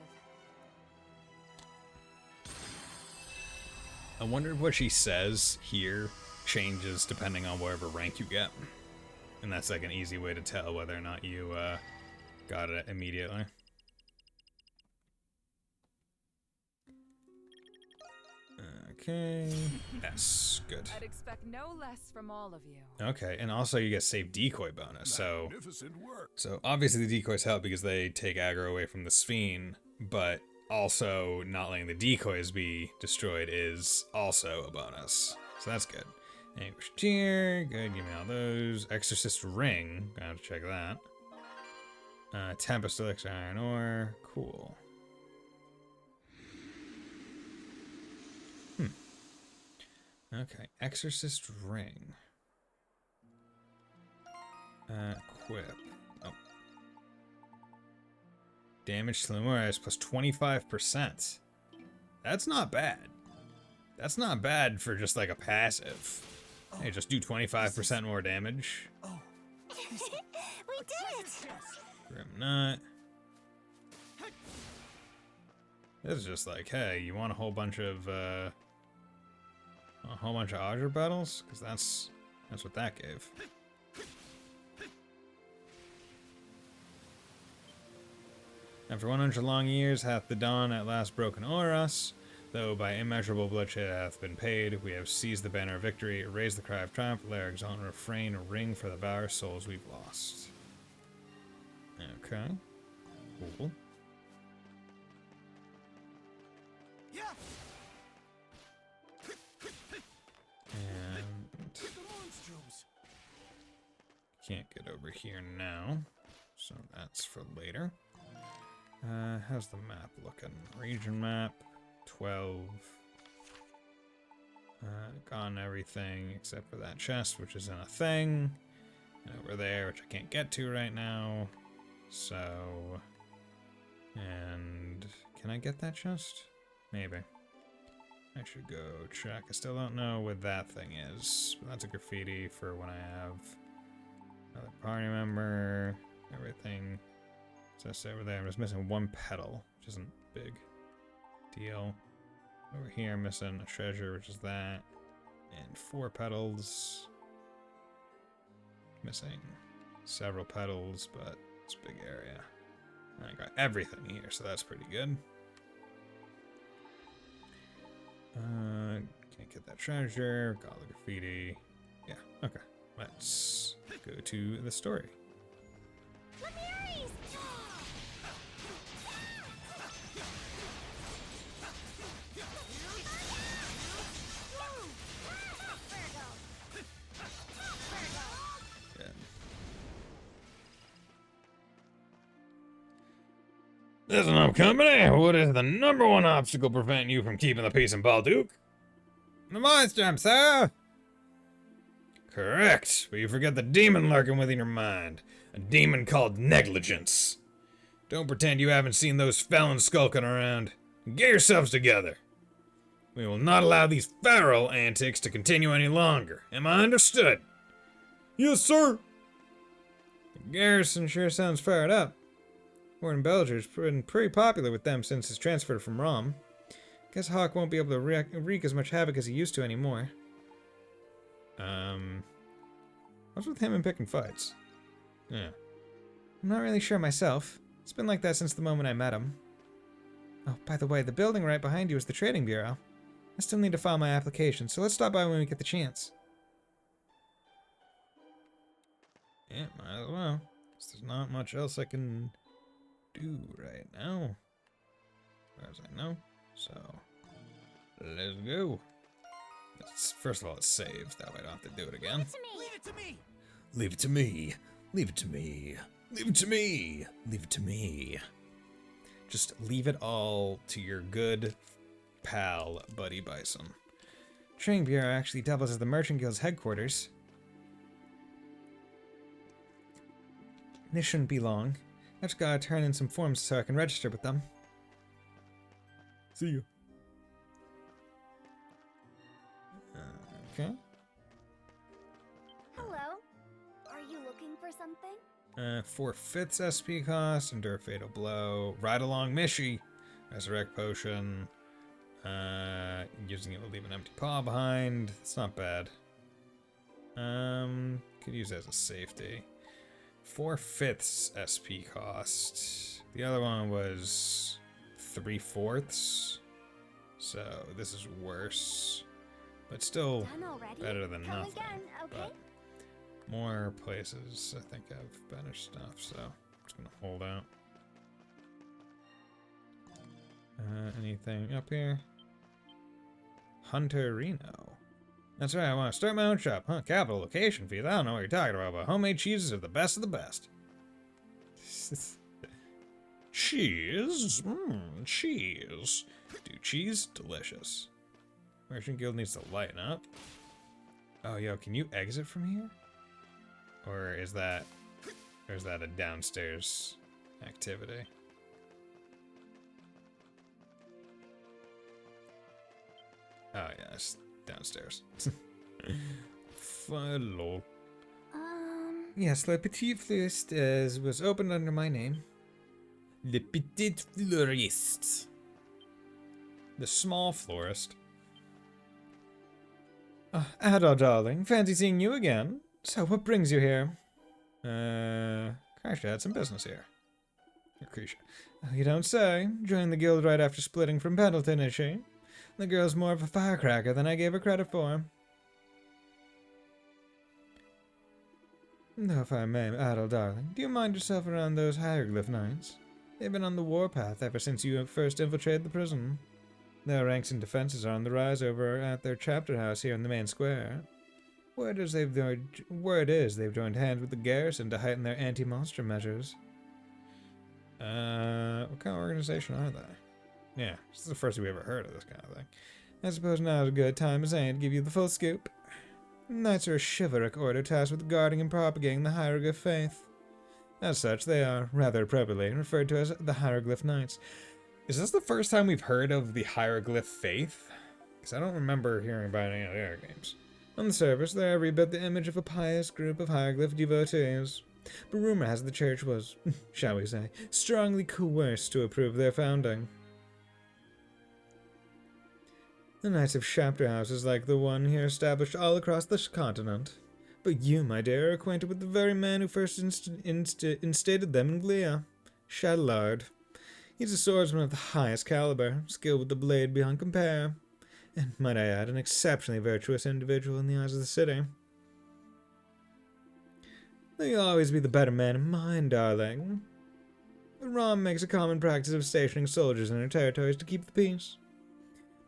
I wonder if what she says here changes depending on whatever rank you get. And that's like an easy way to tell whether or not you got it immediately. Okay. Yes, good. I'd expect no less from all of you. Okay, and also you get save decoy bonus. So, Magnificent work. so obviously the decoys help because they take aggro away from the Sphene, but also not letting the decoys be destroyed is also a bonus. So that's good. Anguish Tear, good, give me all those. Exorcist Ring, gotta have to check that. Tempest Elixir Iron Ore, cool. Okay, Exorcist Ring. Equip. Oh. Damage to Lemurais plus 25%. That's not bad. That's not bad for just like a passive. Hey, just do 25% more damage. We did it! Grim Nut. This is just like, hey, you want a whole bunch of Audra battles? Because that's what that gave. After 100 long years hath the dawn at last broken o'er us, though by immeasurable bloodshed hath been paid, we have seized the banner of victory, raised the cry of triumph, let our exultant refrain ring for the valor souls we've lost. Okay. Cool. And can't get over here now, so that's for later. How's the map looking? Region map, 12. Gone everything except for that chest, which is in a thing. And over there, which I can't get to right now. So, and can I get that chest? Maybe. I should go check. I still don't know what that thing is. But that's a graffiti for when I have another party member. Everything. So that's over there. I'm just missing one petal, which isn't big deal. Over here, I'm missing a treasure, which is that. And 4 petals. Missing several petals, but it's a big area. And I got everything here, so that's pretty good. Can't get that treasure. Got the graffiti. Yeah, okay. Let's go to the story. Listen up, company. What is the #1 obstacle preventing you from keeping the peace in Balduke? The Monstrum, sir! Correct, but you forget the demon lurking within your mind. A demon called negligence. Don't pretend you haven't seen those felons skulking around. Get yourselves together. We will not allow these feral antics to continue any longer. Am I understood? Yes, sir. The garrison sure sounds fired up. Warden Belger's been pretty popular with them since his transfer from Rom. Guess Hawk won't be able to wreak as much havoc as he used to anymore. What's with him and picking fights? Yeah. I'm not really sure myself. It's been like that since the moment I met him. Oh, by the way, the building right behind you is the Trading Bureau. I still need to file my application, so let's stop by when we get the chance. Yeah, might as well. There's not much else I can do right now, as far as I know. So, let's go. First of all, it's saved. That way I don't have to do it again. Leave it to me! Leave it to me. Leave it to me. Leave it to me. Leave it to me. Just leave it all to your good pal, Buddy Bison. Trading Bureau actually doubles as the Merchant Guild's headquarters. This shouldn't be long. I just gotta turn in some forms so I can register with them. See you. Okay. Hello. Are you looking for something? 4/5 SP cost, endure fatal blow, ride along Mishi, resurrect potion. Using it will leave an empty paw behind. It's not bad. Could use it as a safety. 4/5 SP cost. The other one was 3/4. So this is worse, but still better than nothing. Again, okay? But more places I think have better stuff, so I'm just gonna hold out. Anything up here? Hunter Reno. That's right, I want to start my own shop. Huh, capital location fees. I don't know what you're talking about, but homemade cheeses are the best of the best. Cheese? Cheese. Dude, cheese? Delicious. Merchant Guild needs to lighten up. Oh, yo, can you exit from here? Or is that a downstairs activity? Oh, yeah, it's downstairs. Hello. Yes, Le Petit Fleuriste was opened under my name. Le Petit Fleuriste. The small florist. Adol, darling, fancy seeing you again. So, what brings you here? Krisha had some business here. Krisha. Oh, you don't say. Joined the guild right after splitting from Pendleton, is she? The girl's more of a firecracker than I gave her credit for. Though if I may, Adol, darling, do you mind yourself around those hieroglyph knights? They've been on the warpath ever since you first infiltrated the prison. Their ranks and defenses are on the rise over at their chapter house here in the main square. Word is they've joined hands with the garrison to heighten their anti-monster measures. What kind of organization are they? Yeah, this is the first we ever heard of this kind of thing. I suppose now's a good time as any to give you the full scoop. Knights are a chivalric order tasked with guarding and propagating the hieroglyph faith. As such, they are, rather appropriately, referred to as the Hieroglyph Knights. Is this the first time we've heard of the Hieroglyph faith? Because I don't remember hearing about any of the other games. On the surface, they're every bit the image of a pious group of hieroglyph devotees. But rumor has the church was, shall we say, strongly coerced to approve their founding. The Knights of chapter houses like the one here established all across this continent. But you, my dear, are acquainted with the very man who first instated them in Glia, Shadowlard. He's a swordsman of the highest caliber, skilled with the blade beyond compare, and, might I add, an exceptionally virtuous individual in the eyes of the city. Though you'll always be the better man in mind, darling. Rom makes a common practice of stationing soldiers in her territories to keep the peace.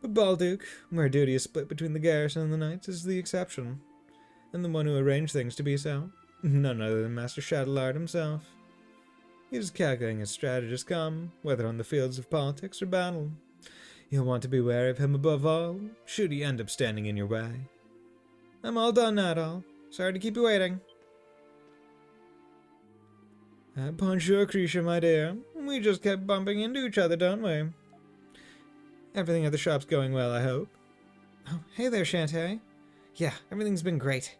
But Balduke, where duty is split between the garrison and the knights, is the exception, and the one who arranged things to be so. None other than Master Shadowlard himself. He is calculating his strategist come, whether on the fields of politics or battle. You'll want to be wary of him above all, should he end up standing in your way. I'm all done, Adol. Sorry to keep you waiting. Bonjour, Krisha, my dear. We just kept bumping into each other, don't we? Everything at the shop's going well, I hope. Oh, hey there, Shantae. Yeah, everything's been great.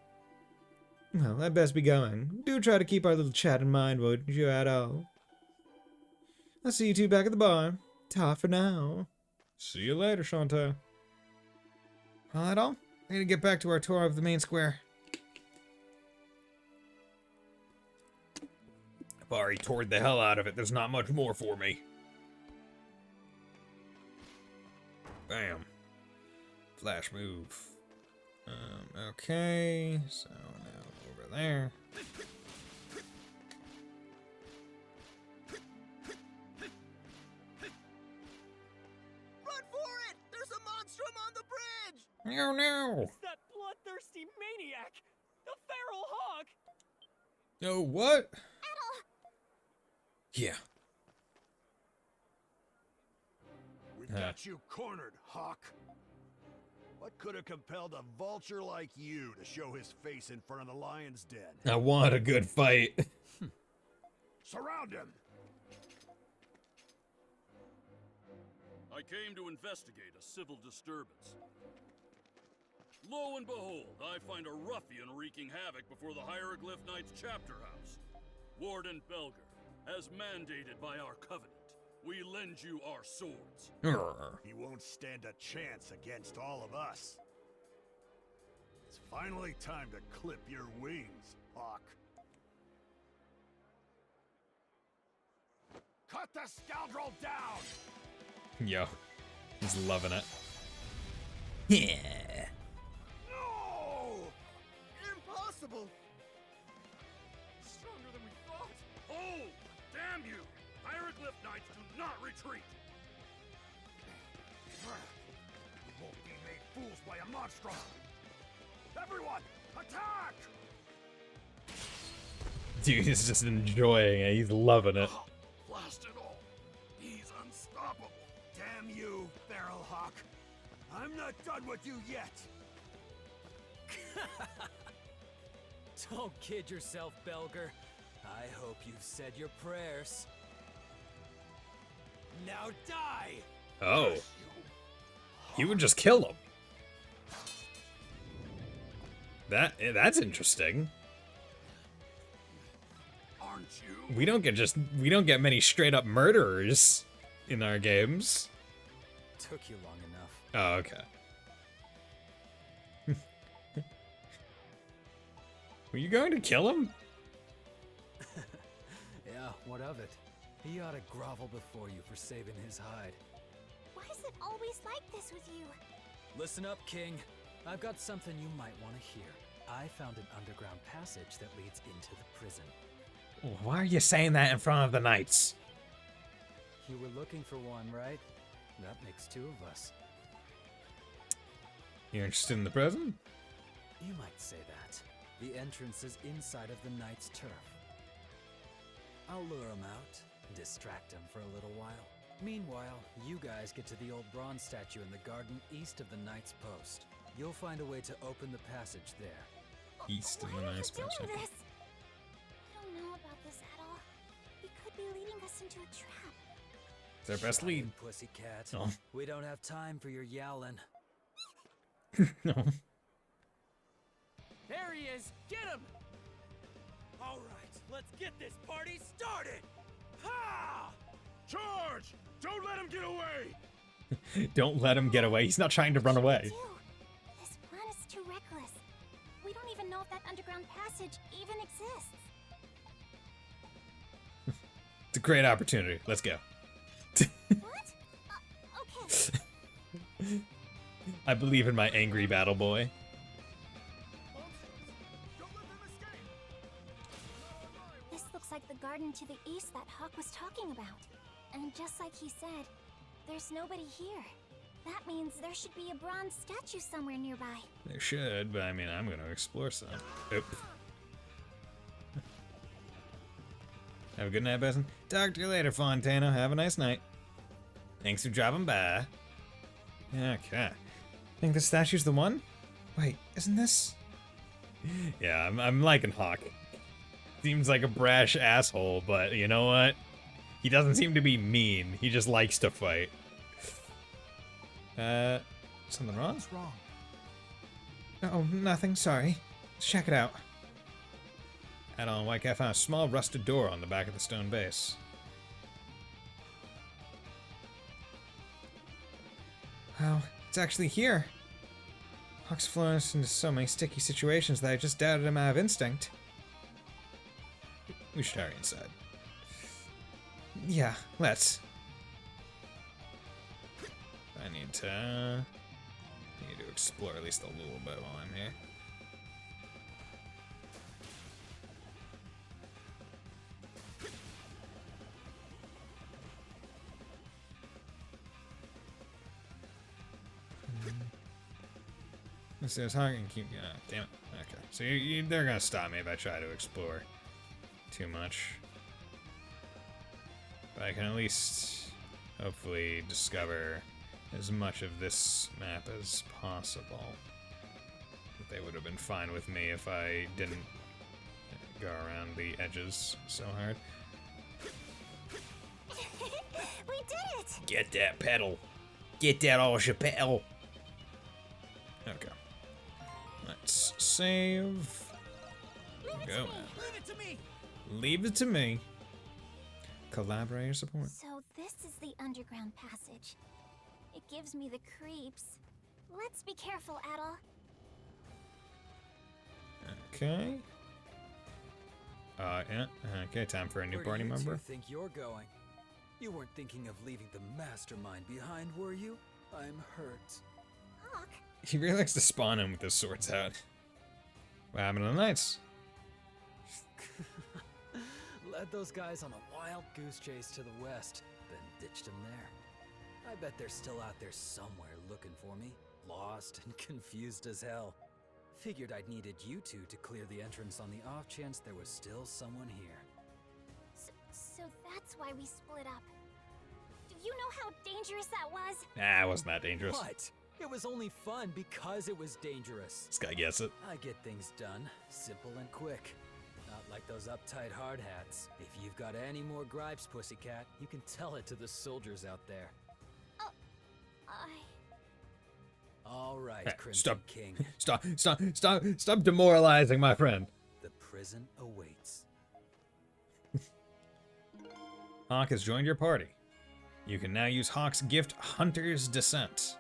Well, I'd best be going. Do try to keep our little chat in mind, won't you, at all? I'll see you two back at the bar. Ta for now. See you later, Shantae. Well, at all? I need to get back to our tour of the main square. I've already toured the hell out of it. There's not much more for me. Bam. Flash move. Okay, so now over there. Run for it! There's a monstrum on the bridge! No, no! It's that bloodthirsty maniac! The feral hog! Oh, what? Yeah. We got you cornered, Hawk. What could have compelled a vulture like you to show his face in front of the lion's den? I want a good fight. Surround him! I came to investigate a civil disturbance. Lo and behold, I find a ruffian wreaking havoc before the Hieroglyph Knights chapter house. Warden Belger, as mandated by our covenant, we lend you our swords. He won't stand a chance against all of us. It's finally time to clip your wings, Hawk. Cut the scoundrel down! Yo, he's loving it. Yeah. No! Impossible! Stronger than we thought! Oh, damn you! Hieroglyph Knights do not retreat! We won't be made fools by a monstrum! Everyone, attack! Dude, he's just enjoying it. He's loving it. Blast it all! He's unstoppable! Damn you, Feral Hawk! I'm not done with you yet! Don't kid yourself, Belger. I hope you've said your prayers. Now die! Oh. He would just kill him. That's interesting. Aren't you? We don't get many straight up murderers in our games. Took you long enough. Oh, okay. Were you going to kill him? Yeah, what of it? He ought to grovel before you for saving his hide. Why is it always like this with you? Listen up, King. I've got something you might want to hear. I found an underground passage that leads into the prison. Why are you saying that in front of the knights? You were looking for one, right? That makes two of us. You're interested in the prison? You might say that. The entrance is inside of the knight's turf. I'll lure him out, distract him for a little while. Meanwhile, you guys get to the old bronze statue in the garden east of the knight's post. You'll find a way to open the passage there. East of the knight's post. Doing this? I don't know about this at all. He could be leading us into a trap. It's our best lead. Pussycat. Oh. We don't have time for your yowling. No. There he is! Get him! All right, let's get this party started! Ha! Charge! Don't let him get away! Don't let him get away. He's not trying to run away. This plan is too reckless. We don't even know if that underground passage even exists. It's a great opportunity. Let's go. What? Okay. I believe in my angry battle boy. This looks like the garden to the east that Hawk was talking about. And just like he said, there's nobody here. That means there should be a bronze statue somewhere nearby. There should, but I mean, I'm going to explore some. Oop. Have a good night, Bison. Talk to you later, Fontana. Have a nice night. Thanks for dropping by. Okay. Think the statue's the one? Wait, isn't this? Yeah, I'm liking Hawk. Seems like a brash asshole, but you know what? He doesn't seem to be mean. He just likes to fight. Something wrong? What's wrong? Oh, nothing, sorry. Let's check it out. Adol and Whitecat found a small rusted door on the back of the stone base. Wow, it's actually here. Hawk's flown us into so many sticky situations that I just doubted him out of instinct. We should hurry inside. Yeah, let's. I need to explore at least a little bit while I'm here. This is hard and keep. Damn it. Okay, so they're gonna stop me if I try to explore too much. But I can at least hopefully discover as much of this map as possible. But they would have been fine with me if I didn't go around the edges so hard. We did it! Get that pedal. Get that all Chappelle. Okay. Let's save. Go, man. Leave it to me! Leave it to me. Collaborator support. So this is the underground passage. It gives me the creeps. Let's be careful, Adol. Okay. Yeah. Okay, time for a new party member. Where do you two think you're going? You weren't thinking of leaving the mastermind behind, were you? I'm hurt. Hawk? He really likes to spawn in with his swords out. What happened to the knights? Led those guys on a wild goose chase to the west, then ditched them there. I bet they're still out there somewhere looking for me, lost and confused as hell. Figured I'd needed you two to clear the entrance on the off chance there was still someone here. So that's why we split up. Do you know how dangerous that was? Nah, it wasn't that dangerous. What? It was only fun because it was dangerous. This guy gets it. I get things done, simple and quick. Not like those uptight hard hats. If you've got any more gripes, pussycat, you can tell it to the soldiers out there. All right, Crimson King. Stop demoralizing my friend. The prison awaits. Hawk has joined your party. You can now use Hawk's gift, Hunter's Descent.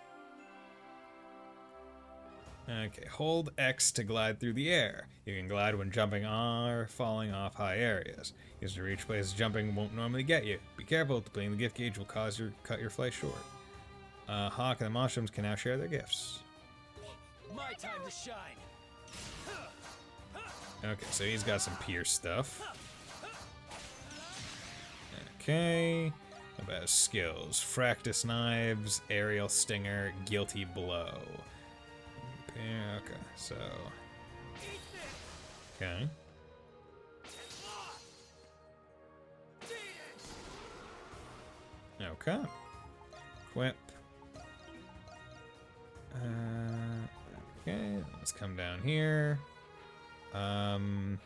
Okay, hold X to glide through the air. You can glide when jumping or falling off high areas. Use to reach places jumping won't normally get you. Be careful, depleting the gift gauge will cause you cut your flight short. Hawk and the Monstrums can now share their gifts. My time to shine. Okay, so he's got some Pierce stuff. Okay. What about his skills? Fractus Knives, Aerial Stinger, Guilty Blow. Okay, so... Okay. Okay. Equip. Okay, let's come down here. You know,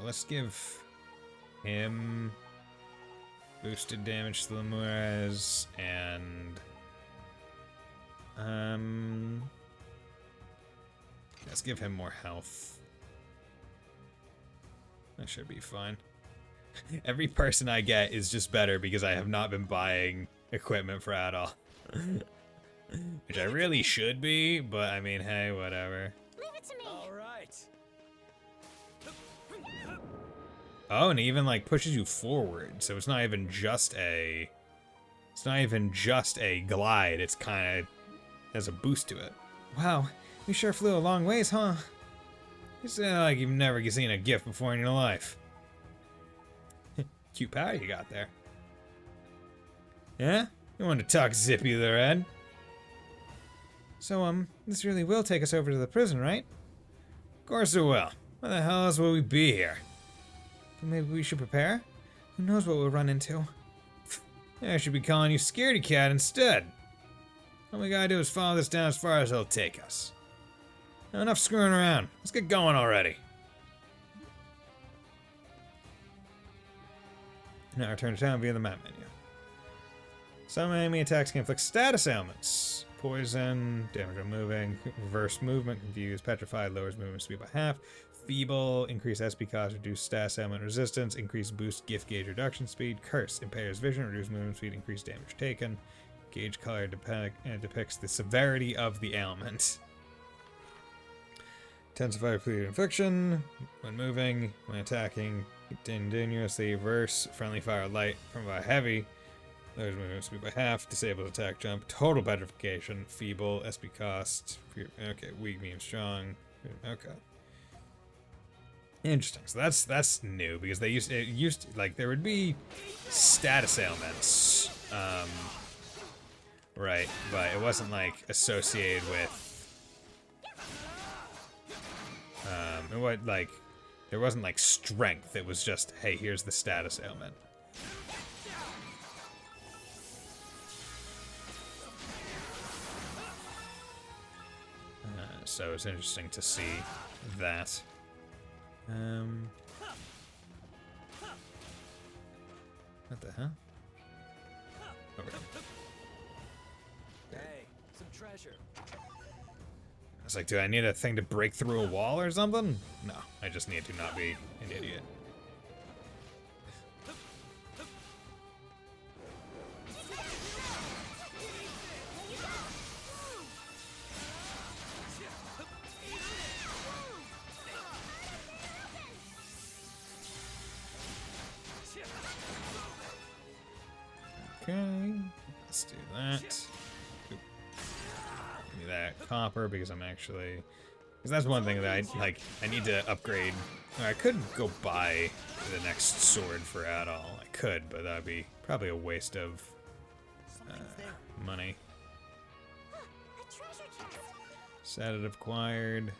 let's give him boosted damage to the Lemures and let's give him more health. That should be fine. Every person I get is just better because I have not been buying equipment for Adol. Which I really should be, but I mean, hey, whatever. Leave it to me. All right. Oh, and it even like pushes you forward, so it's not even just a glide. It's kind of has a boost to it. Wow, you sure flew a long ways, huh? You sound like you've never seen a gift before in your life. Cute power you got there. Yeah? You want to talk zippy there, Ed? So, this really will take us over to the prison, right? Of course it will. Why the hell else would we be here? But maybe we should prepare? Who knows what we'll run into? I should be calling you Scaredy Cat instead. All we gotta do is follow this down as far as it'll take us. Now, enough screwing around. Let's get going already. Now return to town via the map menu. Some enemy attacks can inflict status ailments. Poison, damage on moving, reverse movement, confused, petrified, lowers movement speed by half. Feeble, increase SP cost, reduce status ailment resistance, increase boost gift gauge reduction speed. Curse, impairs vision, reduce movement speed, increase damage taken. Gauge color depicts the severity of the ailment. Intensify repeated infliction. When moving, when attacking, continuously reverse friendly fire light from a heavy. Lowers movement speed by half. Disables attack jump. Total petrification. Feeble. SP cost. Okay. Weak, medium, strong. Okay. Interesting. So that's new because they used to, like there would be status ailments, right? But it wasn't like associated with. It was like there wasn't like strength. It was just, hey, here's the status ailment. So it's interesting to see that. What the hell? Over there. Hey, some treasure. I was like, do I need a thing to break through a wall or something? No, I just need to not be an idiot. Okay, let's do that. Oop. Give me that copper because I'm actually, because that's one thing that I need to upgrade. Or I could go buy the next sword for Adol. I could, but that'd be probably a waste of money. Sedative acquired.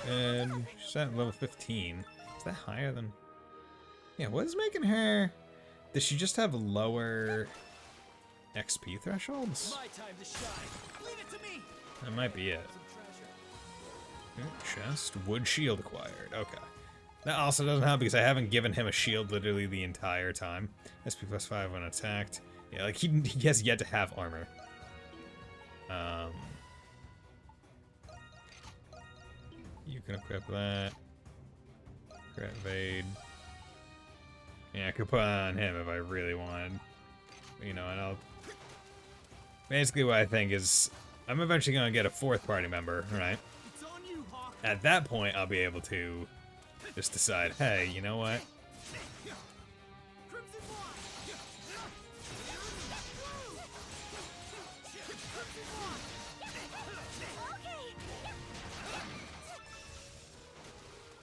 And she's at level 15. Is that higher than... Yeah, what is making her... Does she just have lower XP thresholds? My time to shine. Leave it to me. That might be it. Chest. Wood shield acquired. Okay. That also doesn't help because I haven't given him a shield literally the entire time. SP plus 5 when attacked. Yeah, like he has yet to have armor. You can equip that. Crit evade. Yeah, I could put it on him if I really wanted. You know, and I'll... Basically what I think is... I'm eventually going to get a fourth party member, right? At that point, I'll be able to just decide, hey, you know what?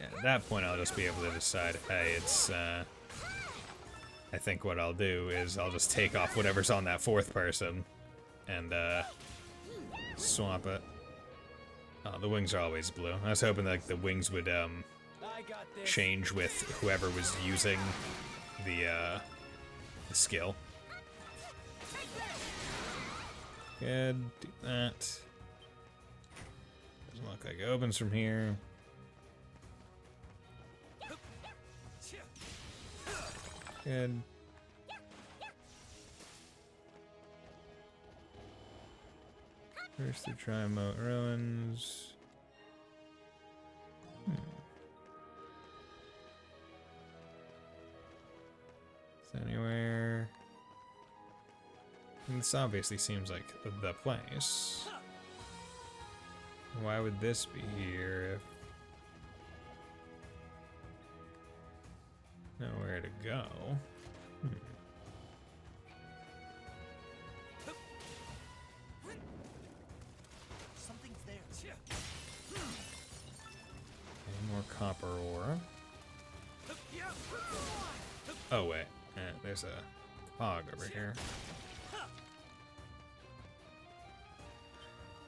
At that point, I'll just be able to decide, hey, it's, I think what I'll do is I'll just take off whatever's on that fourth person and, swap it. Oh, the wings are always blue. I was hoping like the wings would, change with whoever was using the skill. Good, do that. Doesn't look like it opens from here. Good. First the Tri-Mote Ruins. Is anywhere? This obviously seems like the place. Why would this be here if... Nowhere to go. Something's there. Okay, more copper ore. Oh, wait. There's a cog over here.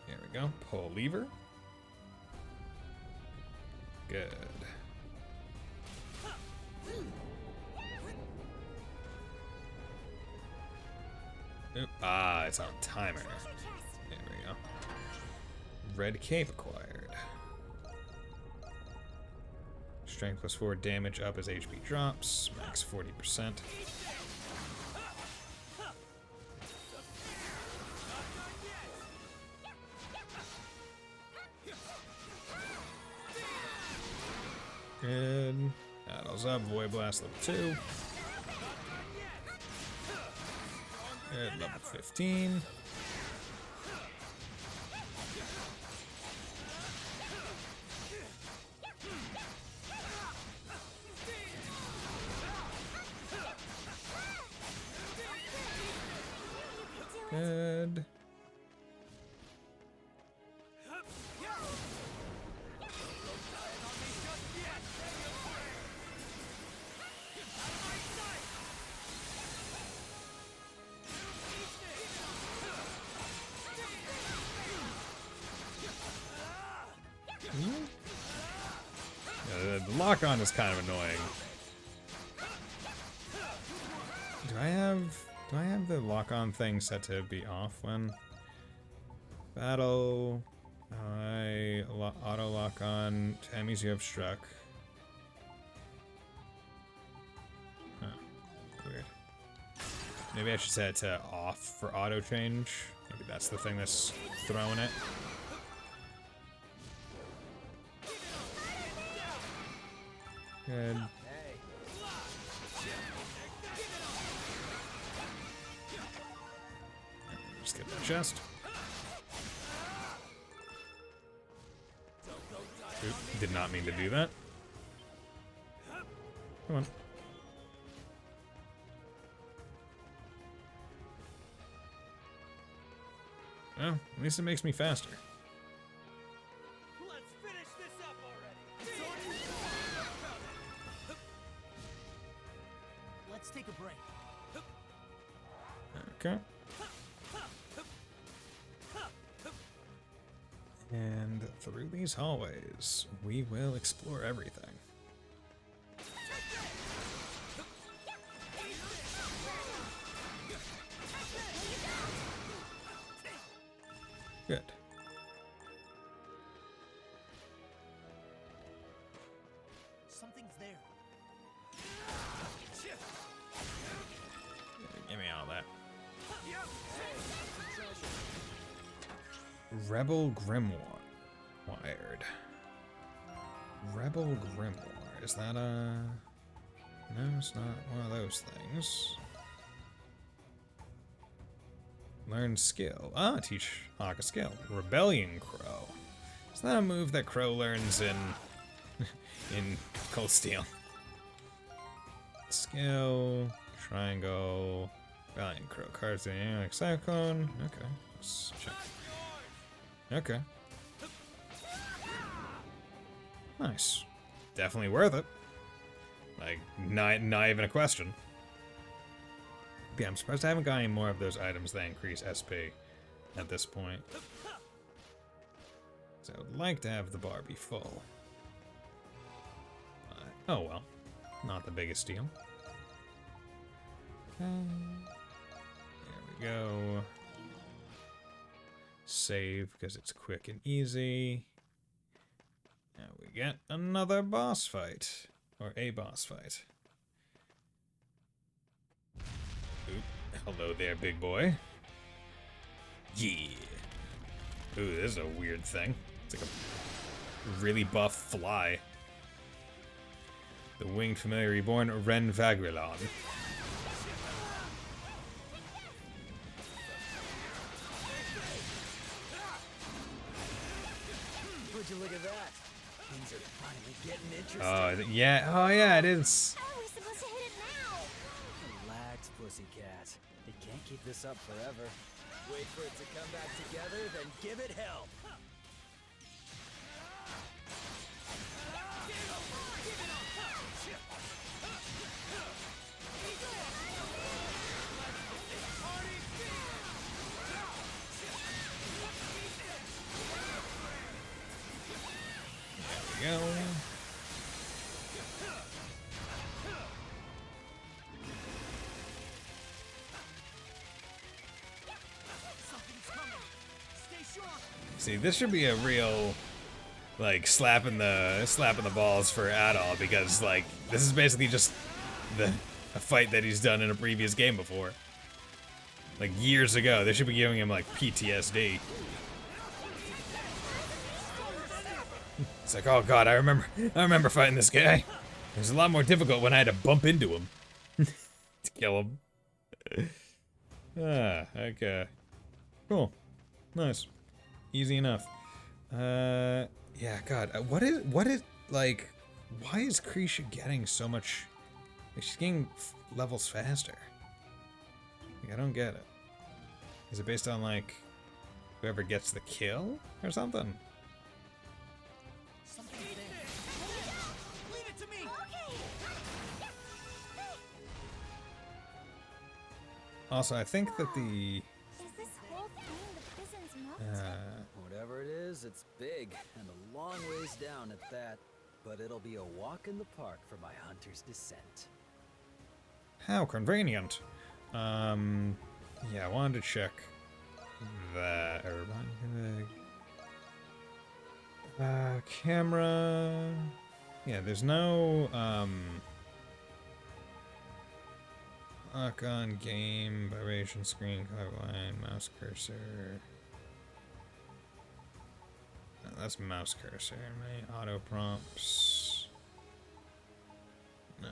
There we go. Pull lever. Good. Oop. Ah, it's on timer. There we go. Red cape acquired. Strength plus 4 damage up as HP drops. Max 40%. Good. Battles up. Void Blast level 2. Good. Level 15. Good. Yeah, the lock-on is kind of annoying. Do I have the lock-on thing set to be off when battle? Auto lock-on to enemies you have struck. Huh. Weird. Maybe I should set it to off for auto change. Maybe that's the thing that's throwing it. Good. Just get the chest. Oop, did not mean to do that. Come on. Well, at least it makes me faster. Let's finish this up already. Let's take a break. Okay. And through these hallways, we will explore everything. Good. Something's there. Give me all that. Rebel Grimoire. Wired. Rebel Grimoire. Is that a... No, it's not one of those things. Learn skill. Ah, teach Hawk a skill. Rebellion Crow. Is that a move that Crow learns in... in Cold Steel? Skill. Triangle. Rebellion Crow. Cards the like Cyclone. Okay. Let's check. Okay. Nice. Definitely worth it. Like, not even a question. Yeah, I'm surprised I haven't got any more of those items that increase SP at this point. So I would like to have the bar be full. But, oh well. Not the biggest deal. There we go. Save, because it's quick and easy. Now we get another boss fight. Or a boss fight. Oop. Hello there, big boy. Yeah. Ooh, this is a weird thing. It's like a really buff fly. The winged familiar reborn Ren Vagrilon. Would you look at that? Things are finally getting interesting. Oh, yeah. Oh, yeah, it is. How are we supposed to hit it now? Relax, pussycat. You can't keep this up forever. Wait for it to come back together, then give it hell. See, this should be a real, like, slapping the balls for Adol, because, like, this is basically just a fight that he's done in a previous game before. Like, years ago. They should be giving him, like, PTSD. It's like, oh god, I remember fighting this guy. It was a lot more difficult when I had to bump into him to kill him. Okay. Cool. Nice. Easy enough. Yeah, god, what is, like, why is Krisha getting so much, like, she's getting levels faster? Like, I don't get it. Is it based on, like, whoever gets the kill or something? Leave it to me. Also, I think that the... Is this whole thing the prison's moat? Whatever it is, it's big and a long ways down at that. But it'll be a walk in the park for my hunter's descent. How convenient. Yeah, I wanted to check that. Camera. Yeah, there's no, lock on game, vibration screen, colorblind, mouse cursor. No, that's mouse cursor. My auto prompts. No.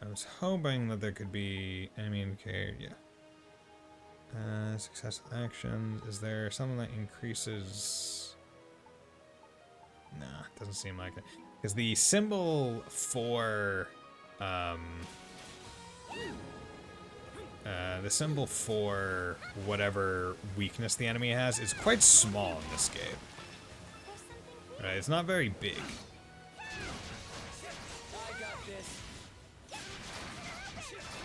I was hoping that there could be enemy indicator, yeah. Successful actions. Is there something that increases? Nah, doesn't seem like it. Because the symbol for, whatever weakness the enemy has is quite small in this game. Right, it's not very big.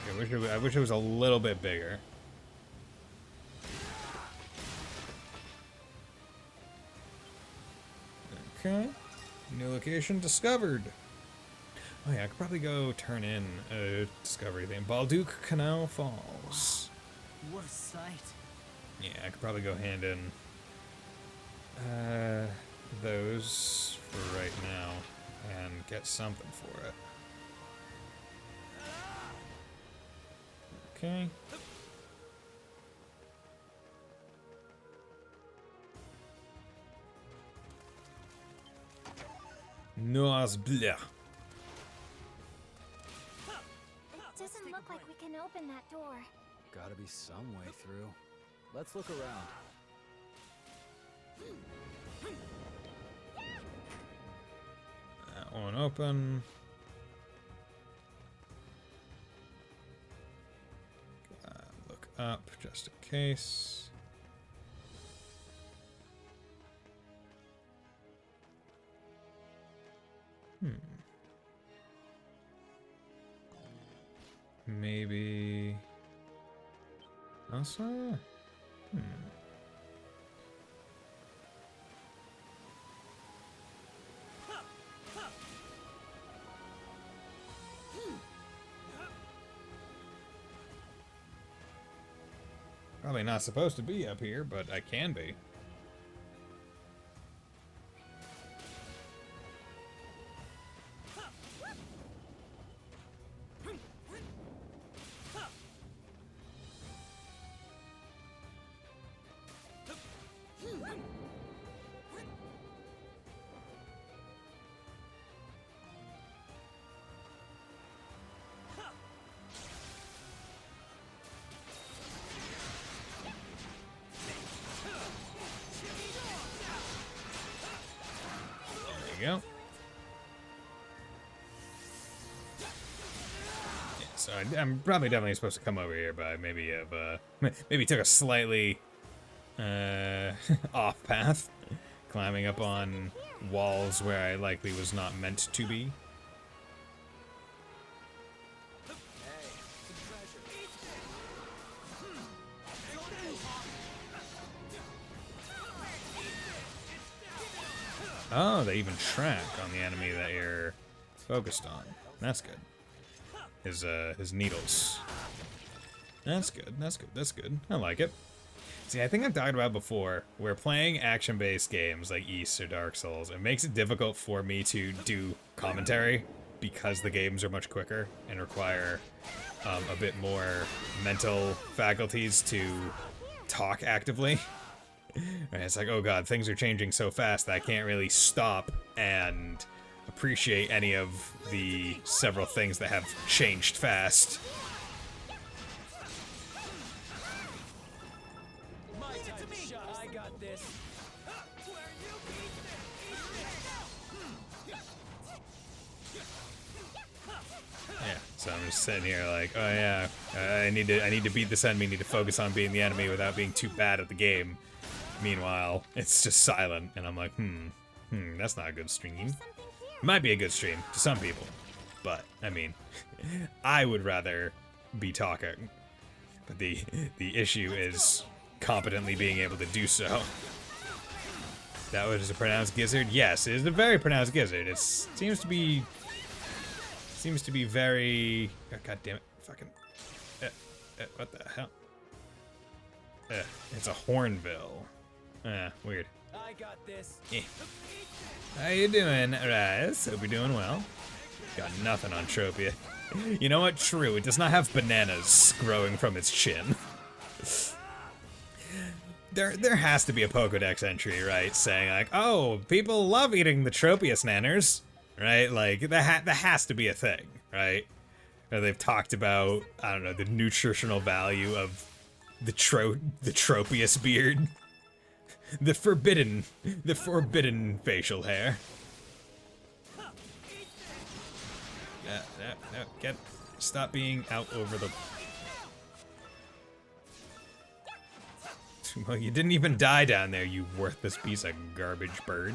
I wish it was a little bit bigger. Okay. New location discovered. Oh yeah, I could probably go turn in a discovery thing. Balduke Canal Falls. What a sight. Yeah, I could probably go hand in those for right now and get something for it. Okay. Noah's Blah. Doesn't look like we can open that door. Gotta be some way through. Let's look around. That one open. Look up just in case. Maybe also. Probably not supposed to be up here, but I can be. Go. Yeah, so I'm probably definitely supposed to come over here, but I maybe have maybe took a slightly off path, climbing up on walls where I likely was not meant to be. Oh, they even track on the enemy that you're focused on. That's good. His needles. That's good. That's good. That's good. I like it. See, I think I've talked about before, where playing action-based games like Ys or Dark Souls, it makes it difficult for me to do commentary because the games are much quicker and require a bit more mental faculties to talk actively. Right, it's like, oh god, things are changing so fast that I can't really stop and appreciate any of the several things that have changed fast. I got this. Yeah, so I'm just sitting here like, oh yeah, I need to beat this enemy, need to focus on beating the enemy without being too bad at the game. Meanwhile, it's just silent, and I'm like, that's not a good stream. It might be a good stream to some people, but, I mean, I would rather be talking. But the issue is competently being able to do so. That was a pronounced gizzard? Yes, it is a very pronounced gizzard. It seems to be very... Oh, god damn it. Fucking... what the hell? It's a hornbill. Weird. I got this. How you doing, Rise? Hope you're doing well. Got nothing on Tropia. You know what? True, it does not have bananas growing from its chin. There has to be a Pokedex entry, right? Saying like, oh, people love eating the Tropius nanners, right? Like, that has to be a thing, right? Or they've talked about, I don't know, the nutritional value of the Tropius beard. The forbidden facial hair. No, stop being out over the... Well, you didn't even die down there, you worthless piece of garbage bird.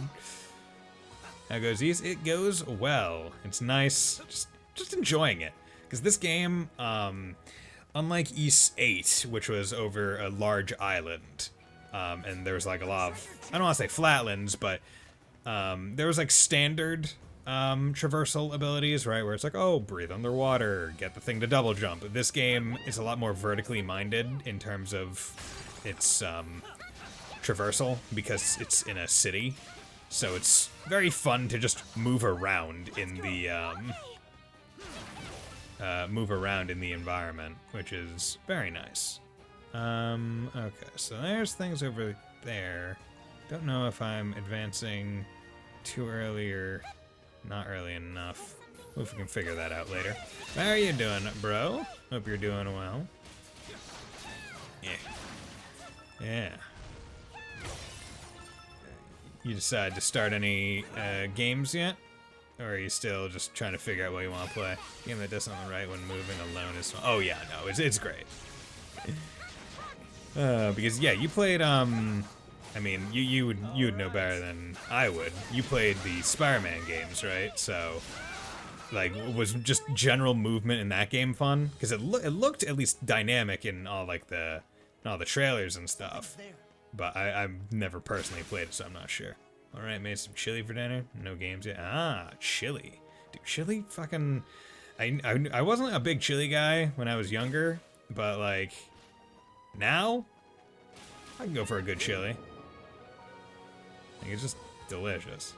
How goes Ys? It goes well. It's nice, just enjoying it. Because this game, unlike Ys 8, which was over a large island, and there was like a lot of, I don't want to say flatlands, but there was like standard traversal abilities, right? Where it's like, oh, breathe underwater, get the thing to double jump. This game is a lot more vertically minded in terms of its traversal, because it's in a city. So it's very fun to just move around in the environment, which is very nice. Okay, so there's things over there. Don't know if I'm advancing too early or not early enough. If we can figure that out later. How are you doing, bro? Hope you're doing well. Yeah. Yeah. You decide to start any games yet? Or are you still just trying to figure out what you want to play? Game that does something right when moving alone is fun. Oh yeah, no, it's great. Because yeah, you played I mean, you would know better than I would. You played the Spider-Man games, right? So like, was just general movement in that game fun? Because it looked at least dynamic in all like the trailers and stuff. But I've never personally played it, so I'm not sure. Alright, made some chili for dinner. No games yet. Ah, chili. Dude, chili fucking... I wasn't a big chili guy when I was younger, but like, now, I can go for a good chili. I think it's just delicious.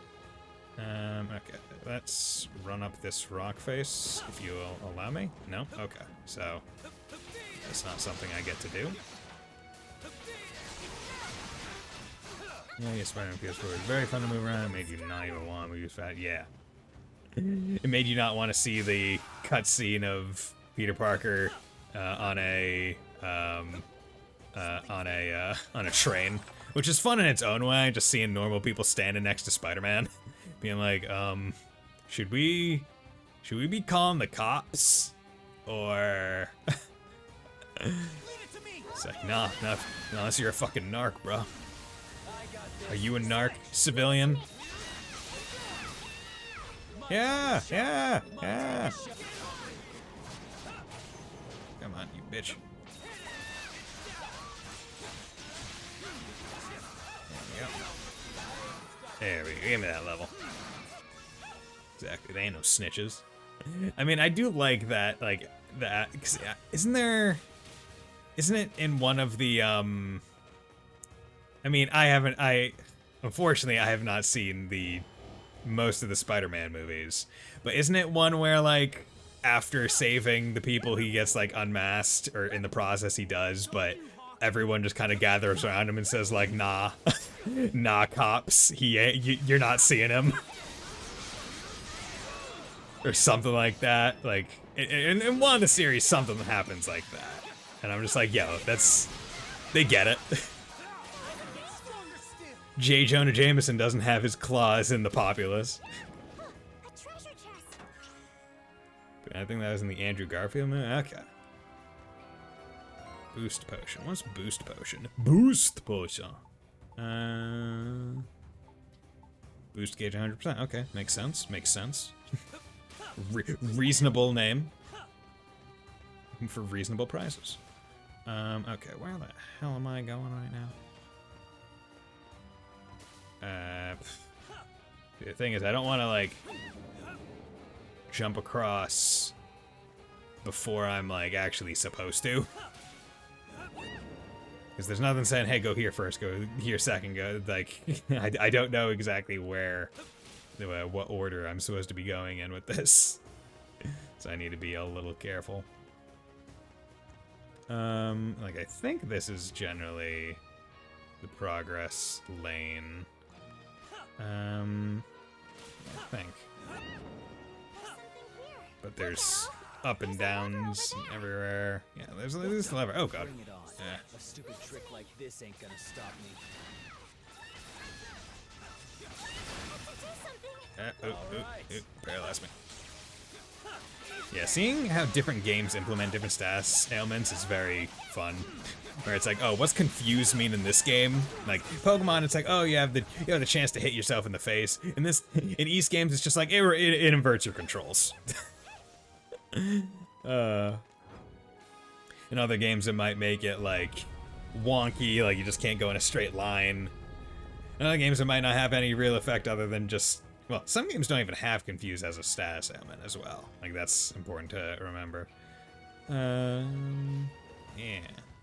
Okay, let's run up this rock face, if you will allow me. No? Okay, so, that's not something I get to do. Yeah, Spider-Man PS4 was very fun to move around. It made you not even want to move fast. Yeah. It made you not want to see the cutscene of Peter Parker on a train, which is fun in its own way. Just seeing normal people standing next to Spider-Man, being like, should we be calling the cops, or? It's like, nah, unless you're a fucking narc, bro. Are you a narc civilian? Yeah. Come on, you bitch. There we go. Give me that level. Exactly. They ain't no snitches. I mean, I do like that. Like that. Isn't it in one of the I mean, unfortunately, I have not seen most of the Spider-Man movies. But isn't it one where, like, after saving the people, he gets, like, unmasked, or in the process he does, but everyone just kind of gathers around him and says, like, nah, nah, cops, you're not seeing him. Or something like that. Like, in one of the series, something happens like that. And I'm just like, yo, they get it. J. Jonah Jameson doesn't have his claws in the populace. But I think that was in the Andrew Garfield movie? Okay. Boost potion. What's boost potion? Boost potion. Boost gauge 100%. Okay, makes sense. Makes sense. Reasonable name. For reasonable prices. Okay, where the hell am I going right now? The thing is, I don't want to, like, jump across before I'm, like, actually supposed to. Because there's nothing saying, hey, go here first, go here second, go, like, I don't know exactly what order I'm supposed to be going in with this. So I need to be a little careful. Like, I think this is generally the progress lane. I think. But there's up and downs everywhere. Yeah, there's this lever. Oh god. Yeah. A stupid trick like this ain't gonna stop me. Paralyze me. Yeah, seeing how different games implement different status ailments is very fun. Where it's like, oh, what's confused mean in this game? Like Pokemon, it's like, oh, you have the chance to hit yourself in the face. In East games, it's just like it inverts your controls. In other games, it might make it like wonky, like you just can't go in a straight line. In other games, it might not have any real effect other than just, well, some games don't even have confuse as a status ailment as well. Like that's important to remember. Yeah.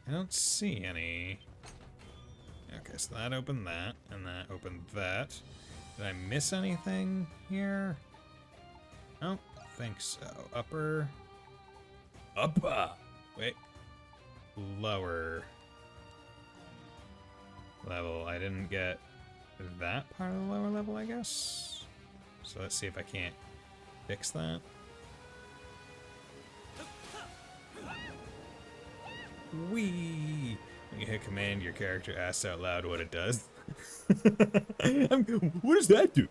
I don't see any. Okay, so that opened that, and that opened that. Did I miss anything here? I don't think so. Upper. Wait. Lower level. I didn't get that part of the lower level, I guess. So let's see if I can't fix that. Whee! When you hit command, your character asks out loud what it does. What does that do?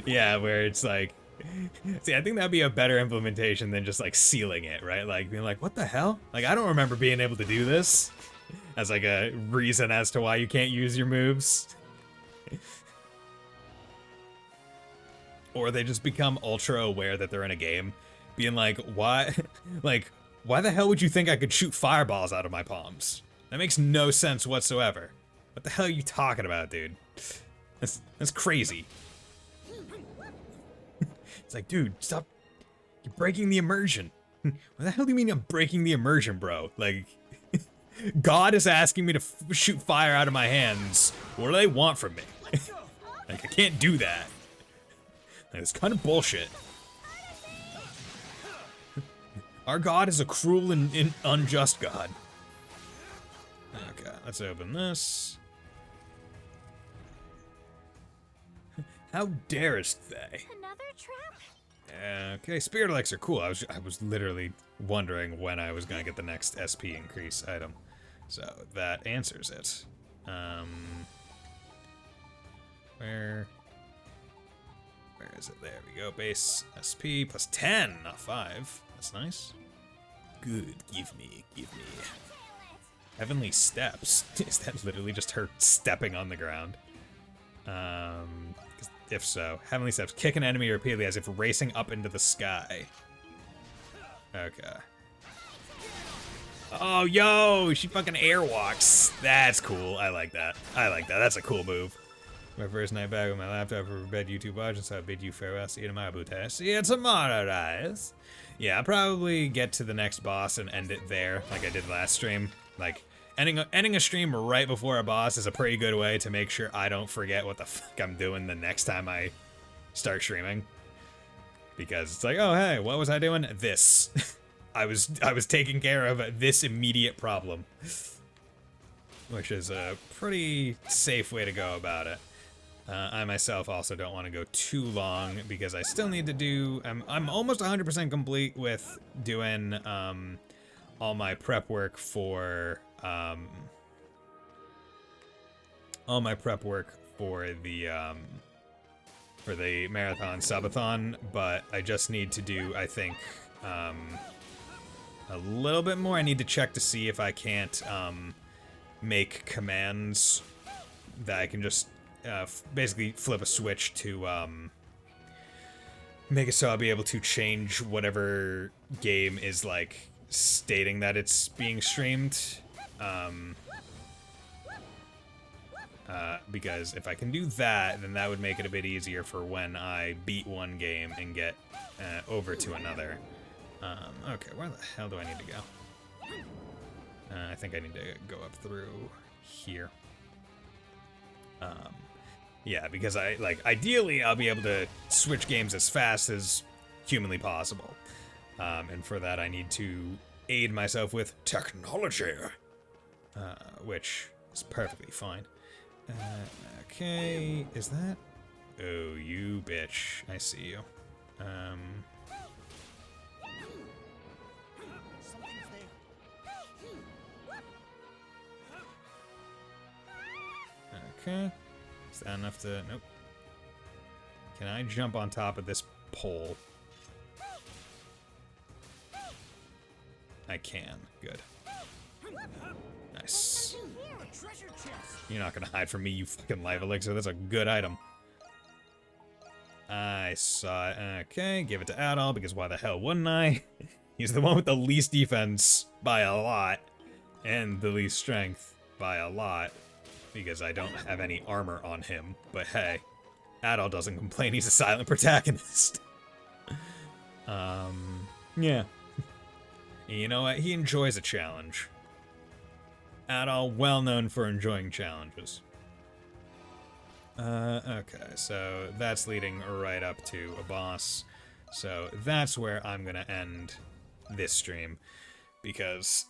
Yeah, where it's like... See, I think that'd be a better implementation than just, like, sealing it, right? Like, being like, what the hell? Like, I don't remember being able to do this. As, like, a reason as to why you can't use your moves. Or they just become ultra aware that they're in a game. Being like, why? Like... Why the hell would you think I could shoot fireballs out of my palms? That makes no sense whatsoever. What the hell are you talking about, dude? That's crazy. It's like, dude, stop. You're breaking the immersion. What the hell do you mean I'm breaking the immersion, bro? Like, God is asking me to shoot fire out of my hands. What do they want from me? Like, I can't do that. Like, it's kind of bullshit. Our God is a cruel and unjust God. Okay, let's open this. How darest they? Another trap? Okay, spirit elixir, cool. I was literally wondering when I was gonna get the next SP increase item. So that answers it. Where is it? There we go. Base SP plus 10, not 5. That's nice. Good. Give me. Heavenly Steps. Is that literally just her stepping on the ground? If so, Heavenly Steps. Kick an enemy repeatedly as if racing up into the sky. Okay. Oh, yo! She fucking airwalks. That's cool. I like that. That's a cool move. My first night back with my laptop for bed YouTube watching, so I bid you farewell. See you tomorrow, Buddha. See you tomorrow, guys. Yeah, I'll probably get to the next boss and end it there, like I did last stream. Like, ending a stream right before a boss is a pretty good way to make sure I don't forget what the fuck I'm doing the next time I start streaming. Because it's like, oh hey, what was I doing? This. I was taking care of this immediate problem. Which is a pretty safe way to go about it. I myself also don't want to go too long because I still need to do. I'm almost 100% complete with doing all my prep work for the marathon subathon, but I just need to do, I think, a little bit more. I need to check to see if I can't make commands that I can just basically flip a switch to make it so I'll be able to change whatever game is like stating that it's being streamed. Because if I can do that, then that would make it a bit easier for when I beat one game and get over to another. Okay, where the hell do I need to go? I think I need to go up through here. Yeah, because ideally I'll be able to switch games as fast as humanly possible. And for that I need to aid myself with technology, which is perfectly fine. Okay, is that? Oh, you bitch. I see you. Okay. Is that enough to... Nope. Can I jump on top of this pole? I can. Good. Nice. You're not gonna hide from me, you fucking life elixir. That's a good item. I saw it. Okay, give it to Adol, because why the hell wouldn't I? He's the one with the least defense by a lot, and the least strength by a lot, because I don't have any armor on him. But hey, Adol doesn't complain, he's a silent protagonist. Yeah. You know what? He enjoys a challenge. Adol, well known for enjoying challenges. Okay, so that's leading right up to a boss. So that's where I'm gonna end this stream, because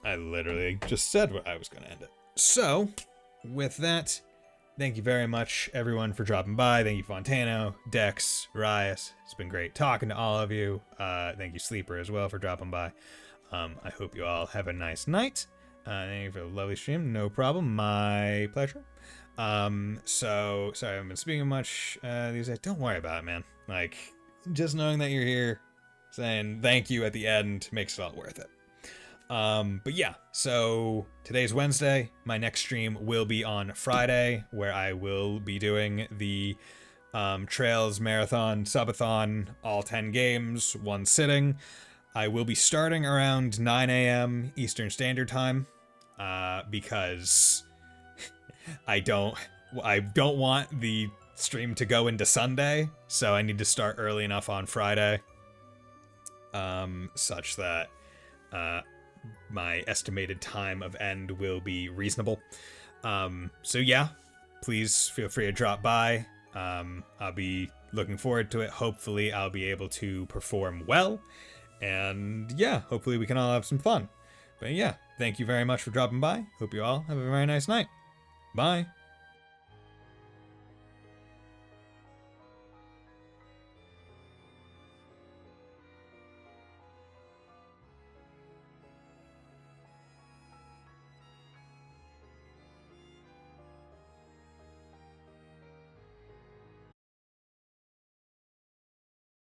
I literally just said where I was gonna end it. So, with that, thank you very much, everyone, for dropping by. Thank you, Fontano, Dex, Rias. It's been great talking to all of you. Thank you, Sleeper, as well, for dropping by. I hope you all have a nice night. Thank you for the lovely stream. No problem. My pleasure. So, sorry I haven't been speaking much these days. Don't worry about it, man. Like, just knowing that you're here, saying thank you at the end makes it all worth it. But yeah, so today's Wednesday. My next stream will be on Friday, where I will be doing the Trails Marathon Subathon, all 10 games, one sitting. I will be starting around 9 a.m. Eastern Standard Time, because I don't want the stream to go into Sunday, so I need to start early enough on Friday, such that my estimated time of end will be reasonable. So yeah, please feel free to drop by. I'll be looking forward to it. Hopefully I'll be able to perform well, and yeah, hopefully we can all have some fun. But yeah, thank you very much for dropping by. Hope you all have a very nice night. Bye.